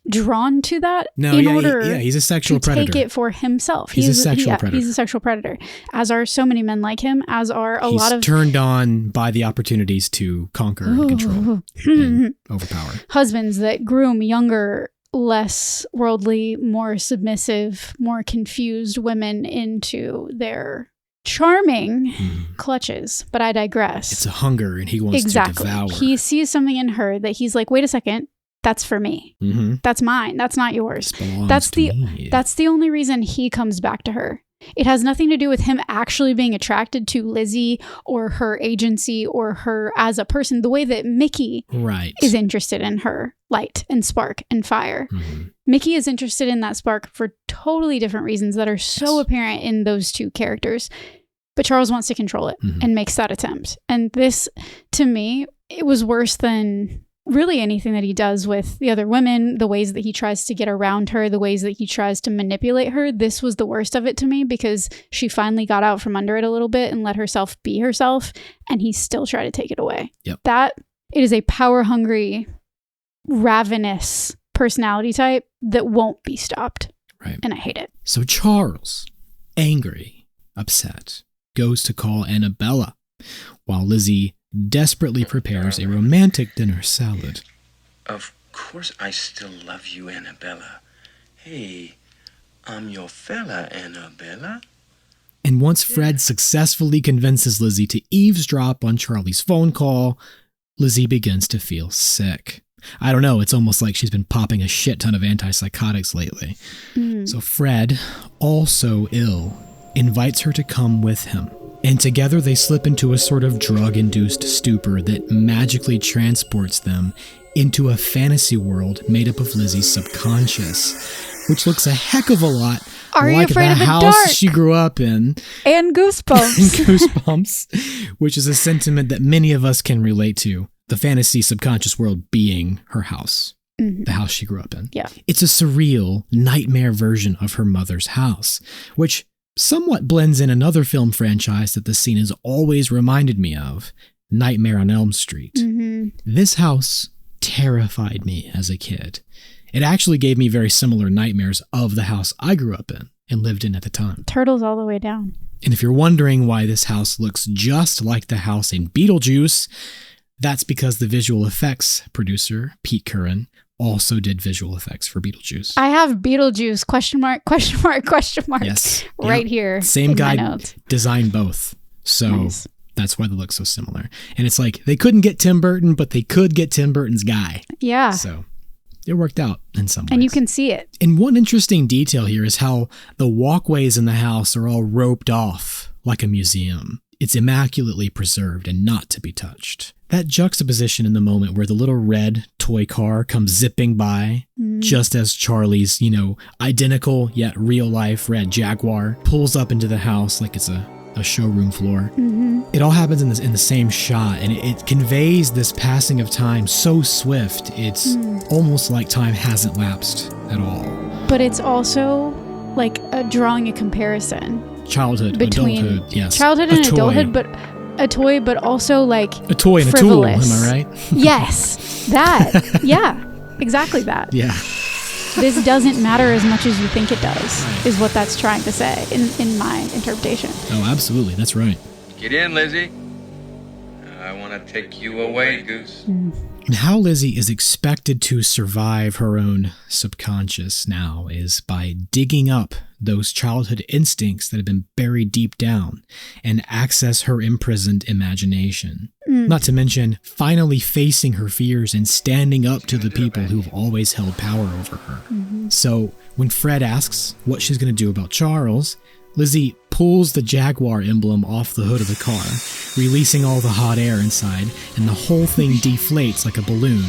A: drawn to that
B: he's a sexual
A: to
B: predator.
A: take it for himself.
B: He's a sexual predator.
A: He's a sexual predator, as are so many men like him, as are a lot of...
B: He's turned on by the opportunities to conquer and control and overpower.
A: Husbands that groom younger, less worldly, more submissive, more confused women into their charming clutches. But I digress.
B: It's a hunger and he wants to devour.
A: He sees something in her that he's like, wait a second, that's for me. That's mine. That's not yours. That's the only reason he comes back to her. It has nothing to do with him actually being attracted to Lizzie or her agency or her as a person, the way that Mickey is interested in her light and spark and fire. Mickey is interested in that spark for totally different reasons that are so apparent in those two characters. But Charles wants to control it and makes that attempt. And this, to me, it was worse than really anything that he does with the other women, the ways that he tries to get around her, the ways that he tries to manipulate her. This was the worst of it to me because she finally got out from under it a little bit and let herself be herself, and he still tried to take it away. That, it is a power-hungry, ravenous personality type that won't be stopped. And I hate it.
B: So Charles, angry, upset, goes to call Annabella, while Lizzie desperately prepares a romantic dinner salad.
D: Of course I still love you, Annabella. Hey, I'm your fella, Annabella.
B: And once Fred successfully convinces Lizzie to eavesdrop on Charlie's phone call, Lizzie begins to feel sick. I don't know, it's almost like she's been popping a shit ton of antipsychotics lately. So Fred, also ill, invites her to come with him. And together they slip into a sort of drug-induced stupor that magically transports them into a fantasy world made up of Lizzie's subconscious, which looks a heck of a lot like the house she grew up in.
A: And Goosebumps.
B: Goosebumps, which is a sentiment that many of us can relate to. The fantasy subconscious world being her house, the house she grew up in. It's a surreal, nightmare version of her mother's house, which somewhat blends in another film franchise that the scene has always reminded me of, Nightmare on Elm Street. This house terrified me as a kid. It actually gave me very similar nightmares of the house I grew up in and lived in at the time.
A: Turtles all the way down.
B: And if you're wondering why this house looks just like the house in Beetlejuice, that's because the visual effects producer, Pete Curran, also did visual effects for Beetlejuice.
A: I have Beetlejuice question mark
B: yes.
A: right here.
B: Same guy designed both. So that's why they look so similar. And it's like they couldn't get Tim Burton, but they could get Tim Burton's guy.
A: Yeah.
B: So it worked out in some ways.
A: And you can see it.
B: And one interesting detail here is how the walkways in the house are all roped off like a museum. It's immaculately preserved and not to be touched. That juxtaposition in the moment where the little red toy car comes zipping by, just as Charlie's, identical yet real-life red Jaguar pulls up into the house like it's a showroom floor. It all happens in the same shot, and it conveys this passing of time so swift, it's almost like time hasn't lapsed at all.
A: But it's also like drawing a comparison.
B: Childhood,
A: between
B: adulthood, yes.
A: Childhood and adulthood, but a toy, but also like
B: a toy and
A: frivolous.
B: A tool, am I right?
A: Yes, that. Yeah, exactly that.
B: Yeah.
A: This doesn't matter as much as you think it does, is what that's trying to say in my interpretation.
B: Oh, absolutely. That's right.
D: Get in, Lizzie. I want to take you away, Goose.
B: And how Lizzie is expected to survive her own subconscious now is by digging up those childhood instincts that have been buried deep down and access her imprisoned imagination. Not to mention finally facing her fears and standing up to the people who've always held power over her. So when Fred asks what she's going to do about Charles, Lizzie pulls the Jaguar emblem off the hood of the car, releasing all the hot air inside, and the whole thing deflates like a balloon,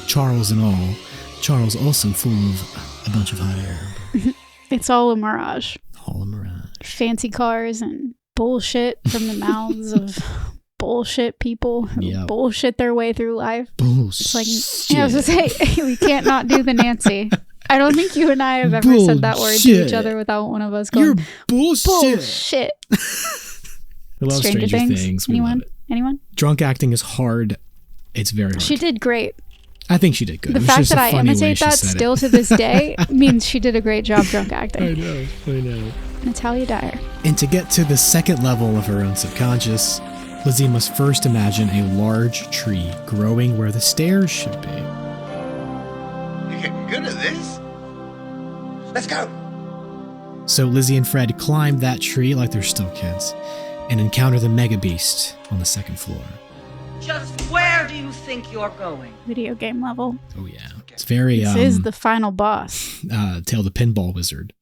B: Charles and all. Charles also full of a bunch of hot air.
A: It's all a mirage.
B: All a mirage.
A: Fancy cars and bullshit from the mouths of bullshit people who bullshit their way through life.
B: Bullshit.
A: It's like, I was going to say, we can't not do the Nancy. I don't think you and I have ever said that word to each other without one of us going,
B: "You're bullshit."
A: Bullshit.
B: We love Stranger Things. We love it.
A: Anyone?
B: Drunk acting is hard. It's very hard.
A: She did great.
B: I think she did good.
A: The fact that I imitate that still to this day means she did a great job drunk acting.
B: I know.
A: Natalia Dyer.
B: And to get to the second level of her own subconscious, Lizzie must first imagine a large tree growing where the stairs should be.
G: You're getting good at this. Let's go.
B: So Lizzie and Fred climb that tree like they're still kids and encounter the mega beast on the second floor.
H: Just where do you think you're going?
A: Video game level.
B: Oh yeah. It's very
A: This is the final boss.
B: Tail the Pinball Wizard.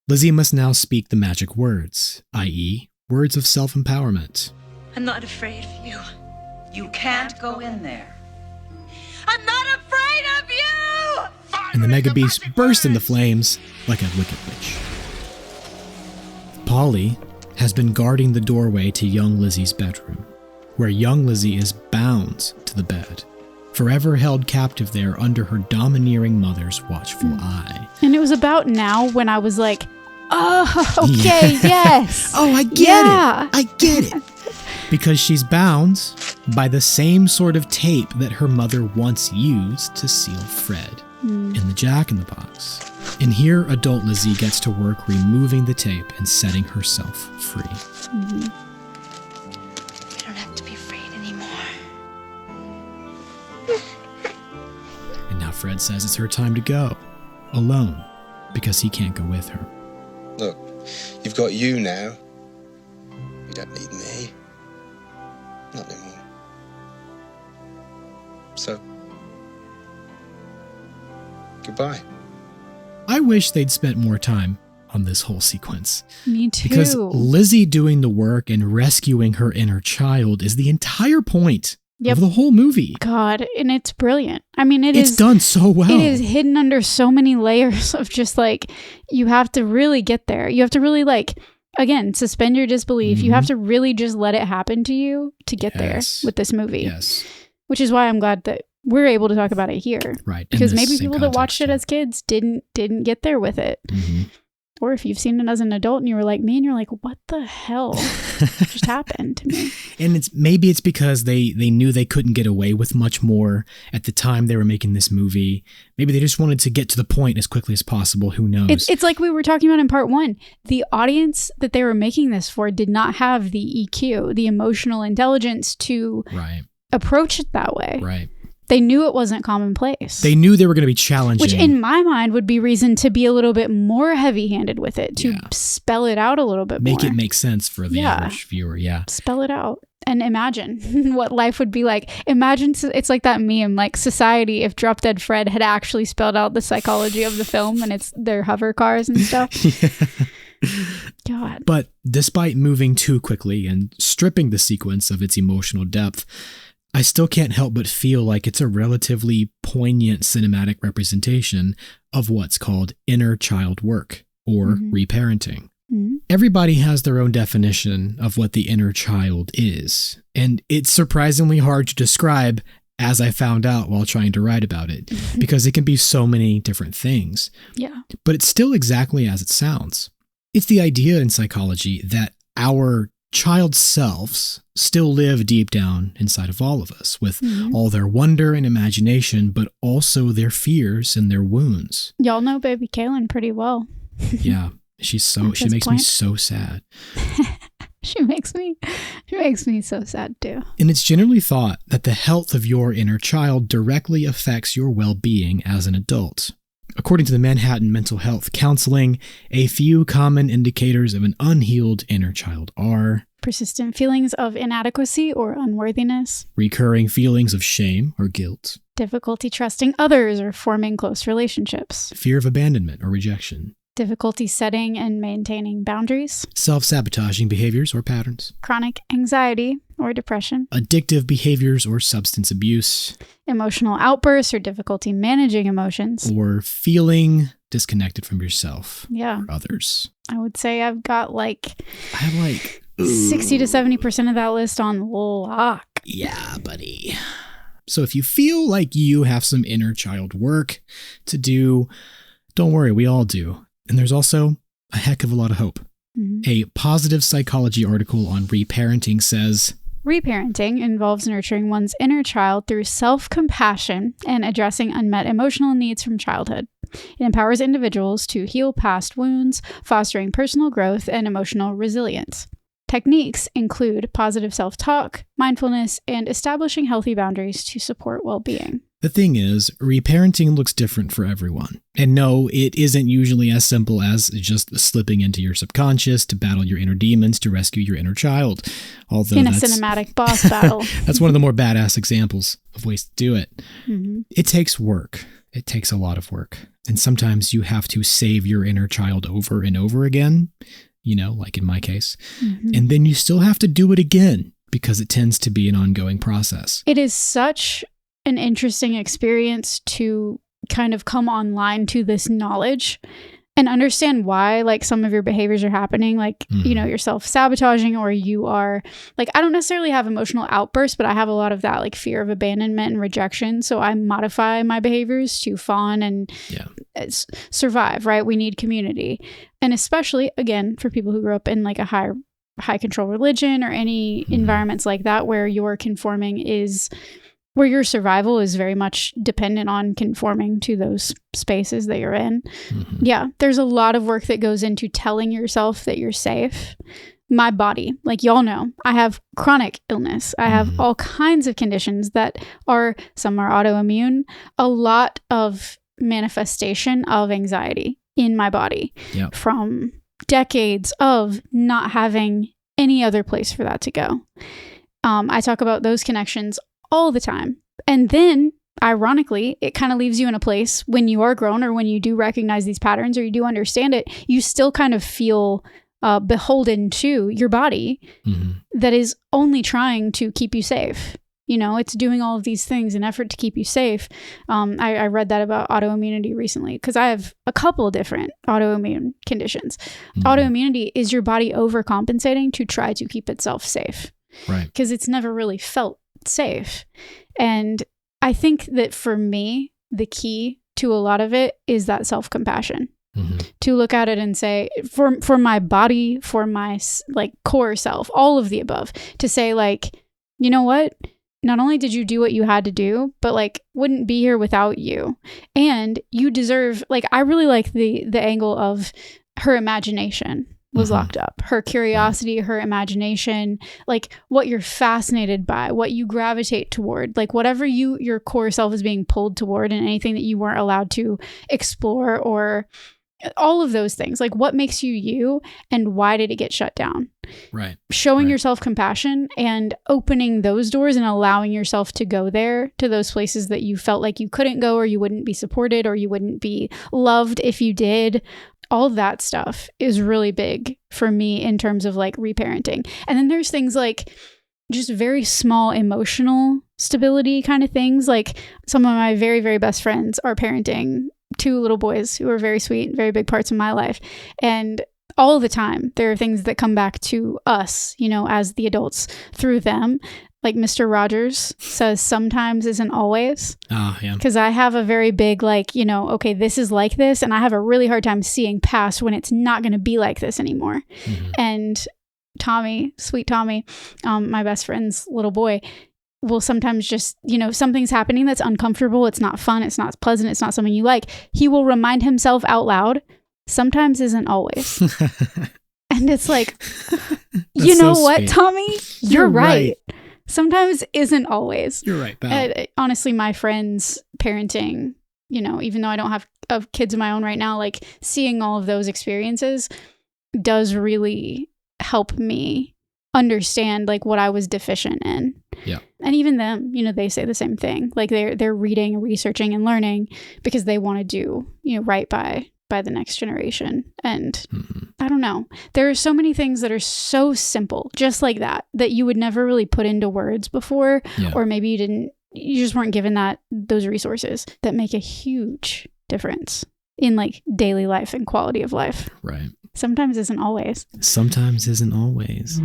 B: Lizzie must now speak the magic words, i.e., words of self-empowerment.
C: I'm not afraid of you.
H: You can't go in there.
C: I'm not afraid of you!
B: And the mega beast burst into flames like a wicked witch. Polly has been guarding the doorway to young Lizzie's bedroom, where young Lizzie is bound to the bed, forever held captive there under her domineering mother's watchful eye.
A: And it was about now when I was like, oh, okay, yes.
B: Oh, I get it. I get it. Because she's bound by the same sort of tape that her mother once used to seal Fred in the Jack-in-the-Box. And here, adult Lizzie gets to work removing the tape and setting herself free.
C: You don't have to be afraid anymore.
B: And now Fred says it's her time to go, alone, because he can't go with her.
D: Look, you've got you now. You don't need me. Not anymore. So, goodbye.
B: I wish they'd spent more time on this whole sequence.
A: Me too.
B: Because Lizzie doing the work and rescuing her inner child is the entire point of the whole movie.
A: God, and it's brilliant. I mean,
B: it's done so well.
A: It is hidden under so many layers of just like, you have to really get there. You have to really like, again, suspend your disbelief. You have to really just let it happen to you to get there with this movie.
B: Yes.
A: Which is why I'm glad that we're able to talk about it here.
B: Right.
A: Because maybe people that watched it as kids didn't get there with it. Or if you've seen it as an adult and you were like me and you're like, what the hell just happened to me?
B: And maybe it's because they knew they couldn't get away with much more at the time they were making this movie. Maybe they just wanted to get to the point as quickly as possible. Who knows?
A: It's like we were talking about in part one. The audience that they were making this for did not have the EQ, the emotional intelligence to approach it that way.
B: Right.
A: They knew it wasn't commonplace.
B: They knew they were going to be challenging.
A: Which in my mind would be reason to be a little bit more heavy-handed with it, to spell it out a little bit more.
B: Make it make sense for the average viewer,
A: Spell it out. And imagine what life would be like. Imagine, it's like that meme, like Society, if Drop Dead Fred had actually spelled out the psychology of the film and it's their hover cars and stuff. God.
B: But despite moving too quickly and stripping the sequence of its emotional depth, I still can't help but feel like it's a relatively poignant cinematic representation of what's called inner child work or reparenting. Everybody has their own definition of what the inner child is, and it's surprisingly hard to describe, as I found out while trying to write about it, because it can be so many different things.
A: Yeah.
B: But it's still exactly as it sounds. It's the idea in psychology that our child selves still live deep down inside of all of us with all their wonder and imagination, but also their fears and their wounds.
A: Y'all know baby Kaylin pretty well.
B: Yeah. She makes me so sad.
A: She makes me so sad too.
B: And it's generally thought that the health of your inner child directly affects your well-being as an adult. According to the Manhattan Mental Health Counseling, a few common indicators of an unhealed inner child are
A: persistent feelings of inadequacy or unworthiness,
B: recurring feelings of shame or guilt,
A: difficulty trusting others or forming close relationships,
B: fear of abandonment or rejection,
A: difficulty setting and maintaining boundaries,
B: self-sabotaging behaviors or patterns,
A: chronic anxiety or depression,
B: addictive behaviors or substance abuse,
A: emotional outbursts or difficulty managing emotions,
B: or feeling disconnected from yourself or others.
A: I would say I have
B: 60
A: to 70% of that list on lock.
B: Yeah, buddy. So if you feel like you have some inner child work to do, don't worry, we all do. And there's also a heck of a lot of hope. A positive psychology article on reparenting says,
A: reparenting involves nurturing one's inner child through self-compassion and addressing unmet emotional needs from childhood. It empowers individuals to heal past wounds, fostering personal growth and emotional resilience. Techniques include positive self-talk, mindfulness, and establishing healthy boundaries to support well-being.
B: The thing is, reparenting looks different for everyone. And no, it isn't usually as simple as just slipping into your subconscious to battle your inner demons to rescue your inner child. Although
A: in a cinematic boss battle.
B: That's one of the more badass examples of ways to do it. It takes work. It takes a lot of work. And sometimes you have to save your inner child over and over again, like in my case. And then you still have to do it again because it tends to be an ongoing process.
A: It is such an interesting experience to kind of come online to this knowledge and understand why like some of your behaviors are happening, like, you're self-sabotaging, or you are like, I don't necessarily have emotional outbursts, but I have a lot of that like fear of abandonment and rejection. So I modify my behaviors to fawn and survive, right? We need community. And especially, again, for people who grew up in like a high control religion or any environments like that, where your where your survival is very much dependent on conforming to those spaces that you're in. Yeah, there's a lot of work that goes into telling yourself that you're safe. My body, like y'all know, I have chronic illness. I have all kinds of conditions that some are autoimmune, a lot of manifestation of anxiety in my body from decades of not having any other place for that to go. I talk about those connections all the time. And then, ironically, it kind of leaves you in a place when you are grown, or when you do recognize these patterns, or you do understand it, you still kind of feel beholden to your body that is only trying to keep you safe. It's doing all of these things in effort to keep you safe. I read that about autoimmunity recently, because I have a couple of different autoimmune conditions. Autoimmunity is your body overcompensating to try to keep itself safe.
B: Right.
A: Because it's never really felt safe. And I think that for me, the key to a lot of it is that self-compassion. To look at it and say, for my body, for my like core self, all of the above, to say like, you know what? Not only did you do what you had to do, but like wouldn't be here without you. And you deserve, like, I really like the angle of her imagination was locked up. Her curiosity, her imagination, like what you're fascinated by, what you gravitate toward, like whatever your core self is being pulled toward, and anything that you weren't allowed to explore, or all of those things, like what makes you you, and why did it get shut down?
B: Right.
A: Showing yourself compassion and opening those doors and allowing yourself to go there, to those places that you felt like you couldn't go, or you wouldn't be supported, or you wouldn't be loved if you did. All of that stuff is really big for me in terms of like reparenting. And then there's things like just very small emotional stability kind of things. Like some of my very, very best friends are parenting 2 little boys who are very sweet, very big parts of my life. And all the time, there are things that come back to us, as the adults through them. Like Mr. Rogers says, sometimes isn't always. Yeah. Because I have a very big, like, okay, this is like this. And I have a really hard time seeing past when it's not going to be like this anymore. And Tommy, sweet Tommy, my best friend's little boy, will sometimes just, something's happening that's uncomfortable. It's not fun. It's not pleasant. It's not something you like. He will remind himself out loud, sometimes isn't always. And it's like, you know what,
B: sweet.
A: Tommy? You're right. Sometimes isn't always.
B: You're right, pal.
A: Honestly, my friends parenting, even though I don't have kids of my own right now, like seeing all of those experiences does really help me understand like what I was deficient in.
B: Yeah.
A: And even them, they say the same thing. Like they're reading, researching, and learning because they want to do, right by the next generation. And I don't know. There are so many things that are so simple, just like that you would never really put into words before, or maybe you just weren't given those resources, that make a huge difference in like daily life and quality of life.
B: Right.
A: Sometimes isn't always.
B: Sometimes isn't always.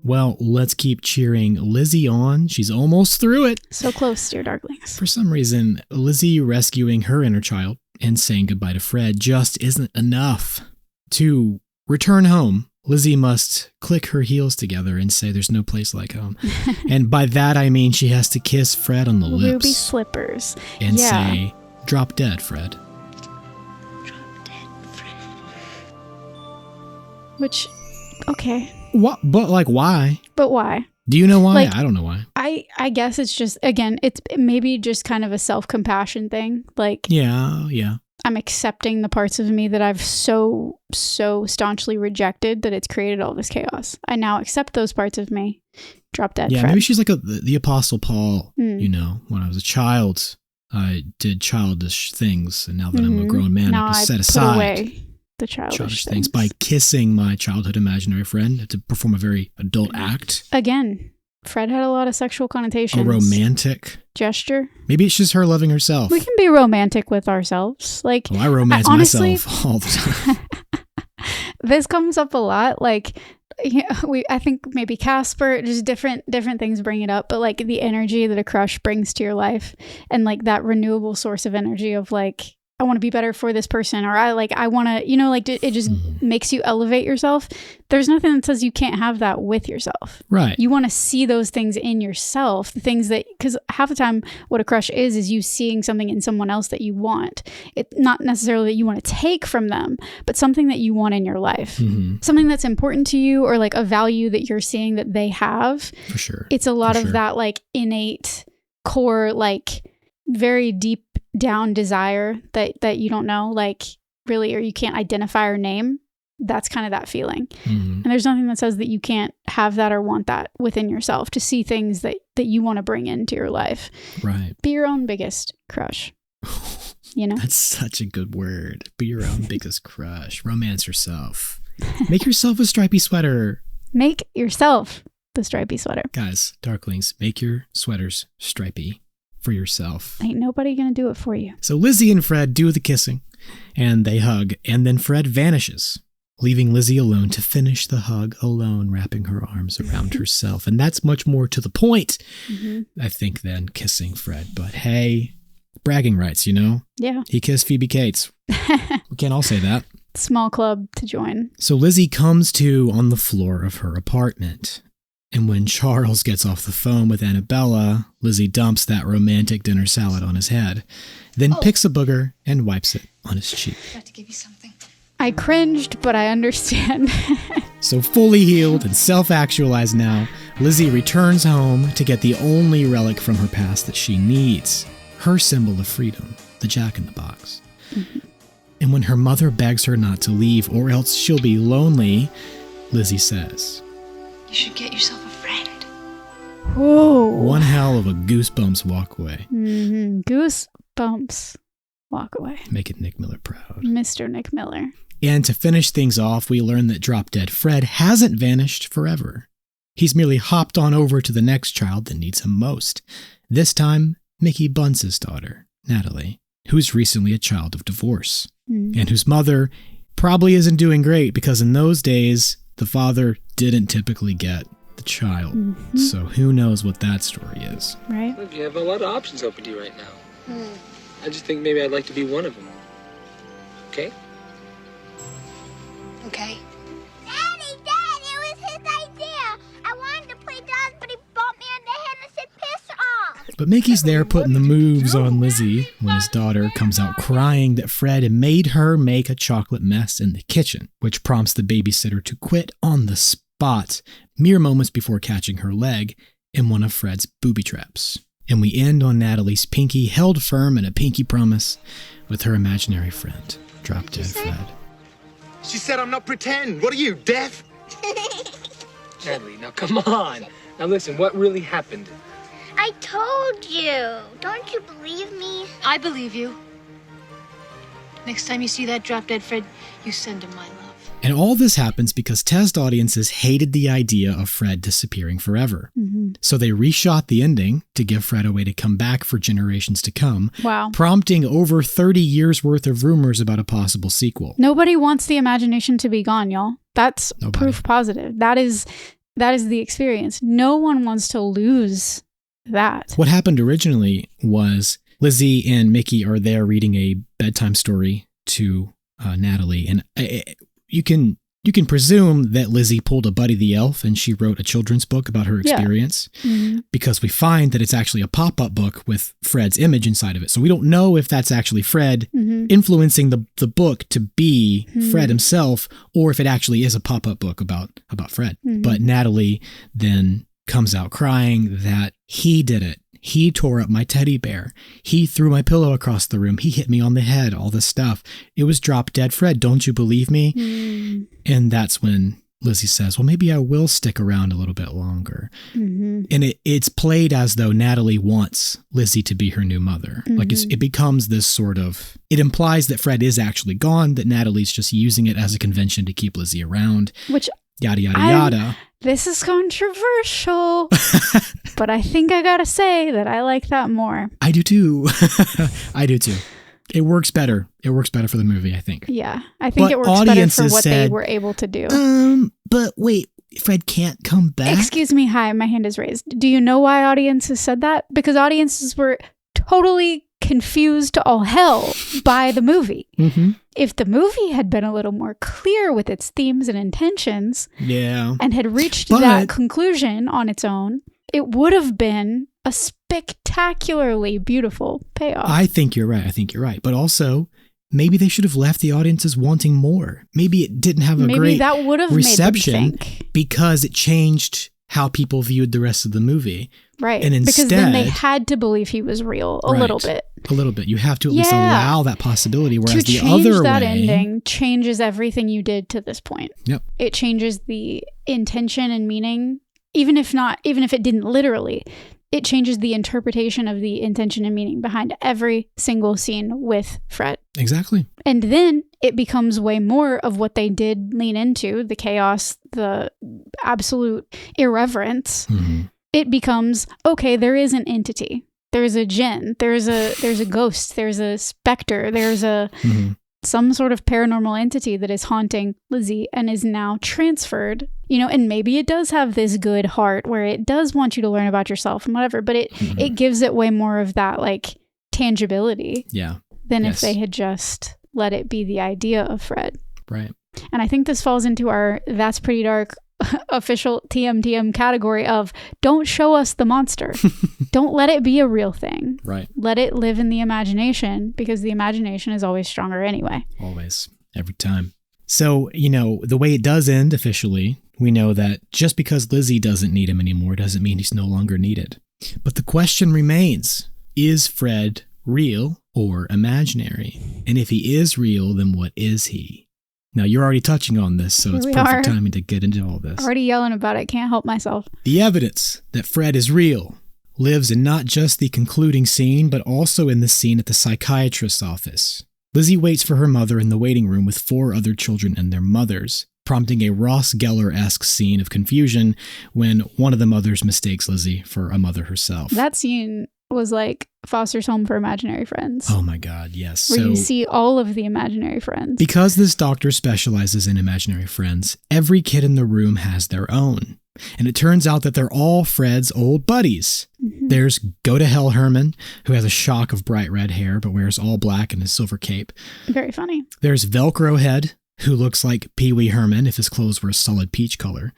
B: Well, let's keep cheering Lizzie on. She's almost through it.
A: So close, dear darklings.
B: For some reason, Lizzie rescuing her inner child and saying goodbye to Fred just isn't enough. To return home, Lizzie must click her heels together and say there's no place like home. And by that, I mean she has to kiss Fred on the lips.
A: Ruby slippers.
B: And say, drop dead, Fred.
I: Drop dead, Fred.
A: Which, okay.
B: What? But like, why?
A: But why?
B: Do you know why?
A: Like,
B: I don't know why.
A: I guess it's just, again, it's maybe just kind of a self-compassion thing. Like,
B: yeah.
A: I'm accepting the parts of me that I've so staunchly rejected that it's created all this chaos. I now accept those parts of me. Drop dead.
B: Yeah,
A: Fred.
B: maybe she's like the Apostle Paul. You know, when I was a child, I did childish things, and now that I'm a grown man,
A: now
B: I can set
A: put
B: aside
A: away the childish
B: things by kissing my childhood imaginary friend to perform a very adult act.
A: Again, Fred had a lot of sexual connotations.
B: A romantic
A: gesture.
B: Maybe it's just her loving herself.
A: We can be romantic with ourselves. Like,
B: I romance
A: honestly,
B: myself all the time.
A: This comes up a lot. Like, I think maybe Casper, just different things bring it up, but like the energy that a crush brings to your life, and like that renewable source of energy of like, I want to be better for this person, or I want to, like it just makes you elevate yourself. There's nothing that says you can't have that with yourself.
B: Right.
A: You want to see those things in yourself, the things that, because half the time what a crush is you seeing something in someone else that you want. It's not necessarily that you want to take from them, but something that you want in your life. Something that's important to you, or like a value that you're seeing that they have.
B: For sure.
A: It's a lot of that like innate core, like very deep down desire that you don't know, like really, or you can't identify or name. That's kind of that feeling. And there's nothing that says that you can't have that or want that within yourself, to see things that you want to bring into your life.
B: Right.
A: Be your own biggest crush.
B: That's such a good word. Be your own biggest crush. Romance yourself. Make yourself a stripy sweater.
A: Make yourself the stripy sweater.
B: Guys, Darklings, make your sweaters stripy for yourself.
A: Ain't nobody gonna do it for you.
B: So Lizzie and Fred do the kissing, and they hug, and then Fred vanishes, leaving Lizzie alone to finish the hug alone, wrapping her arms around herself. And that's much more to the point, I think, than kissing Fred. But hey, bragging rights,
A: Yeah.
B: He kissed Phoebe Cates. We can't all say that.
A: Small club to join.
B: So Lizzie comes to on the floor of her apartment. And when Charles gets off the phone with Annabella, Lizzie dumps that romantic dinner salad on his head, then picks a booger and wipes it on his cheek.
C: I have to give you something.
A: I cringed, but I understand.
B: So fully healed and self-actualized now, Lizzie returns home to get the only relic from her past that she needs, her symbol of freedom, the Jack-in-the-Box. And when her mother begs her not to leave or else she'll be lonely, Lizzie says,
C: You should get yourself a friend.
A: Whoa.
B: One hell of a goosebumps walk away.
A: Goosebumps walk away.
B: Making Nick Miller proud.
A: Mr. Nick Miller.
B: And to finish things off, we learn that Drop Dead Fred hasn't vanished forever. He's merely hopped on over to the next child that needs him most. This time, Mickey Bunce's daughter, Natalie, who's recently a child of divorce, and whose mother probably isn't doing great because in those days, the father didn't typically get the child. So who knows what that story is.
A: Right.
E: Look, you have a lot of options open to you right now. I just think maybe I'd like to be one of them. Okay?
I: Okay. Daddy, Dad, it was his idea. I wanted to play dolls, but he bumped me on the head and said, piss off.
B: But Mickey's there putting the moves on Lizzie when his daughter comes out crying that Fred made her make a chocolate mess in the kitchen, which prompts the babysitter to quit on the spot, mere moments before catching her leg in one of Fred's booby traps. And we end on Natalie's pinky held firm in a pinky promise with her imaginary friend, Drop Dead Fred.
G: She said I'm not pretend. What are you, deaf?
E: Natalie, now come on. Now listen, what really happened?
I: I told you. Don't you believe me?
C: I believe you. Next time you see that drop dead Fred, you send him my love.
B: And all this happens because test audiences hated the idea of Fred disappearing forever. So they reshot the ending to give Fred a way to come back for generations to come,
A: Wow.
B: prompting over 30 years worth of rumors about a possible sequel.
A: Nobody wants the imagination to be gone, y'all. That's
B: Nobody.
A: proof positive. That is the experience. No one wants to lose that.
B: What happened originally was Lizzie and Mickey are there reading a bedtime story to Natalie, and you can presume that Lizzie pulled a Buddy the Elf and she wrote a children's book about her experience, because we find that it's actually a pop-up book with Fred's image inside of it. So we don't know if that's actually Fred influencing the book to be Fred himself, or if it actually is a pop-up book about Fred. But Natalie then comes out crying that he did it. He tore up my teddy bear. He threw my pillow across the room. He hit me on the head, all this stuff. It was drop dead Fred. Don't you believe me? Mm. And that's when Lizzie says, well, maybe I will stick around a little bit longer. Mm-hmm. And it's played as though Natalie wants Lizzie to be her new mother. Mm-hmm. Like it becomes this sort of, it implies that Fred is actually gone, that Natalie's just using it as a convention to keep Lizzie around.
A: Which,
B: yada, yada, yada.
A: This is controversial, but I think I gotta say that I like that more.
B: I do too. I do too. It works better. It works better for the movie, I think.
A: Yeah, I think it works better for what they were able to do.
B: But wait, Fred can't come back?
A: Excuse me, hi, my hand is raised. Do you know why audiences said that? Because audiences were totally confused to all hell by the movie. Mm-hmm. If the movie had been a little more clear with its themes and intentions, and had reached that conclusion on its own, it would have been a spectacularly beautiful payoff.
B: I think you're right. But also, maybe they should have left the audiences wanting more. Maybe it didn't have a great
A: that would have
B: reception
A: made them think.
B: Because it changed how people viewed the rest of the movie.
A: Right.
B: And instead,
A: because then they had to believe he was real a little bit.
B: A little bit. You have to at least allow that possibility. Whereas
A: the
B: other
A: that
B: way,
A: ending changes everything you did to this point.
B: Yep.
A: It changes the intention and meaning, even if it didn't literally. It changes the interpretation of the intention and meaning behind every single scene with Fred.
B: Exactly.
A: And then it becomes way more of what they did lean into, the chaos, the absolute irreverence. Mm-hmm. It becomes, okay, there is an entity. There's a djinn. There's a ghost. There's a specter. There's a some sort of paranormal entity that is haunting Lizzie and is now transferred, and maybe it does have this good heart where it does want you to learn about yourself and whatever, but it gives it way more of that like tangibility than if they had just let it be the idea of Fred.
B: Right.
A: And I think this falls into our That's Pretty Dark official TMTM category of don't show us the monster. Don't let it be a real thing.
B: Right.
A: Let it live in the imagination because the imagination is always stronger anyway.
B: Always. Every time. So, the way it does end officially, we know that just because Lizzie doesn't need him anymore doesn't mean he's no longer needed. But the question remains, is Fred real or imaginary? And if he is real, then what is he? Now, you're already touching on this, so it's perfect timing to get into all this.
A: Already yelling about it. Can't help myself.
B: The evidence that Fred is real lives in not just the concluding scene, but also in the scene at the psychiatrist's office. Lizzie waits for her mother in the waiting room with 4 other children and their mothers, prompting a Ross Geller-esque scene of confusion when one of the mothers mistakes Lizzie for a mother herself.
A: That scene was like Foster's Home for Imaginary Friends.
B: Oh my God, yes.
A: Where you see all of the imaginary friends.
B: Because this doctor specializes in imaginary friends, every kid in the room has their own. And it turns out that they're all Fred's old buddies. Mm-hmm. There's Go to Hell Herman, who has a shock of bright red hair, but wears all black and a silver cape.
A: Very funny.
B: There's Velcro Head, who looks like Pee Wee Herman if his clothes were a solid peach color.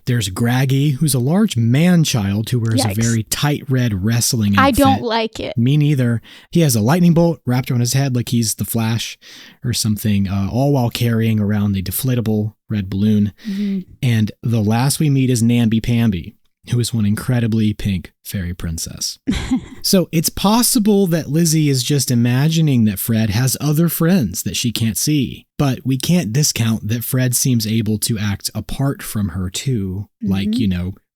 B: There's Graggy, who's a large man-child who wears a very tight red wrestling outfit.
A: I don't like it.
B: Me neither. He has a lightning bolt wrapped around his head like he's the Flash or something, all while carrying around the deflatable red balloon. Mm-hmm. And the last we meet is Namby-Pamby, who is one incredibly pink fairy princess. So it's possible that Lizzie is just imagining that Fred has other friends that she can't see. But we can't discount that Fred seems able to act apart from her too, like,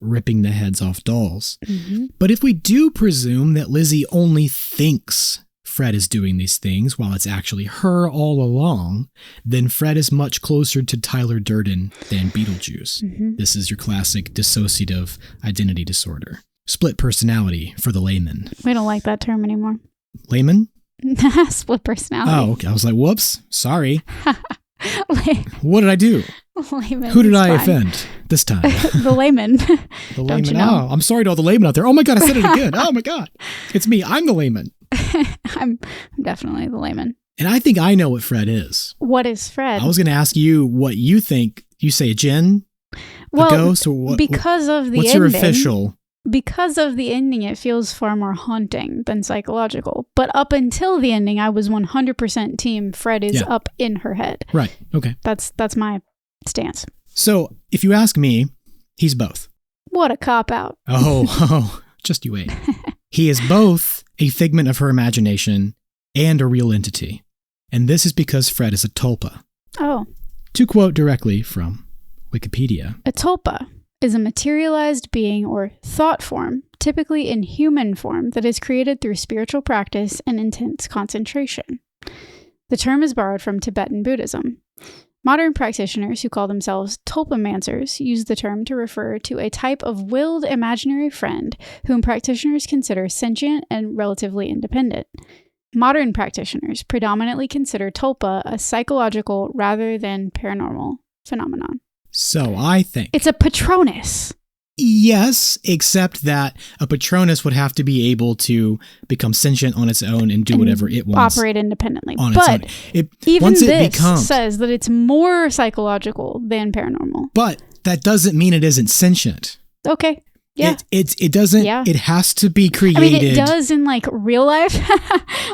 B: ripping the heads off dolls. Mm-hmm. But if we do presume that Lizzie only thinks Fred is doing these things while it's actually her all along, then Fred is much closer to Tyler Durden than Beetlejuice. Mm-hmm. This is your classic dissociative identity disorder. Split personality for the layman.
A: We don't like that term anymore.
B: Layman?
A: Split personality.
B: Oh, okay. I was like, whoops, sorry. What did I do?
A: Layman.
B: Who did I offend this time?
A: The layman.
B: The layman. You know? Oh, I'm sorry to all the laymen out there. Oh my God, I said it again. Oh my God. It's me. I'm the layman.
A: I'm definitely the layman.
B: And I think I know what Fred is.
A: What is Fred?
B: I was going to ask you what you think. You say a djinn?
A: Well,
B: a ghost? Or what?
A: Because of the
B: what's
A: ending.
B: Your official?
A: Because of the ending, it feels far more haunting than psychological. But up until the ending, I was 100% team Fred is up in her head.
B: Right. Okay.
A: That's my stance.
B: So if you ask me, he's both.
A: What a cop-out.
B: Oh, just you wait. He is both a figment of her imagination and a real entity. And this is because Fred is a tulpa.
A: Oh.
B: To quote directly from Wikipedia.
A: A tulpa is a materialized being or thought form, typically in human form, that is created through spiritual practice and intense concentration. The term is borrowed from Tibetan Buddhism. Modern practitioners who call themselves tulpamancers use the term to refer to a type of willed imaginary friend whom practitioners consider sentient and relatively independent. Modern practitioners predominantly consider tulpa a psychological rather than paranormal phenomenon.
B: So I think
A: It's a Patronus.
B: yes, except that a Patronus would have to be able to become sentient on its own and do whatever it wants.
A: Operate independently.
B: On its own.
A: But even
B: once it
A: this
B: becomes,
A: says that it's more psychological than paranormal.
B: but that doesn't mean it isn't sentient.
A: Okay. Yeah.
B: It doesn't,
A: Yeah.
B: it has to be created.
A: I mean, it does in like real life,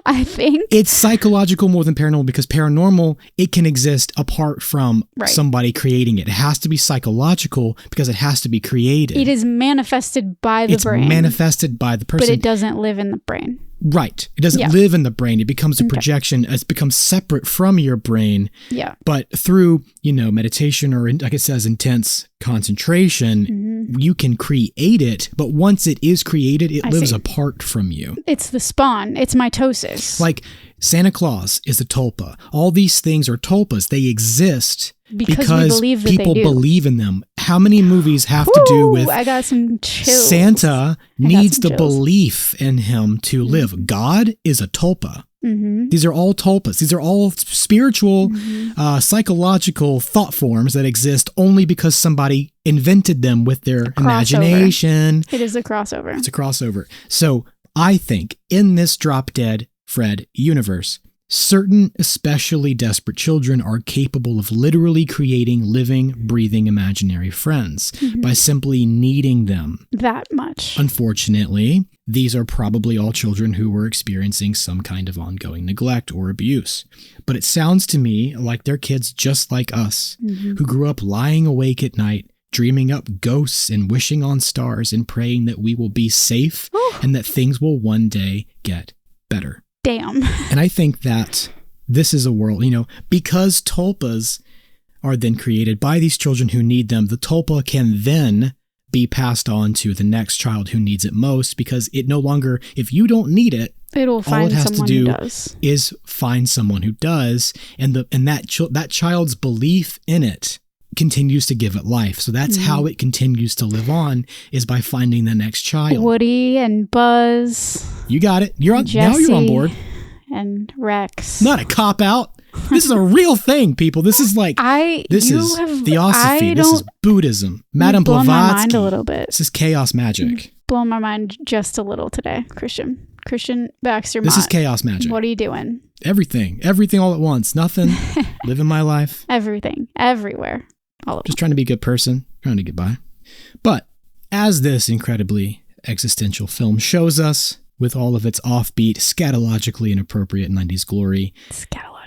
A: I think.
B: It's psychological more than paranormal because paranormal, it can exist apart from somebody creating it. It has to be psychological because it has to be created.
A: It is manifested by the brain.
B: It's manifested by the person.
A: But it doesn't live in the brain.
B: Right. It doesn't live in the brain. It becomes a projection. It becomes separate from your brain.
A: Yeah.
B: But through, meditation or, like it says, intense concentration, you can create it. But once it is created, it lives apart from you.
A: It's the spawn. It's mitosis.
B: Like Santa Claus is a tulpa. All these things are tulpas. They exist because
A: we believe that
B: people
A: they do.
B: believe in them. How many movies have to do with
A: I got some chills.
B: Santa needs the
A: chills.
B: belief in him to live. God is a tulpa. These are all tulpas. These are all spiritual, psychological thought forms that exist only because somebody invented them with their imagination.
A: It is a crossover.
B: It's a crossover. So I think in this Drop Dead Fred universe, certain especially desperate children are capable of literally creating living, breathing imaginary friends by simply needing them.
A: That much.
B: Unfortunately, these are probably all children who were experiencing some kind of ongoing neglect or abuse. But it sounds to me like they're kids just like us, who grew up lying awake at night, dreaming up ghosts and wishing on stars and praying that we will be safe and that things will one day get better.
A: Damn.
B: And I think that this is a world, because tulpas are then created by these children who need them, the tulpa can then be passed on to the next child who needs it most, because it no longer, if you don't need it,
A: It'll find
B: all it has to
A: someone
B: do
A: who does.
B: is find someone who does, and that child's belief in it continues to give it life. So that's how it continues to live on, is by finding the next child.
A: Woody and Buzz.
B: You got it. You're on.
A: Jesse
B: Now you're on board.
A: And Rex.
B: Not a cop out. This is a real thing, people. This is like this is theosophy. This is Buddhism. Madame
A: blown my
B: Blavatsky.
A: mind a little bit.
B: This is chaos magic.
A: Blown my mind just a little today, Christian Baxter.
B: This is
A: Mott.
B: chaos magic.
A: What are you doing?
B: Everything all at once. Nothing. Living my life.
A: Everything, everywhere. All of
B: Just trying to be a good person, trying to get by. But as this incredibly existential film shows us, with all of its offbeat, scatologically inappropriate 90s glory,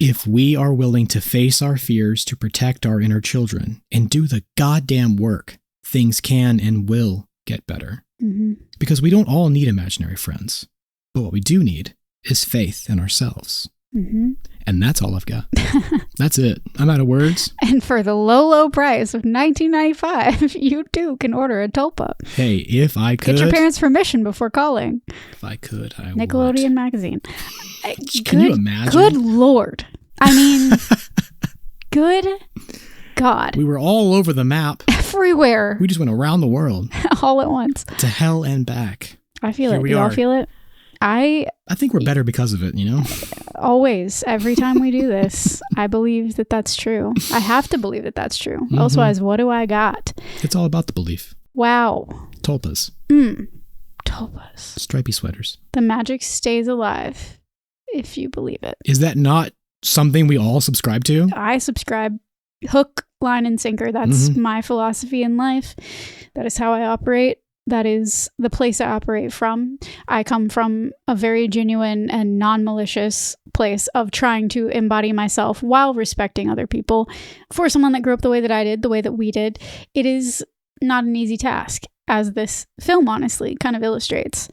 B: if we are willing to face our fears to protect our inner children and do the goddamn work, things can and will get better. Because we don't all need imaginary friends. But what we do need is faith in ourselves. And that's all I've got. That's it. I'm out of words.
A: And for the low price of $19.95, you too can order a tulpa.
B: Hey, if I could.
A: Get your parents' permission before calling.
B: If I could, I would.
A: Nickelodeon magazine.
B: Can you imagine?
A: Good Lord. I mean, good God.
B: We were all over the map.
A: Everywhere.
B: We just went around the world.
A: All at once.
B: To hell and back.
A: I feel
B: Here
A: it.
B: we
A: Do y'all
B: are.
A: feel it? I
B: think we're better because of it,
A: Always. Every time we do this, I believe that that's true. I have to believe that that's true. Otherwise, what do I got?
B: It's all about the belief.
A: Wow.
B: Tulpas.
A: Tulpas.
B: Stripy sweaters.
A: The magic stays alive if you believe it.
B: Is that not something we all subscribe to?
A: I subscribe hook, line, and sinker. That's my philosophy in life. That is how I operate. That is the place I operate from. I come from a very genuine and non-malicious place of trying to embody myself while respecting other people. For someone that grew up the way that I did, the way that we did, it is not an easy task, as this film honestly kind of illustrates.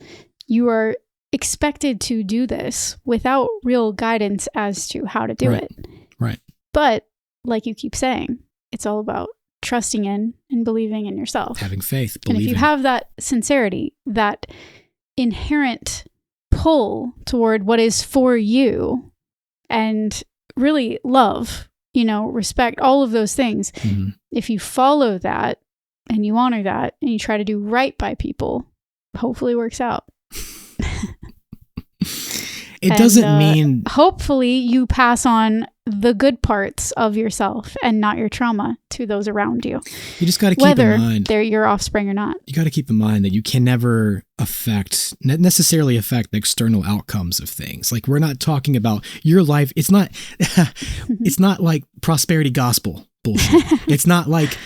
A: you are expected to do this without real guidance as to how to do it.
B: Right.
A: But like you keep saying, it's all about trusting in and believing in yourself.
B: Having faith,
A: And
B: believing.
A: if you have that sincerity, that inherent pull toward what is for you, and really love, respect, all of those things, if you follow that and you honor that and you try to do right by people, hopefully it works out.
B: It doesn't mean...
A: Hopefully you pass on the good parts of yourself and not your trauma to those around you.
B: You just got to keep in mind...
A: Whether they're your offspring or not.
B: You got to keep in mind that you can never necessarily affect the external outcomes of things. Like, we're not talking about your life. It's not like prosperity gospel bullshit. It's not like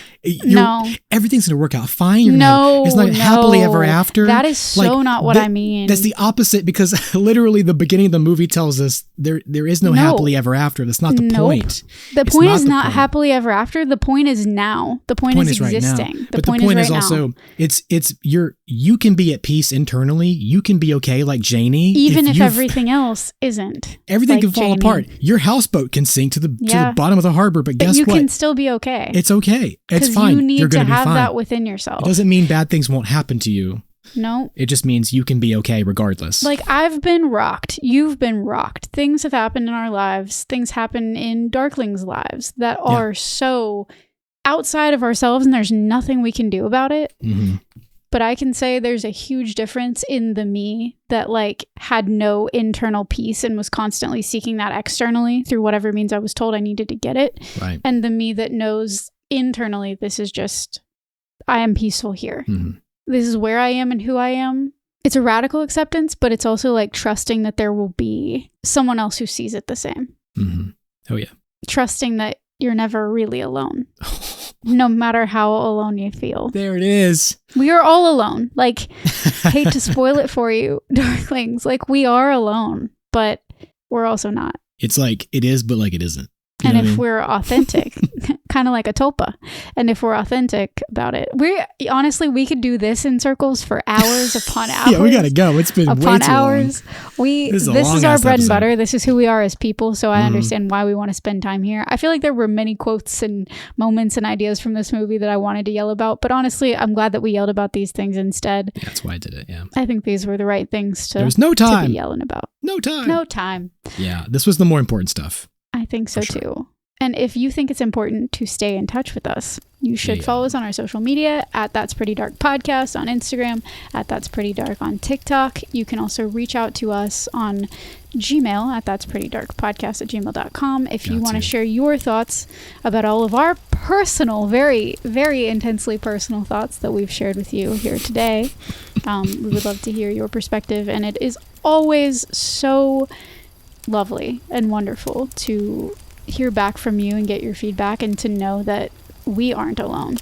B: everything's going to work out fine. It's not happily ever after.
A: That is so not what I mean.
B: That's the opposite, because literally the beginning of the movie tells us there is no happily ever after. That's not the point.
A: The point is not happily ever after. The point is now. The point is existing.
B: Right now. But the point is also you can be at peace internally. You can be okay, like Janie.
A: Even if everything else isn't.
B: Everything can fall apart. Your houseboat can sink to the bottom of the harbor, but guess
A: what? You
B: can
A: can still be okay.
B: It's okay. It's fine.
A: You need
B: You're
A: to
B: gonna
A: have
B: be fine.
A: that within yourself.
B: It doesn't mean bad things won't happen to you.
A: No.
B: It just means you can be okay regardless.
A: Like, I've been rocked. You've been rocked. Things have happened in our lives. Things happen in Darkling's lives that are so outside of ourselves, and there's nothing we can do about it.
B: Mm-hmm.
A: But I can say there's a huge difference in the me that had no internal peace and was constantly seeking that externally through whatever means I was told I needed to get it.
B: Right.
A: And the me that knows internally, this is just, I am peaceful here.
B: Mm-hmm.
A: This is where I am and who I am. It's a radical acceptance, but it's also trusting that there will be someone else who sees it the same.
B: Mm-hmm. Oh, yeah.
A: Trusting that you're never really alone, no matter how alone you feel.
B: There it is.
A: We are all alone. Hate to spoil it for you, Darklings. We are alone, but we're also not.
B: It's it is, but it isn't.
A: And if we're authentic, kind of like a tulpa, and if we're authentic about it, we could do this in circles for hours upon hours.
B: Yeah, we gotta go. It's been way too
A: hours.
B: long.
A: This is our bread and butter. This is who we are as people. So I understand why we want to spend time here. I feel like there were many quotes and moments and ideas from this movie that I wanted to yell about, but honestly, I'm glad that we yelled about these things instead.
B: Yeah, that's why I did it. Yeah,
A: I think these were the right things to.
B: There was no time
A: to be yelling about.
B: No time.
A: No time.
B: Yeah, this was the more important stuff.
A: I think so too. And if you think it's important to stay in touch with us, you should follow us on our social media at That's Pretty Dark Podcast on Instagram, at That's Pretty Dark on TikTok. You can also reach out to us on Gmail at That's Pretty Dark Podcast at gmail.com if you want to share your thoughts about all of our personal, very, very intensely personal thoughts that we've shared with you here today. We would love to hear your perspective, and it is always so lovely and wonderful to hear back from you and get your feedback and to know that we aren't alone.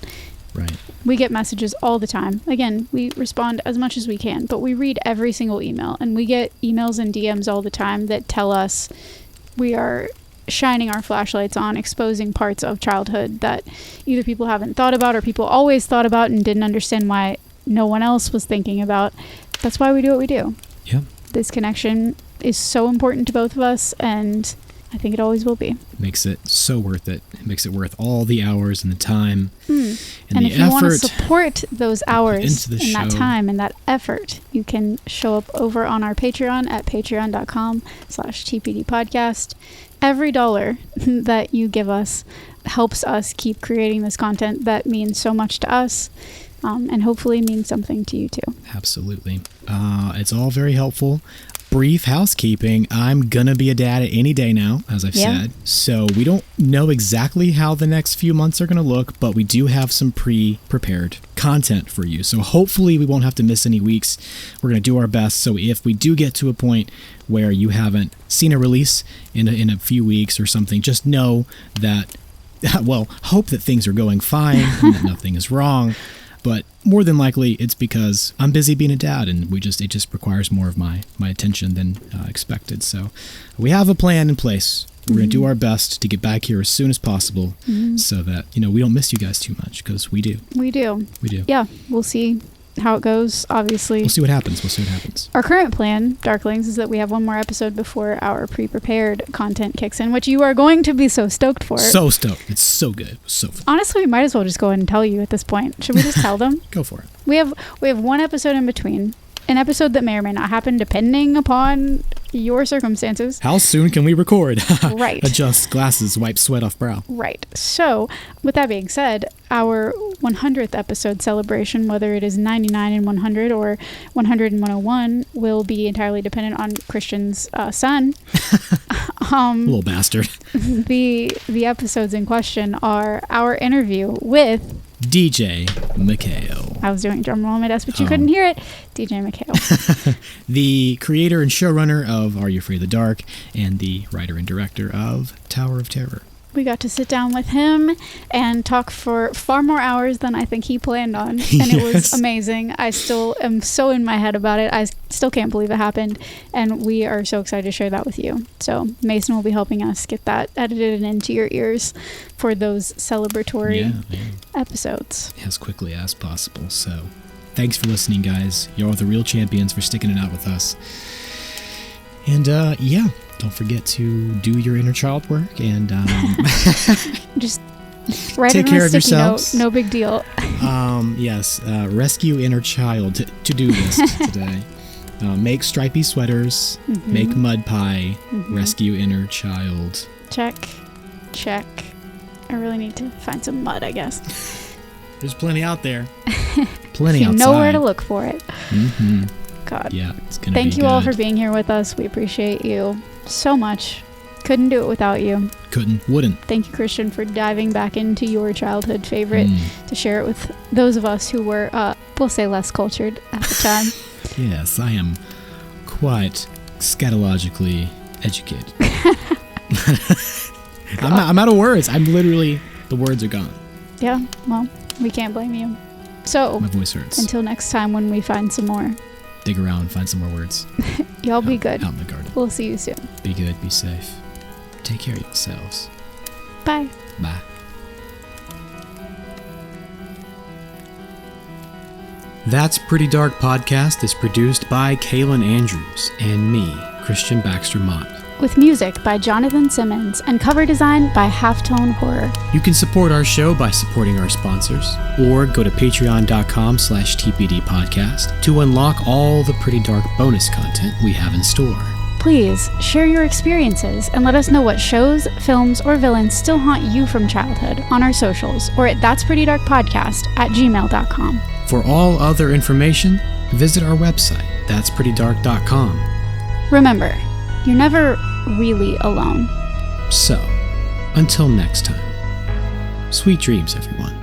B: Right.
A: We get messages all the time. Again, we respond as much as we can, but we read every single email, and we get emails and DMs all the time that tell us we are shining our flashlights on, exposing parts of childhood that either people haven't thought about or people always thought about and didn't understand why no one else was thinking about. That's why we do what we do.
B: Yeah.
A: This connection is so important to both of us, and I think it always will be.
B: It makes it so worth it. It makes it worth all the hours and the time and the
A: if you want to
B: effort
A: support those hours and
B: show.
A: that time and that effort, you can show up over on our Patreon at patreon.com/TPD podcast. Every dollar that you give us helps us keep creating this content that means so much to us. And hopefully means something to you too.
B: Absolutely. It's all very helpful. Brief housekeeping. I'm going to be a dad any day now, as I've said. So we don't know exactly how the next few months are going to look, but we do have some pre-prepared content for you. So hopefully we won't have to miss any weeks. We're going to do our best. So if we do get to a point where you haven't seen a release in a few weeks or something, just know that, hope that things are going fine and that nothing is wrong. But more than likely, it's because I'm busy being a dad, and it just requires more of my attention than expected. So we have a plan in place. We're going to do our best to get back here as soon as possible so that, we don't miss you guys too much, because we do.
A: We do.
B: We do.
A: Yeah, we'll see how it goes, obviously.
B: We'll see what happens.
A: Our current plan, Darklings, is that we have one more episode before our pre-prepared content kicks in, which you are going to be so stoked for.
B: So stoked. It's so good. It's so fun.
A: Honestly, we might as well just go ahead and tell you at this point. Should we just tell them?
B: Go for it.
A: We have one episode in between. An episode that may or may not happen depending upon your circumstances.
B: How soon can we record?
A: Right.
B: Adjust glasses, wipe sweat off brow.
A: Right. So, with that being said, our 100th episode celebration, whether it is 99 and 100 or 100 and 101, will be entirely dependent on Christian's son.
B: Little bastard.
A: The episodes in question are our interview with
B: DJ McHale.
A: I was doing a drum roll on my desk, but you couldn't hear it. DJ McHale.
B: The creator and showrunner of Are You Afraid of the Dark and the writer and director of Tower of Terror.
A: We got to sit down with him and talk for far more hours than I think he planned on. And it was amazing. I still am so in my head about it. I still can't believe it happened. And we are so excited to share that with you. So Mason will be helping us get that edited and into your ears for those celebratory episodes.
B: As quickly as possible. So thanks for listening, guys. Y'all are the real champions for sticking it out with us. And don't forget to do your inner child work and
A: just write
B: take
A: it on
B: care
A: a
B: of
A: sticky
B: yourselves.
A: note. No big deal.
B: Rescue inner child to-do list today. Make stripy sweaters, make mud pie, rescue inner child.
A: Check. I really need to find some mud, I guess.
B: There's plenty out there. Plenty
A: you
B: outside.
A: know where to look for it.
B: Mm-hmm.
A: God.
B: Yeah, it's gonna
A: Thank
B: be
A: you all
B: good.
A: for being here with us. We appreciate you so much. Couldn't do it without you.
B: Wouldn't.
A: Thank you, Christian, for diving back into your childhood favorite to share it with those of us who were, we'll say, less cultured at the time.
B: Yes, I am quite scatologically educated. I'm out of words. I'm literally, the words are gone.
A: Yeah, well, we can't blame you. So,
B: my voice hurts.
A: Until next time when we find some more.
B: Dig around, find some more words.
A: Y'all be good.
B: Out in the garden.
A: We'll see you soon.
B: Be good, be safe. Take care of yourselves.
A: Bye.
B: Bye. That's Pretty Dark Podcast is produced by Kaylin Andrews and me, Christian Baxter Mott.
A: With music by Jonathan Simmons and cover design by Halftone Horror.
B: You can support our show by supporting our sponsors, or go to patreon.com/TPD podcast to unlock all the Pretty Dark bonus content we have in store.
A: Please share your experiences and let us know what shows, films, or villains still haunt you from childhood on our socials or at that'sprettydarkpodcast@gmail.com.
B: For all other information, visit our website, that'sprettydark.com.
A: Remember, you're never really alone.
B: So, until next time, sweet dreams, everyone.